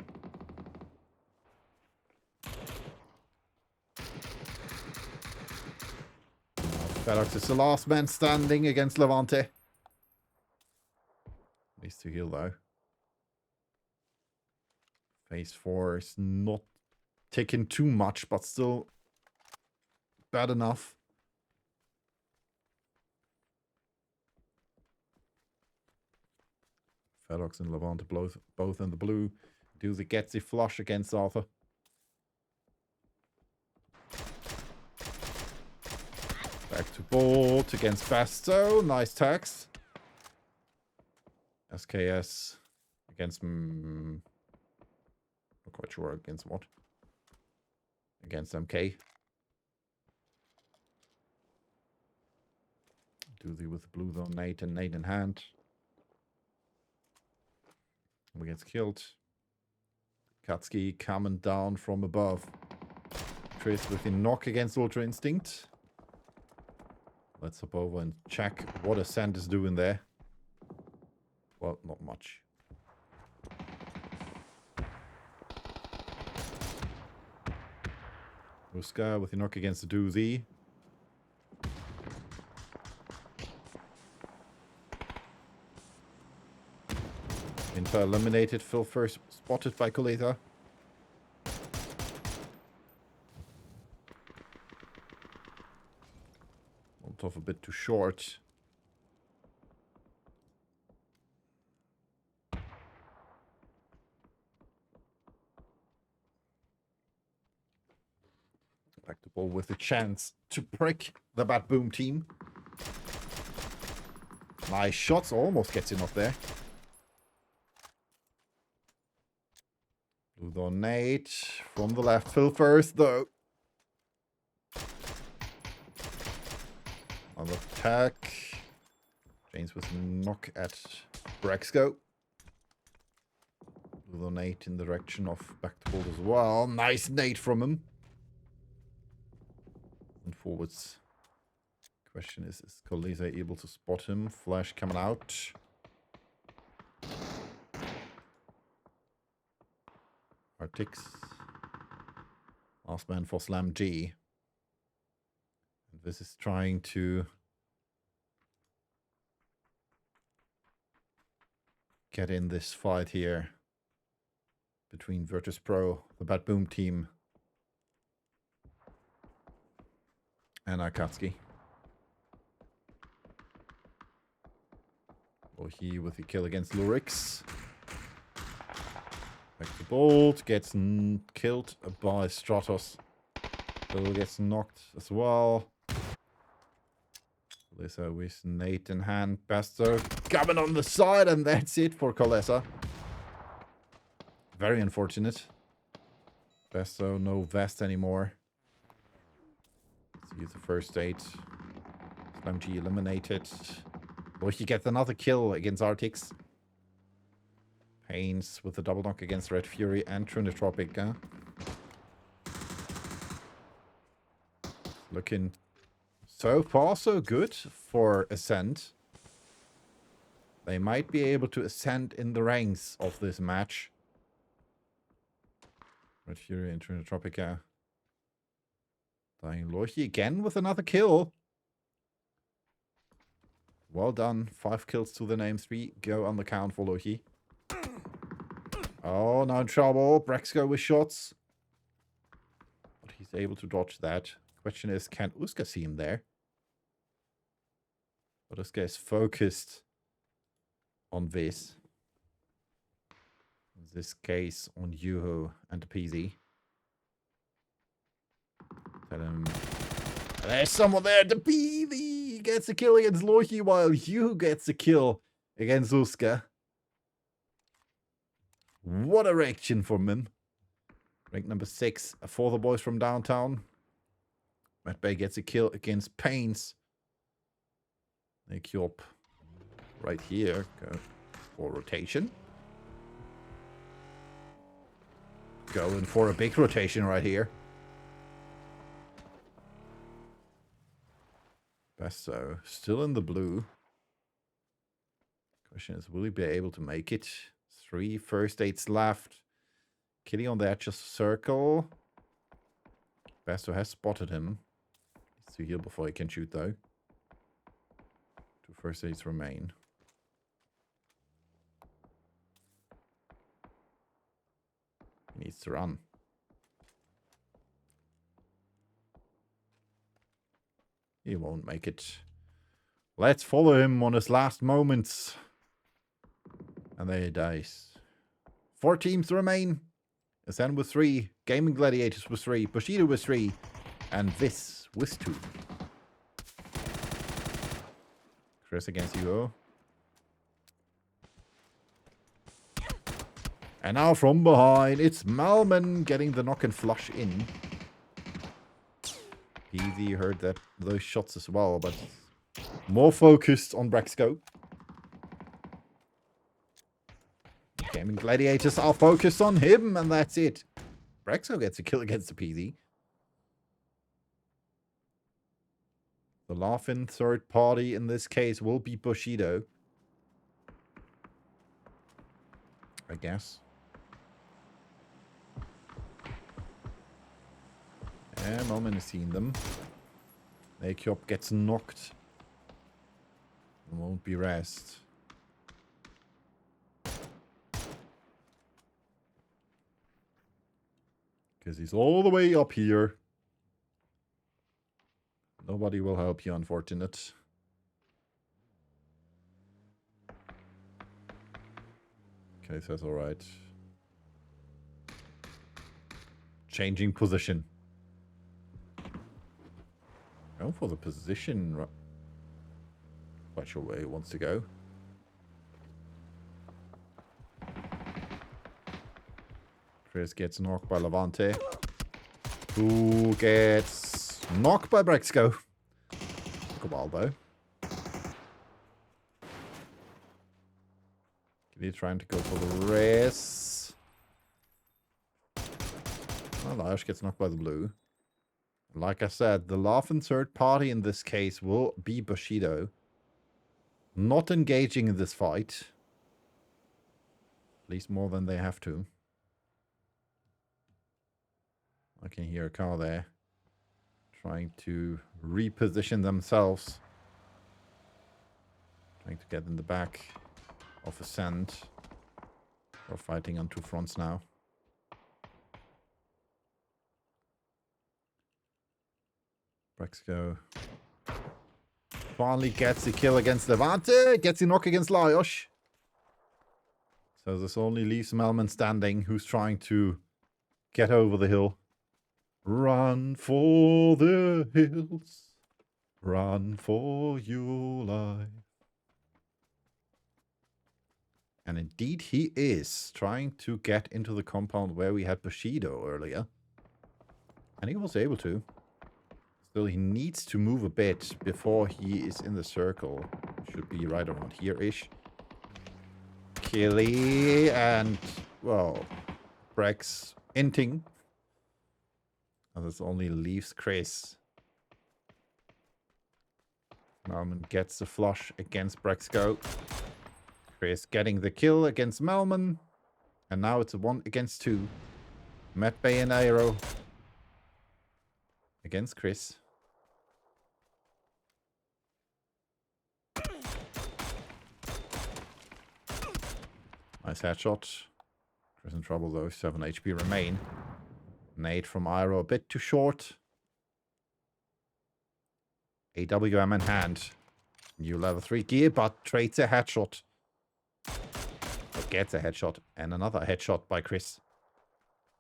Speaker 1: Fedox is the last man standing against Levante. Needs to heal though. Phase 4 is not taking too much, but still bad enough. Fedox and Levante both in the blue. Do the Getsy flush against Arthur. Back to Bolt against Basto. Nice tags. SKS against... not quite sure against what. Against MK. Doozy with the blue though. Nate in hand. We gets killed. Katsuki coming down from above. Tris with the knock against Ultra Instinct. Let's hop over and check what Ascent is doing there. Well, not much. Ruska with the knock against the Doozy. Inter eliminated. Phil first spotted by Coleta. Molotov a bit too short. Back to ball with a chance to prick the Bad Boom team. Nice shots. Almost gets him up there. Blue donate from the left. Phil first, though. Another attack. James with a knock at Brexco. Blue donate in the direction of back to ball as well. Nice nade from him. And forwards. Question is Coleza able to spot him? Flash coming out. Artix. Last man for Slam G. And this is trying to get in this fight here between Virtus Pro, the Bad Boom team, and Akatsuki. Lohi with the kill against Lurix. Back to Bolt, gets killed by Stratos. Bill gets knocked as well. Colessa with Nate in hand. Basto coming on the side, and that's it for Colessa. Very unfortunate. Basto, no vest anymore. Let's use the first aid. Slam G eliminated. Will he get another kill against Artix? Pains with the double knock against Red Fury and Trinitropic. Looking so far so good for Ascent. They might be able to ascend in the ranks of this match. Red Fury and Trinitropica. Dying Lohi again with another kill. Well done. 5 kills to the name. 3 go on the count for Lohi. Oh, now in trouble. Brexco with shots. But he's able to dodge that. Question is, can Uska see him there? But Uska is focused on this. In this case, on Yuho and the PZ. Tell him... There's someone there. The PZ gets a kill against Lohi while Yuho gets a kill against Uska. What a reaction from him. Rank number 6 for the boys from downtown. Matt Bay gets a kill against Pains. They queue up right here. Go for rotation. Going for a big rotation right here. Besto still in the blue. Question is, will he be able to make it? 3 first aids left. Kitty on the edge of the circle. Besto has spotted him. Needs to heal before he can shoot though. 2 first aids remain. He needs to run. He won't make it. Let's follow him on his last moments. And there he dies. 4 teams remain. Ascend with 3. Gaming Gladiators with 3. Bushido with 3. And this with 2. Chris against Hugo. And now from behind, it's Malman getting the knock and flush in. Easy heard those shots as well, but more focused on Brexco. Gaming Gladiators are focused on him, and that's it. Brexco gets a kill against the PZ. The laughing third party in this case will be Bushido, I guess. Yeah, Melman has seen them. Nakyop gets knocked. It won't be rest. Because he's all the way up here. Nobody will help you, unfortunate. Okay, so that's alright. Changing position. Going for the position. Quite sure where he wants to go. Chris gets knocked by Levante. Who gets knocked by Brexco. Took a while though. He's trying to go for the race. Well, Laios gets knocked by the blue. Like I said, the laughing third party in this case will be Bushido. Not engaging in this fight. At least more than they have to. I can hear a car there. Trying to reposition themselves. Trying to get in the back of Ascent. We're fighting on 2 fronts now. Brexco finally gets the kill against Levante. Gets the knock against Laios. So this only leaves Melman standing, who's trying to get over the hill. Run for the hills. Run for your life. And indeed he is trying to get into the compound where we had Bushido earlier. And he was able to. Still, he needs to move a bit before he is in the circle. Should be right around here-ish. Killy and, well, Brex inting. And this only leaves Chris. Malman gets the flush against Brexco. Chris getting the kill against Malman. And now it's a 1 against 2. Matt Bay and Aero against Chris. Nice headshot. Chris in trouble though. 7 HP remain. Nade from Aero a bit too short. AWM in hand. New level 3 gear, but trades a headshot. Or gets a headshot. And another headshot by Chris.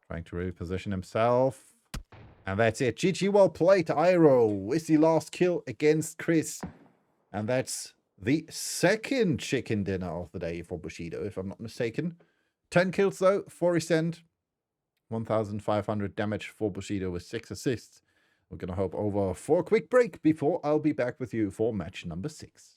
Speaker 1: Trying to reposition himself. And that's it. GG, well played. Aero with the last kill against Chris. And that's the second chicken dinner of the day for Bushido, if I'm not mistaken. 10 kills though for Ascend. 1,500 damage for Bushido with 6 assists. We're going to hop over for a quick break before I'll be back with you for match number 6.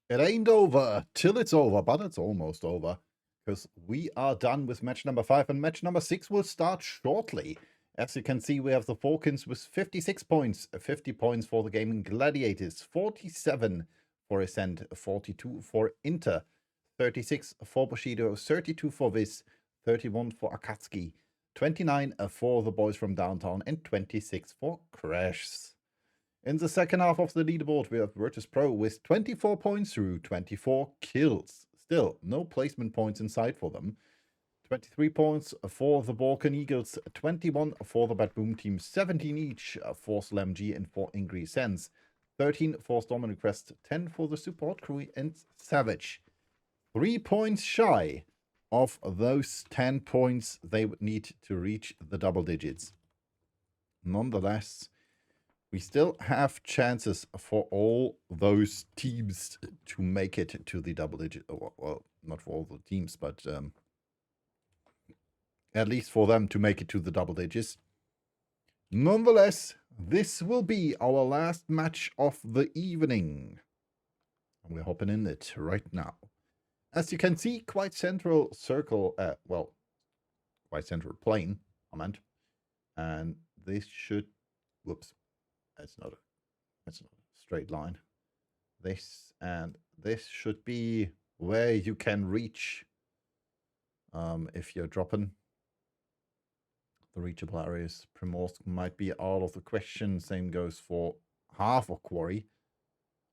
Speaker 1: It ain't over till it's over, but it's almost over. Because we are done with match number 5, and match number 6 will start shortly. As you can see, we have the Falcons with 56 points, 50 points for the Gaming Gladiators, 47 for Ascent, 42 for Inter, 36 for Bushido, 32 for Viz, 31 for Akatsuki, 29 for the boys from downtown, and 26 for Crash. In the second half of the leaderboard, we have Virtus Pro with 24 points through 24 kills. Still, no placement points in sight for them. 23 points for the Balkan Eagles, 21 for the Bad Boom team, 17 each for Slam G and 4 Angry Sense, 13 for Storm and Request, 10 for the Support Crew and Savage. 3 points shy of those 10 points they would need to reach the double digits. Nonetheless, we still have chances for all those teams to make it to the double digit. Well, not for all the teams, but at least for them to make it to the double digits. Nonetheless, this will be our last match of the evening. And we're hopping in it right now. As you can see, quite central circle, well, quite central plane, I meant. And this should, whoops, it's not a straight line. This and this should be where you can reach if you're dropping. The reachable areas. Primorsk might be out of the question. Same goes for half of Quarry.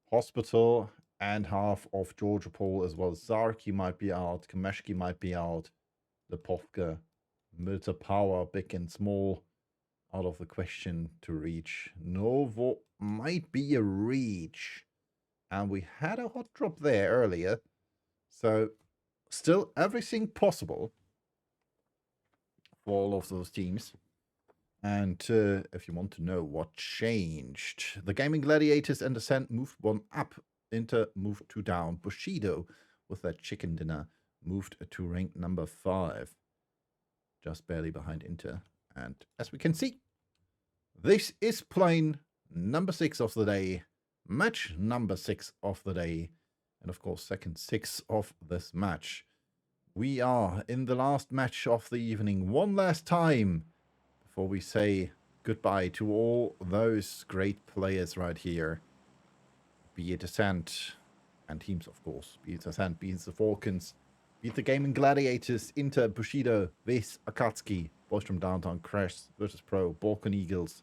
Speaker 1: Hospital and half of Georgiopol as well. Zarki might be out. Kameshki might be out. Lepovka, Milta Power, big and small, out of the question to reach. Novo might be a reach. And we had a hot drop there earlier. So still everything possible for all of those teams. And if you want to know what changed, the Gaming Gladiators and Ascent moved 1 up. Inter moved 2 down. Bushido, with that chicken dinner, moved to rank number 5. Just barely behind Inter. And as we can see, this is plane number 6 of the day. Match number 6 of the day. And of course, second 6 of this match. We are in the last match of the evening. One last time before we say goodbye to all those great players right here. Be it Ascent and teams, of course. Be it Ascent, be it the Falcons, be it the Gaming Gladiators, Inter, Bushido, Viz, Akatsuki, boys from downtown, Crash, Virtus Pro, Balkan Eagles,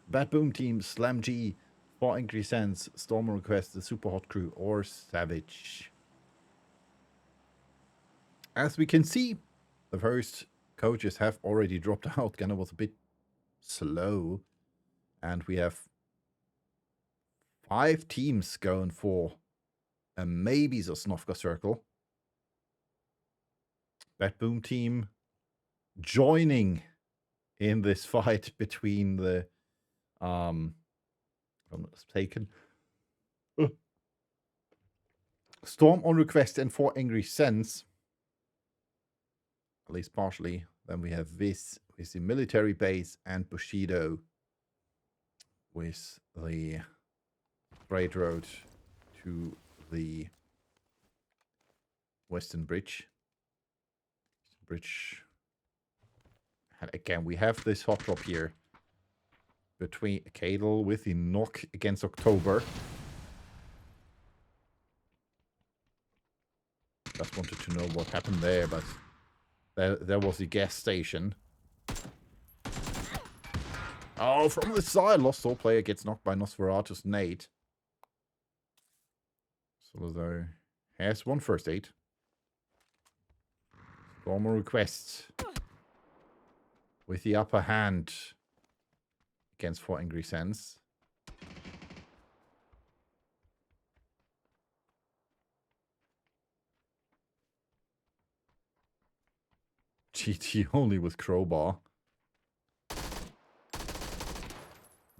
Speaker 1: Bad Boom Team, Slam G, 4 Angry Sense, Storm Request, the Super Hot Crew, or Savage. As we can see, the first coaches have already dropped out. Gunnar was a bit slow. And we have 5 teams going for a maybe Sosnovka circle. Bad Boom team joining in this fight between the if I'm not mistaken, Storm on Request and 4 Angry Sense. At least partially. Then we have Viz with the military base and Bushido with the freight road to the Western Bridge. And again, we have this hot drop here between Cadel with the knock against October. Just wanted to know what happened there, but there was the gas station. Oh, from the side, Lost Soul player gets knocked by Nosferatu's nade. Salazar has 1 first aid. Stormer requests with the upper hand against 4 Angry Sense. GT only with crowbar.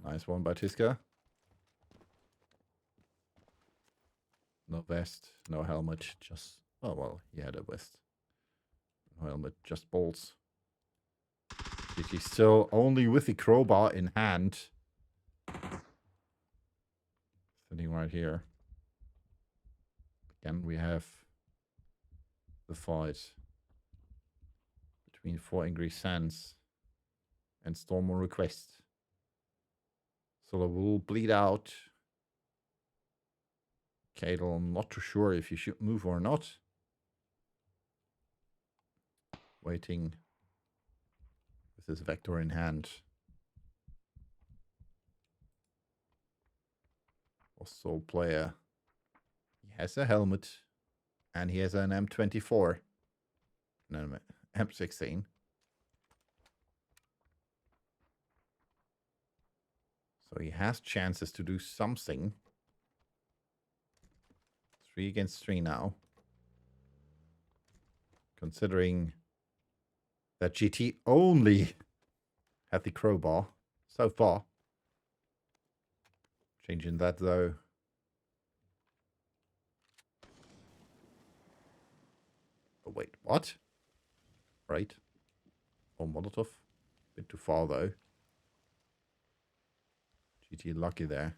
Speaker 1: Nice one by Tiska. No vest, no helmet, just... Oh, well, he had a vest. No helmet, just bolts. GT still only with the crowbar in hand. Sitting right here. Again, we have the fight between 4 Angry Sands and Storm on Request. So it will bleed out. Cadel, I'm not too sure if you should move or not. Waiting with his Vector in hand. Also player. He has a helmet. And he has an M24. No, M16. So he has chances to do something. 3 against 3 now. Considering that GT only had the crowbar so far. Changing that though. Oh wait, what? Right. Oh, Molotov. Bit too far though. GT lucky there.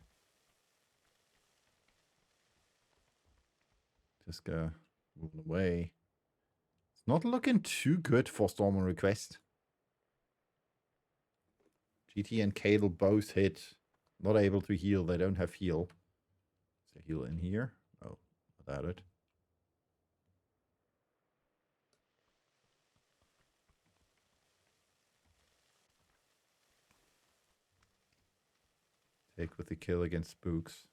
Speaker 1: Tiska moving away. It's not looking too good for Storm on Request. GT and Cadel both hit. Not able to heal. They don't have heal. Is there heal in here? Oh, without it. Take with the kill against Spooks.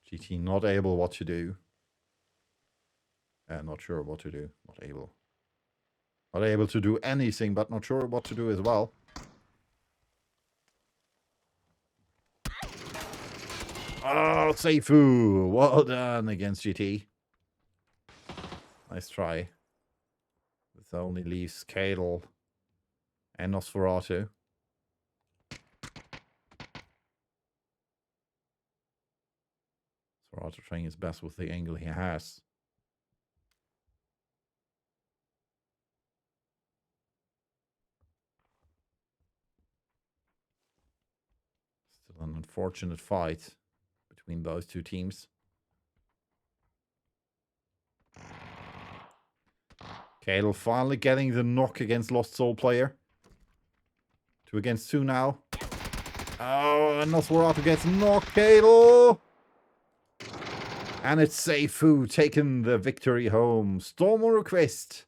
Speaker 1: GT not able what to do. Not sure what to do. Not able. Not able to do anything, but not sure what to do as well. Oh, Seifu! Well done against GT. Nice try. This only leaves Cadel and Nosferatu. Nosferatu trying his best with the angle he has. Still an unfortunate fight between those two teams. Cadel finally getting the knock against Lost Soul player. 2 against 2 now. Oh, and Nosferatu gets knocked. Cadel! And it's Seifu taking the victory home. Storm on Request.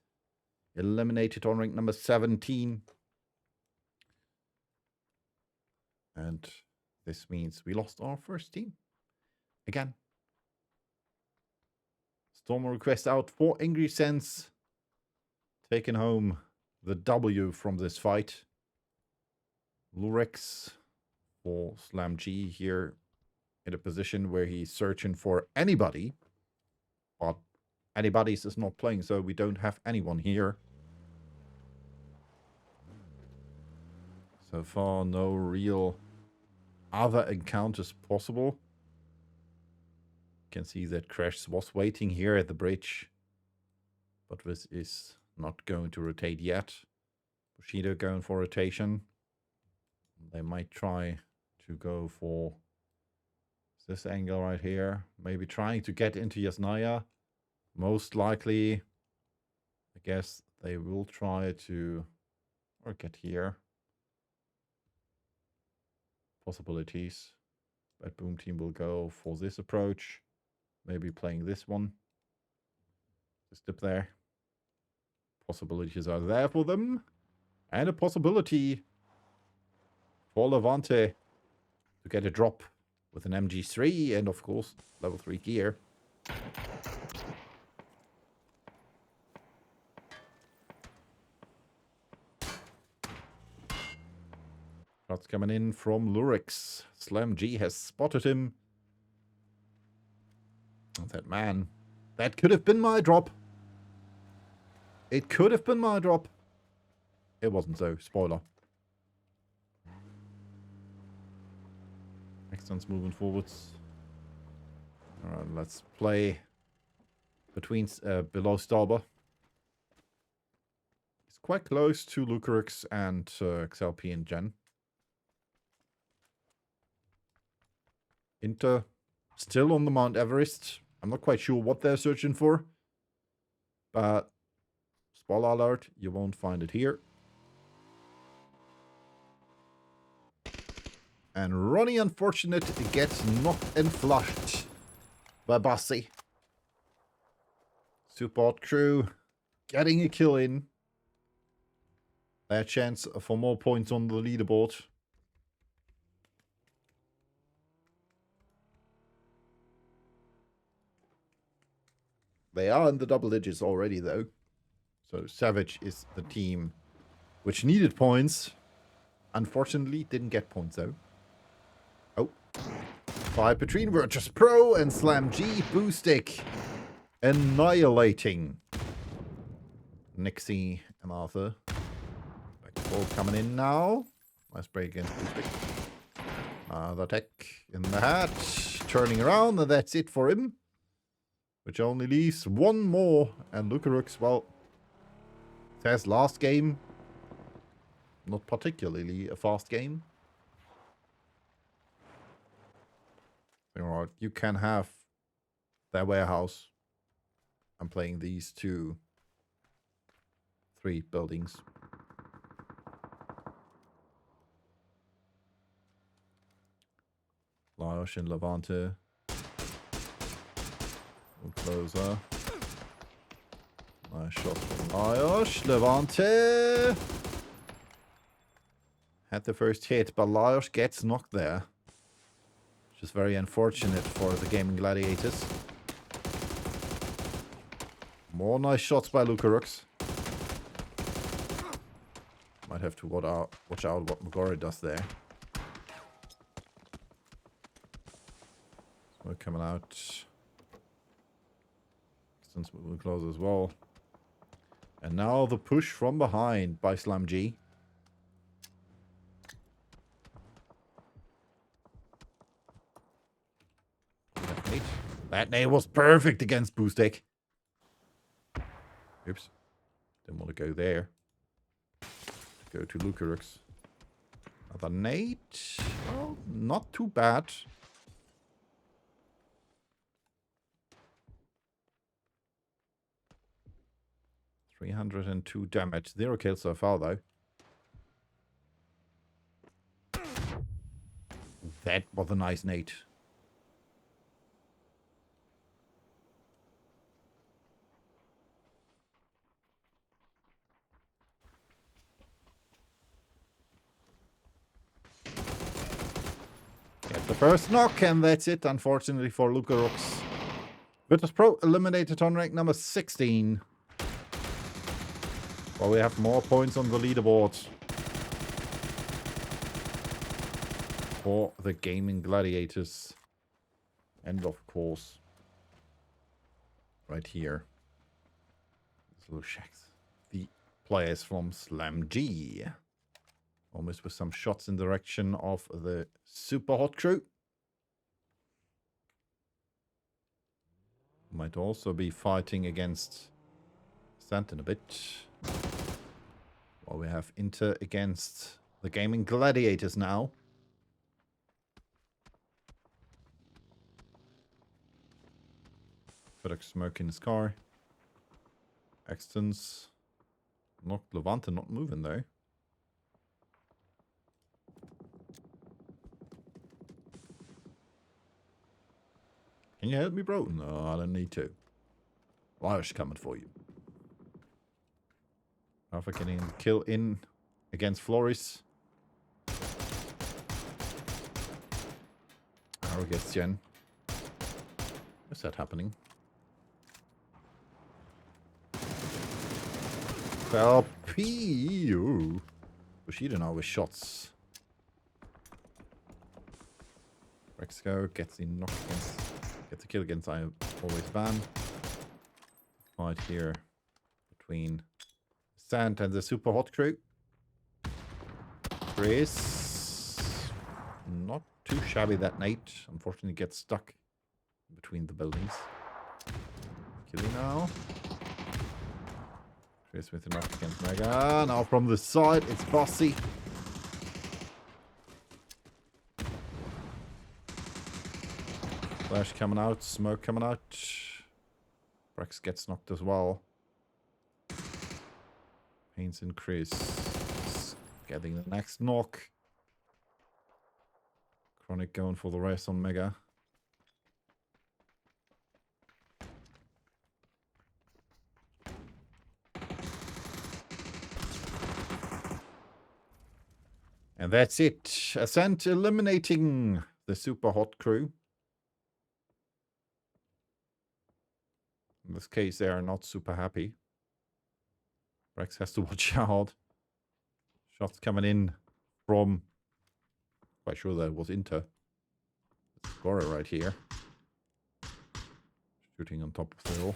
Speaker 1: Eliminated on rank number 17. And this means we lost our first team. Again. Storm on Request out for Angry Sense. Taking home the W from this fight. Lurex for Slam G here in a position where he's searching for anybody. But anybody's is not playing, so we don't have anyone here. So far, no real other encounters possible. You can see that Crash was waiting here at the bridge. But this is not going to rotate yet. Bushido going for rotation. They might try to go for this angle right here. Maybe trying to get into Yasnaya. Most likely, I guess they will try to or get here. Possibilities. Bad Boom team will go for this approach. Maybe playing this one. Just dip there. Possibilities are there for them. And a possibility for Levante to get a drop with an MG3 and, of course, level 3 gear. Shots coming in from Lurex. Slam G has spotted him. Oh, that man. That could have been my drop. It could have been my drop. It wasn't so. Spoiler. Next one's moving forwards. Alright, let's play between below Starber. It's quite close to Lucarix and XLP and Gen. Inter still on the Mount Everest. I'm not quite sure what they're searching for. But, spoiler alert, you won't find it here. And Ronnie, unfortunate, gets knocked and flushed by Bossy. Support crew getting a kill in. Their chance for more points on the leaderboard. They are in the double digits already, though. So Savage is the team which needed points. Unfortunately, didn't get points, though. Oh. 5 between Virtus Pro and Slam G. Boostic annihilating Nixie and Arthur. Back ball coming in now. Nice break against Boostic. The tech in the hatch. Turning around, and that's it for him. Which only leaves one more. And Lucarux, well, says last game. Not particularly a fast game. Alright, you can have their warehouse. I'm playing these 3 buildings. Liosh and Levante. Closer. Nice shot from Liosh. Levante had the first hit, but Liosh gets knocked there. Which is very unfortunate for the Gaming Gladiators. More nice shots by Lucarux. Might have to watch out what Magori does there. Smoke coming out. Distance moving close as well. And now the push from behind by Slam G. That nade was perfect against Boostic. Oops. Didn't want to go there. Go to Lucarux. Another nade. Well, not too bad. 302 damage. 0 kills so far, though. That was a nice nade. Get the first knock, and that's it, unfortunately, for Lucarux. Virtus Pro eliminated on rank number 16. Well, we have more points on the leaderboard for the Gaming Gladiators. And of course, right here, these little shacks. The players from Slam G. Almost with some shots in the direction of the Super Hot crew. Might also be fighting against Sant in a bit. Well, we have Inter against the Gaming Gladiators now. FedEx smoke in his car. Extons. Knocked Levante not moving though. Can you help me, bro? No, I don't need to. Irish coming for you. Alpha getting the kill in against Floris. Arrow gets Jen. What's that happening? Well, P.U. Bushido now with shots. Rexco gets the knock against. Gets a kill against I always ban. Fight here between Sant and the Super Hot crew. Chris. Not too shabby that night. Unfortunately gets stuck between the buildings. Killing now. Chris with a knock against Mega. Now from the side it's Bossy. Flash coming out, smoke coming out. Brex gets knocked as well. Pains and Chris getting the next knock. Chronic going for the rest on Mega. And that's it. Ascent eliminating the super hot crew. In this case, they are not super happy. Rex has to watch out. Shots coming in from... Quite sure that was Inter. The scorer right here. Shooting on top of the hill.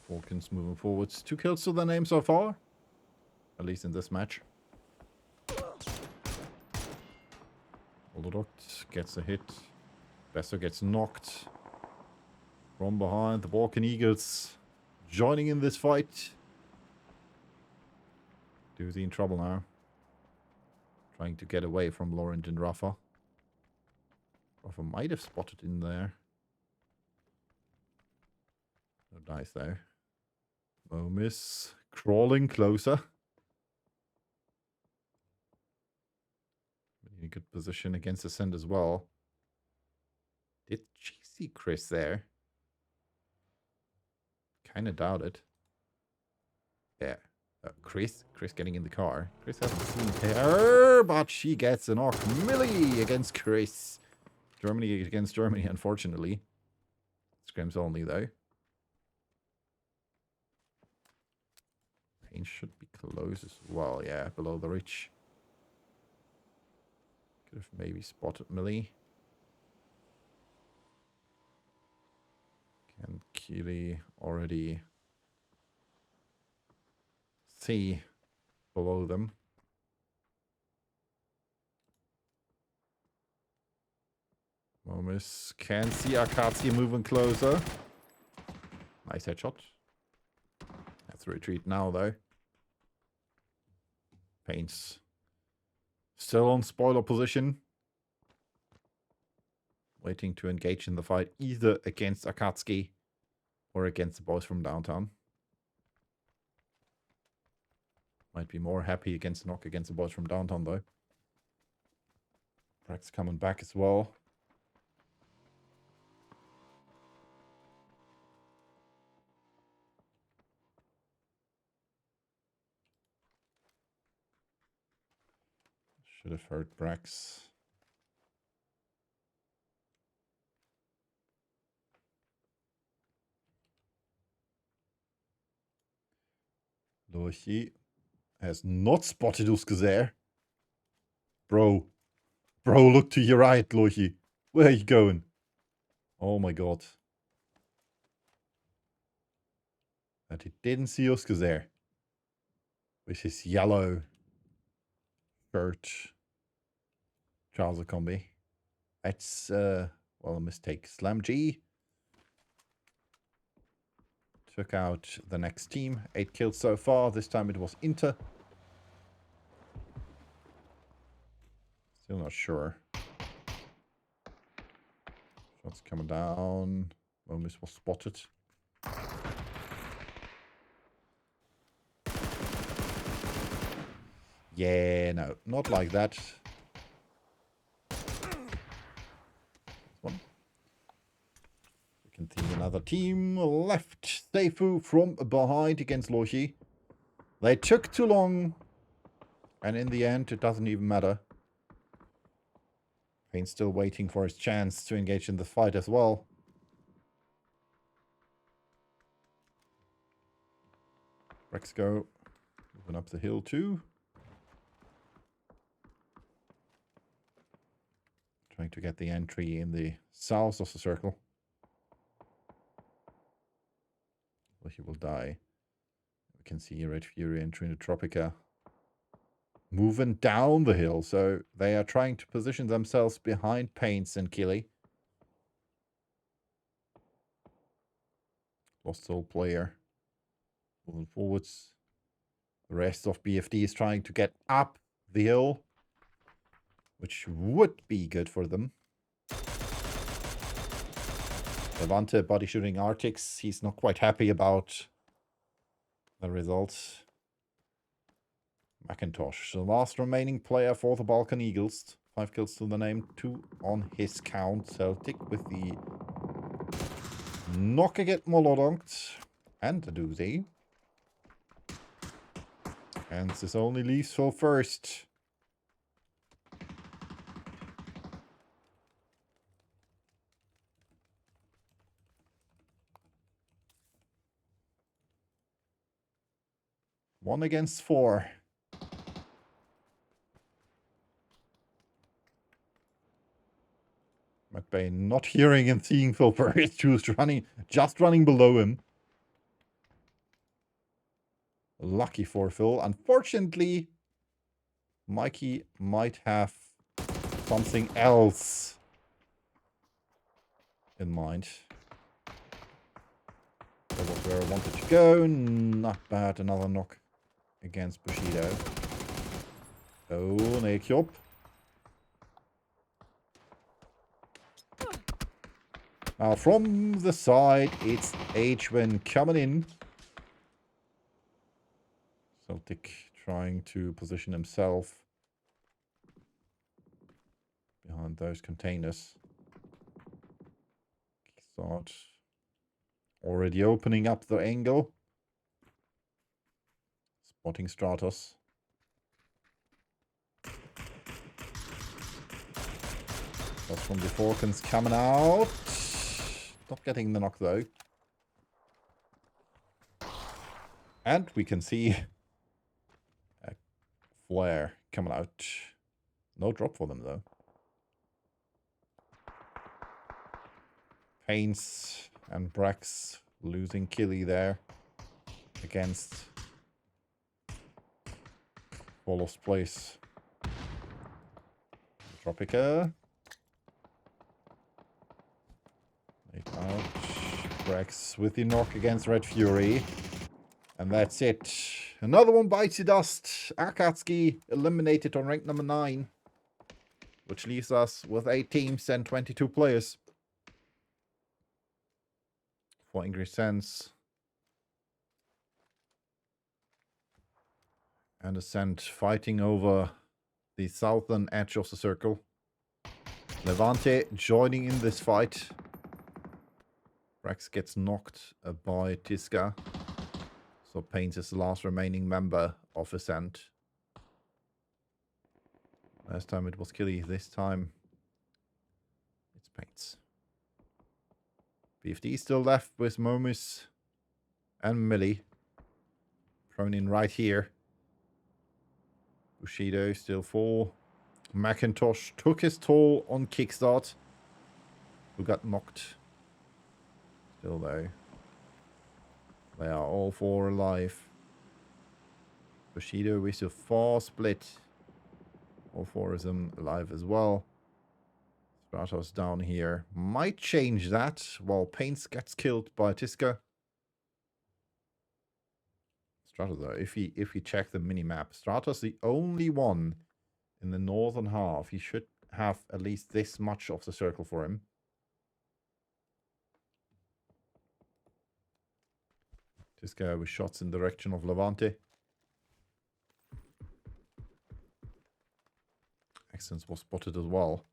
Speaker 1: Falcons moving forwards. 2 kills to their name so far. At least in this match. Olderdoct gets a hit. Besser gets knocked. From behind, the Balkan Eagles joining in this fight. Doozy in trouble now. Trying to get away from Laurent and Rafa. Rafa might have spotted in there. No dice there. Momus crawling closer. In a good position against Ascent as well. Did she see Chris there? Kind of doubt it. Yeah. Chris getting in the car. Chris hasn't seen her, but she gets a knock. Millie against Chris. Germany against Germany, unfortunately. Scrims only, though. Pain should be close as well. Yeah, below the ridge. Could have maybe spotted Millie. Can Keely already see below them? Momus can see Akatsuki moving closer. Nice headshot. That's a retreat now, though. Pain's still on spoiler position. Waiting to engage in the fight either against Akatsuki or against the boys from downtown. Might be more happy against knock against the boys from downtown, though. Brack's coming back as well. Should have heard Brax. Lorchi has not spotted Uskazer. Bro, look to your right, Lorchi. Where are you going? Oh my god. And he didn't see Uskazer. With his yellow shirt. Trouser combi. That's, well, a mistake. Slam G took out the next team. 8 kills so far. This time it was Inter. Still not sure. Shots coming down. Momus was spotted. Yeah, no, not like that. One. We can see another team left. Seifu from behind against Lorchi. They took too long. And in the end, it doesn't even matter. Payne's still waiting for his chance to engage in the fight as well. Rexco moving up the hill too. Trying to get the entry in the south of the circle. Well, he will die. We can see Red Fury entering the Tropica. Moving down the hill, so they are trying to position themselves behind Paints and Killy. Lost Soul player. Moving forwards. The rest of BFD is trying to get up the hill, which would be good for them. Levante body shooting Arctics. He's not quite happy about the results. McIntosh, the last remaining player for the Balkan Eagles. 5 kills to the name, 2 on his count. Celtic with the knock again Molodonked. And the doozy. And this only leaves for first. One against 4. McBain not hearing and seeing Phil Perez, just running below him. Lucky for Phil. Unfortunately, Mikey might have something else in mind. That was where I wanted to go. Not bad. Another knock against Bushido. Oh, Nekjop. Now from the side, it's H-Win coming in. Celtic trying to position himself behind those containers. Start already opening up the angle. Spotting Stratos. That's from the Falcons coming out. Not getting the knock though. And we can see a flare coming out. No drop for them though. Pains and Brax losing Killy there against Woloff's place. Tropica. Out. Brax with the knock against Red Fury. And that's it. Another one bites the dust. Akatsuki eliminated on rank number 9. Which leaves us with 8 teams and 22 players. For Ingrid Sense. And Ascent fighting over the southern edge of the circle. Levante joining in this fight. Rex gets knocked by Tiska. So Paints is the last remaining member of Ascent. Last time it was Killy. This time it's Paints. BFD still left with Momus and Millie. Thrown in right here. Bushido still full. McIntosh took his toll on Kickstart. Who got knocked. Still though. They are all 4 alive. Bushido with a 4 split. All 4 of them alive as well. Stratos down here. Might change that while Paints gets killed by Tiska. Stratos though, if we check the mini-map, Stratos the only one in the northern half. He should have at least this much of the circle for him. Tiska with shots in the direction of Levante. Accents was spotted as well.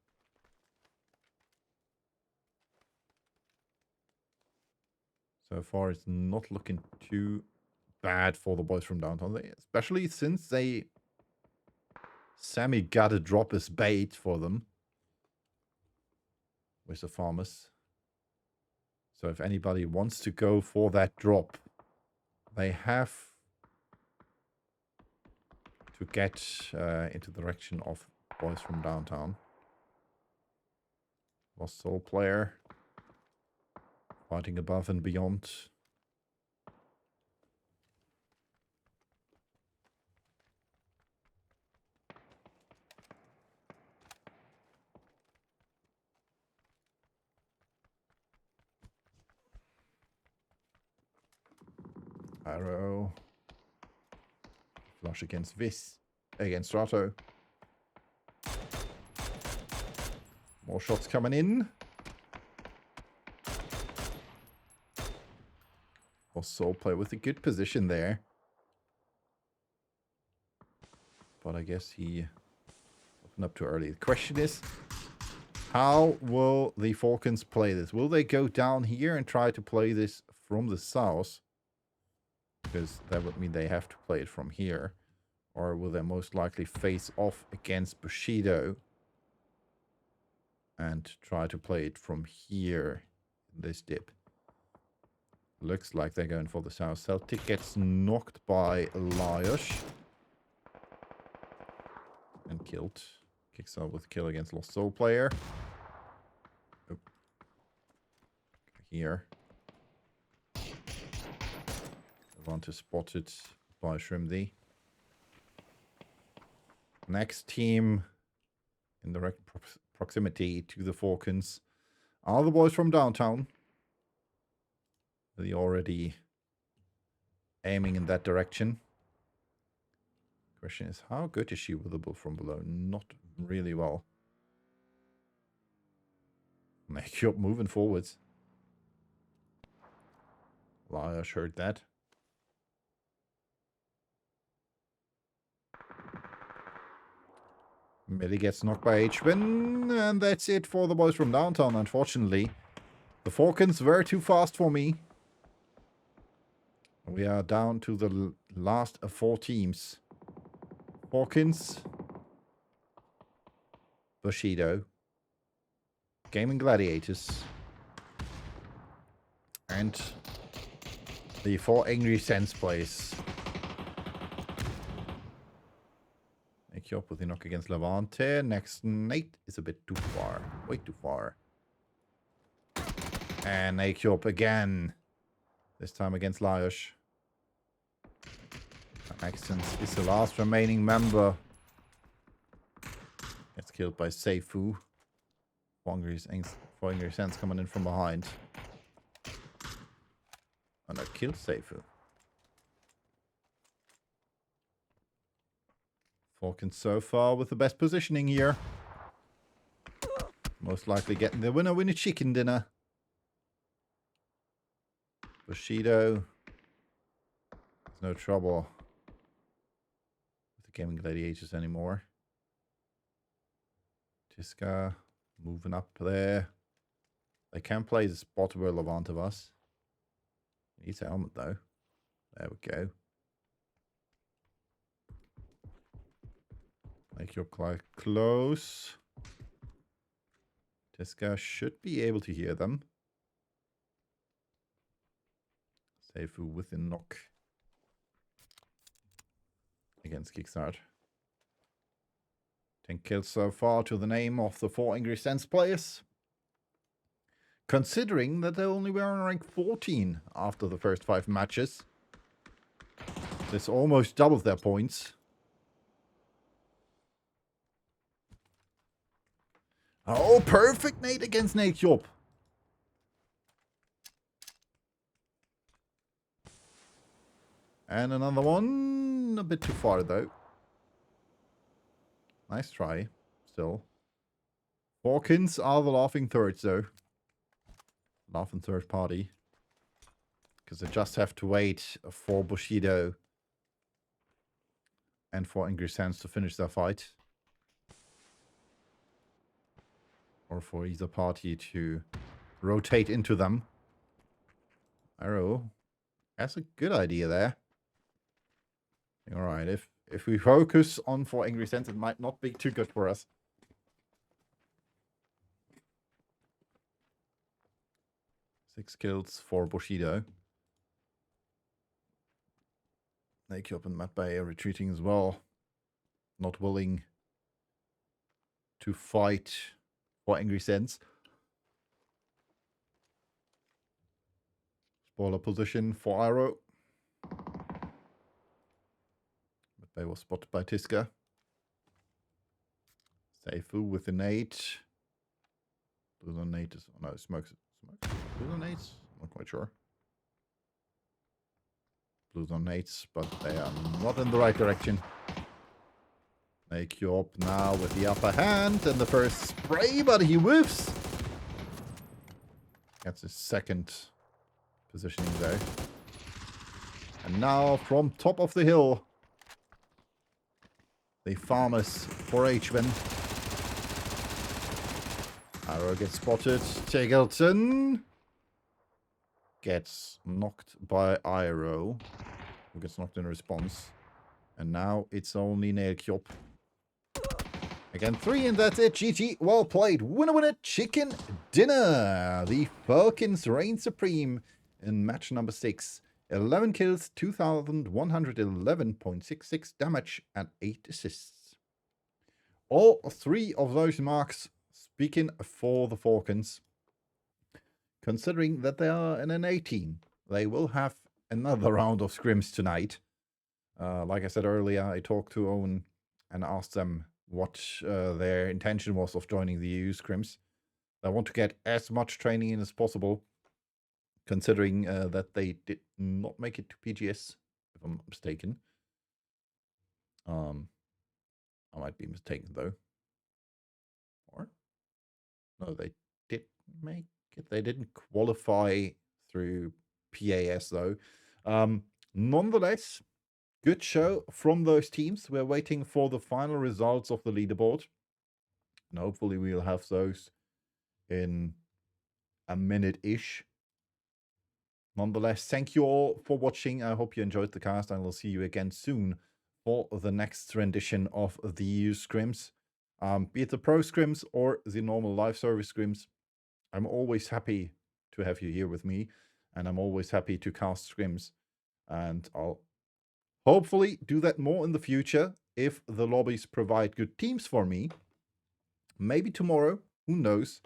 Speaker 1: So far it's not looking too bad for the boys from downtown, especially since they Sammy got a drop as bait for them with the farmers. So if anybody wants to go for that drop, they have to get into the direction of boys from downtown. Was Soul player fighting above and beyond. Arrow. Flush against Vis. Against Strato. More shots coming in. Also play with a good position there. But I guess he opened up too early. The question is, how will the Falcons play this? Will they go down here and try to play this from the south? Because that would mean they have to play it from here. Or will they most likely face off against Bushido and try to play it from here in this dip? Looks like they're going for the south. Celtic gets knocked by Lajos. And killed. Kicks out with kill against Lost Soul player. Oh. Here. Levante spotted by Shrimdy. Next team in direct proximity to the Falcons are the boys from downtown. They're already aiming in that direction. Question is, how good is she with the bull from below? Not really well. Make you up moving forwards. Lajos heard that. Millie gets knocked by H-Win, and that's it for the boys from downtown, unfortunately. The Falcons were too fast for me. We are down to the last 4 teams. Falcons, Bushido, Gaming Gladiators, and the 4 Angry Sense plays. Make you up with the knock against Levante. Next Nate is a bit too far. Way too far. And make you up again. This time against Lajos. Maxence is the last remaining member. Gets killed by Seifu. For Angry Sense coming in from behind. And I killed Seifu. Falcons so far with the best positioning here. Most likely getting the winner chicken dinner. Bushido. There's no trouble with the Gaming Gladiators anymore. Tiska moving up there. They can play the spot where Levante was. Needs a helmet though. There we go. Make your quite close. Tiska should be able to hear them. Seifu with a knock against Kickstart. 10 kills so far to the name of the 4 Angry Sense players. Considering that they only were on rank 14 after the first 5 matches. This almost doubled their points. Oh, perfect nade against Nate Job. And another one. A bit too far, though. Nice try. Still. Falcons are the laughing thirds, though. Laughing third party. Because they just have to wait for Bushido and for Angry Sense to finish their fight. Or for either party to rotate into them. Arrow. That's a good idea there. Alright, if we focus on 4 Angry Sense, it might not be too good for us. Six kills for Bushido. Nakeup and Matt Bay are retreating as well. Not willing to fight for Angry Sense. Spoiler position for Arrow. Matt Bay was spotted by Tiska. Seifu with an 8. Blue on 8 is... Oh no, smokes. Blue on 8? I'm not quite sure. Blues on nades, but they are not in the right direction. Make you up now with the upper hand and the first spray, but he whiffs. Gets his second positioning there. And now from top of the hill, the farmers for H-win. Arrow gets spotted. Tiggleton gets knocked by Arrow, who gets knocked in response. And now it's only Nailkjop. Again, 3, and that's it. GG, well played. Winner, winner, chicken dinner. The Falcons reign supreme in match number 6. 11 kills, 2,111.66 damage, and 8 assists. All 3 of those marks speaking for the Falcons. Considering that they are in an 18, they will have another round of scrims tonight. Like I said earlier, I talked to Owen and asked them what their intention was of joining the EU Scrims. I want to get as much training in as possible, considering that they did not make it to PGS, if I'm not mistaken. I might be mistaken, though. Or? No, they did make it. They didn't qualify through PAS, though. Nonetheless, good show from those teams. We're waiting for the final results of the leaderboard. And hopefully we'll have those in a minute-ish. Nonetheless, thank you all for watching. I hope you enjoyed the cast, and we'll see you again soon for the next rendition of the EU Scrims. Be it the Pro Scrims or the normal live service Scrims, I'm always happy to have you here with me, and I'm always happy to cast Scrims. And I'll hopefully do that more in the future if the lobbies provide good teams for me. Maybe tomorrow, who knows,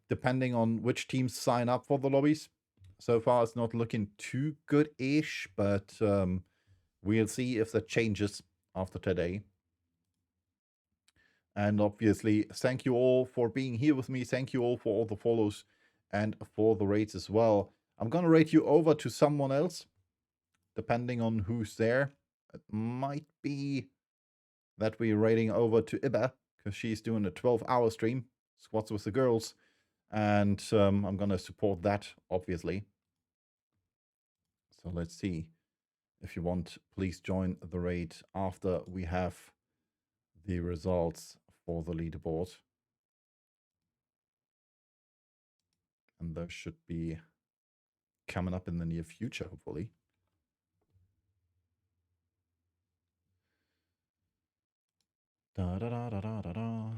Speaker 1: depending on which teams sign up for the lobbies. So far, it's not looking too good-ish, but we'll see if that changes after today. And obviously, thank you all for being here with me. Thank you all for all the follows and for the raids as well. I'm going to rate you over to someone else, depending on who's there. It might be that we're raiding over to Iba, because she's doing a 12-hour stream, Squats with the Girls. And I'm going to support that, obviously. So let's see. If you want, please join the raid after we have the results for the leaderboard. And those should be coming up in the near future, hopefully. Da da da da da da da.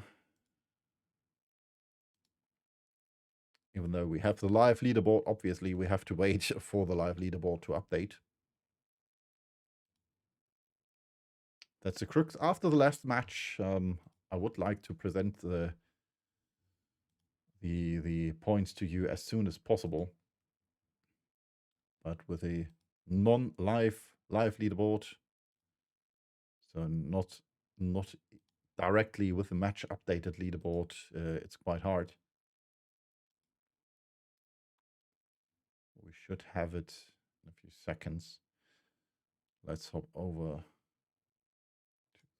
Speaker 1: Even though we have the live leaderboard, obviously we have to wait for the live leaderboard to update. That's the crux. After the last match, I would like to present the points to you as soon as possible. But with a non-live leaderboard, so not directly with the match updated leaderboard, it's quite hard. We should have it in a few seconds. Let's hop over to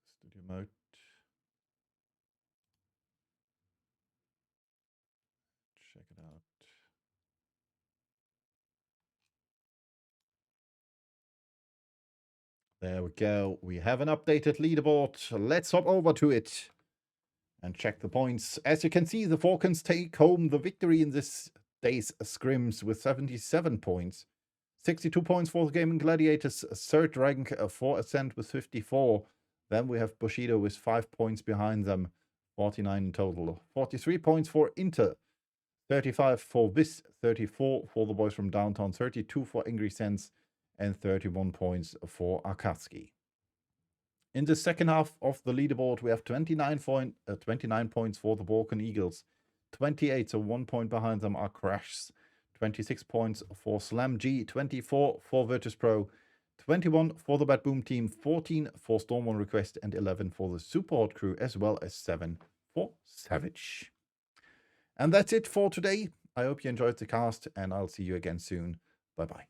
Speaker 1: studio mode. Check it out. There we go. We have an updated leaderboard. Let's hop over to it and check the points. As you can see, the Falcons take home the victory in this day's scrims with 77 points. 62 points for the Gaming Gladiators, third rank for Ascent with 54. Then we have Bushido with 5 points behind them, 49 in total. 43 points for Inter, 35 for Viz, 34 for the boys from Downtown, 32 for Angry Sense, and 31 points for Akatsuki. In the second half of the leaderboard, we have 29 points for the Balkan Eagles, 28, so 1 point behind them are Crashs, 26 points for Slam G, 24 for Virtus Pro, 21 for the Bad Boom team, 14 for Storm One Request, and 11 for the Super Hot crew, as well as 7 for Savage. And that's it for today. I hope you enjoyed the cast, and I'll see you again soon. Bye-bye.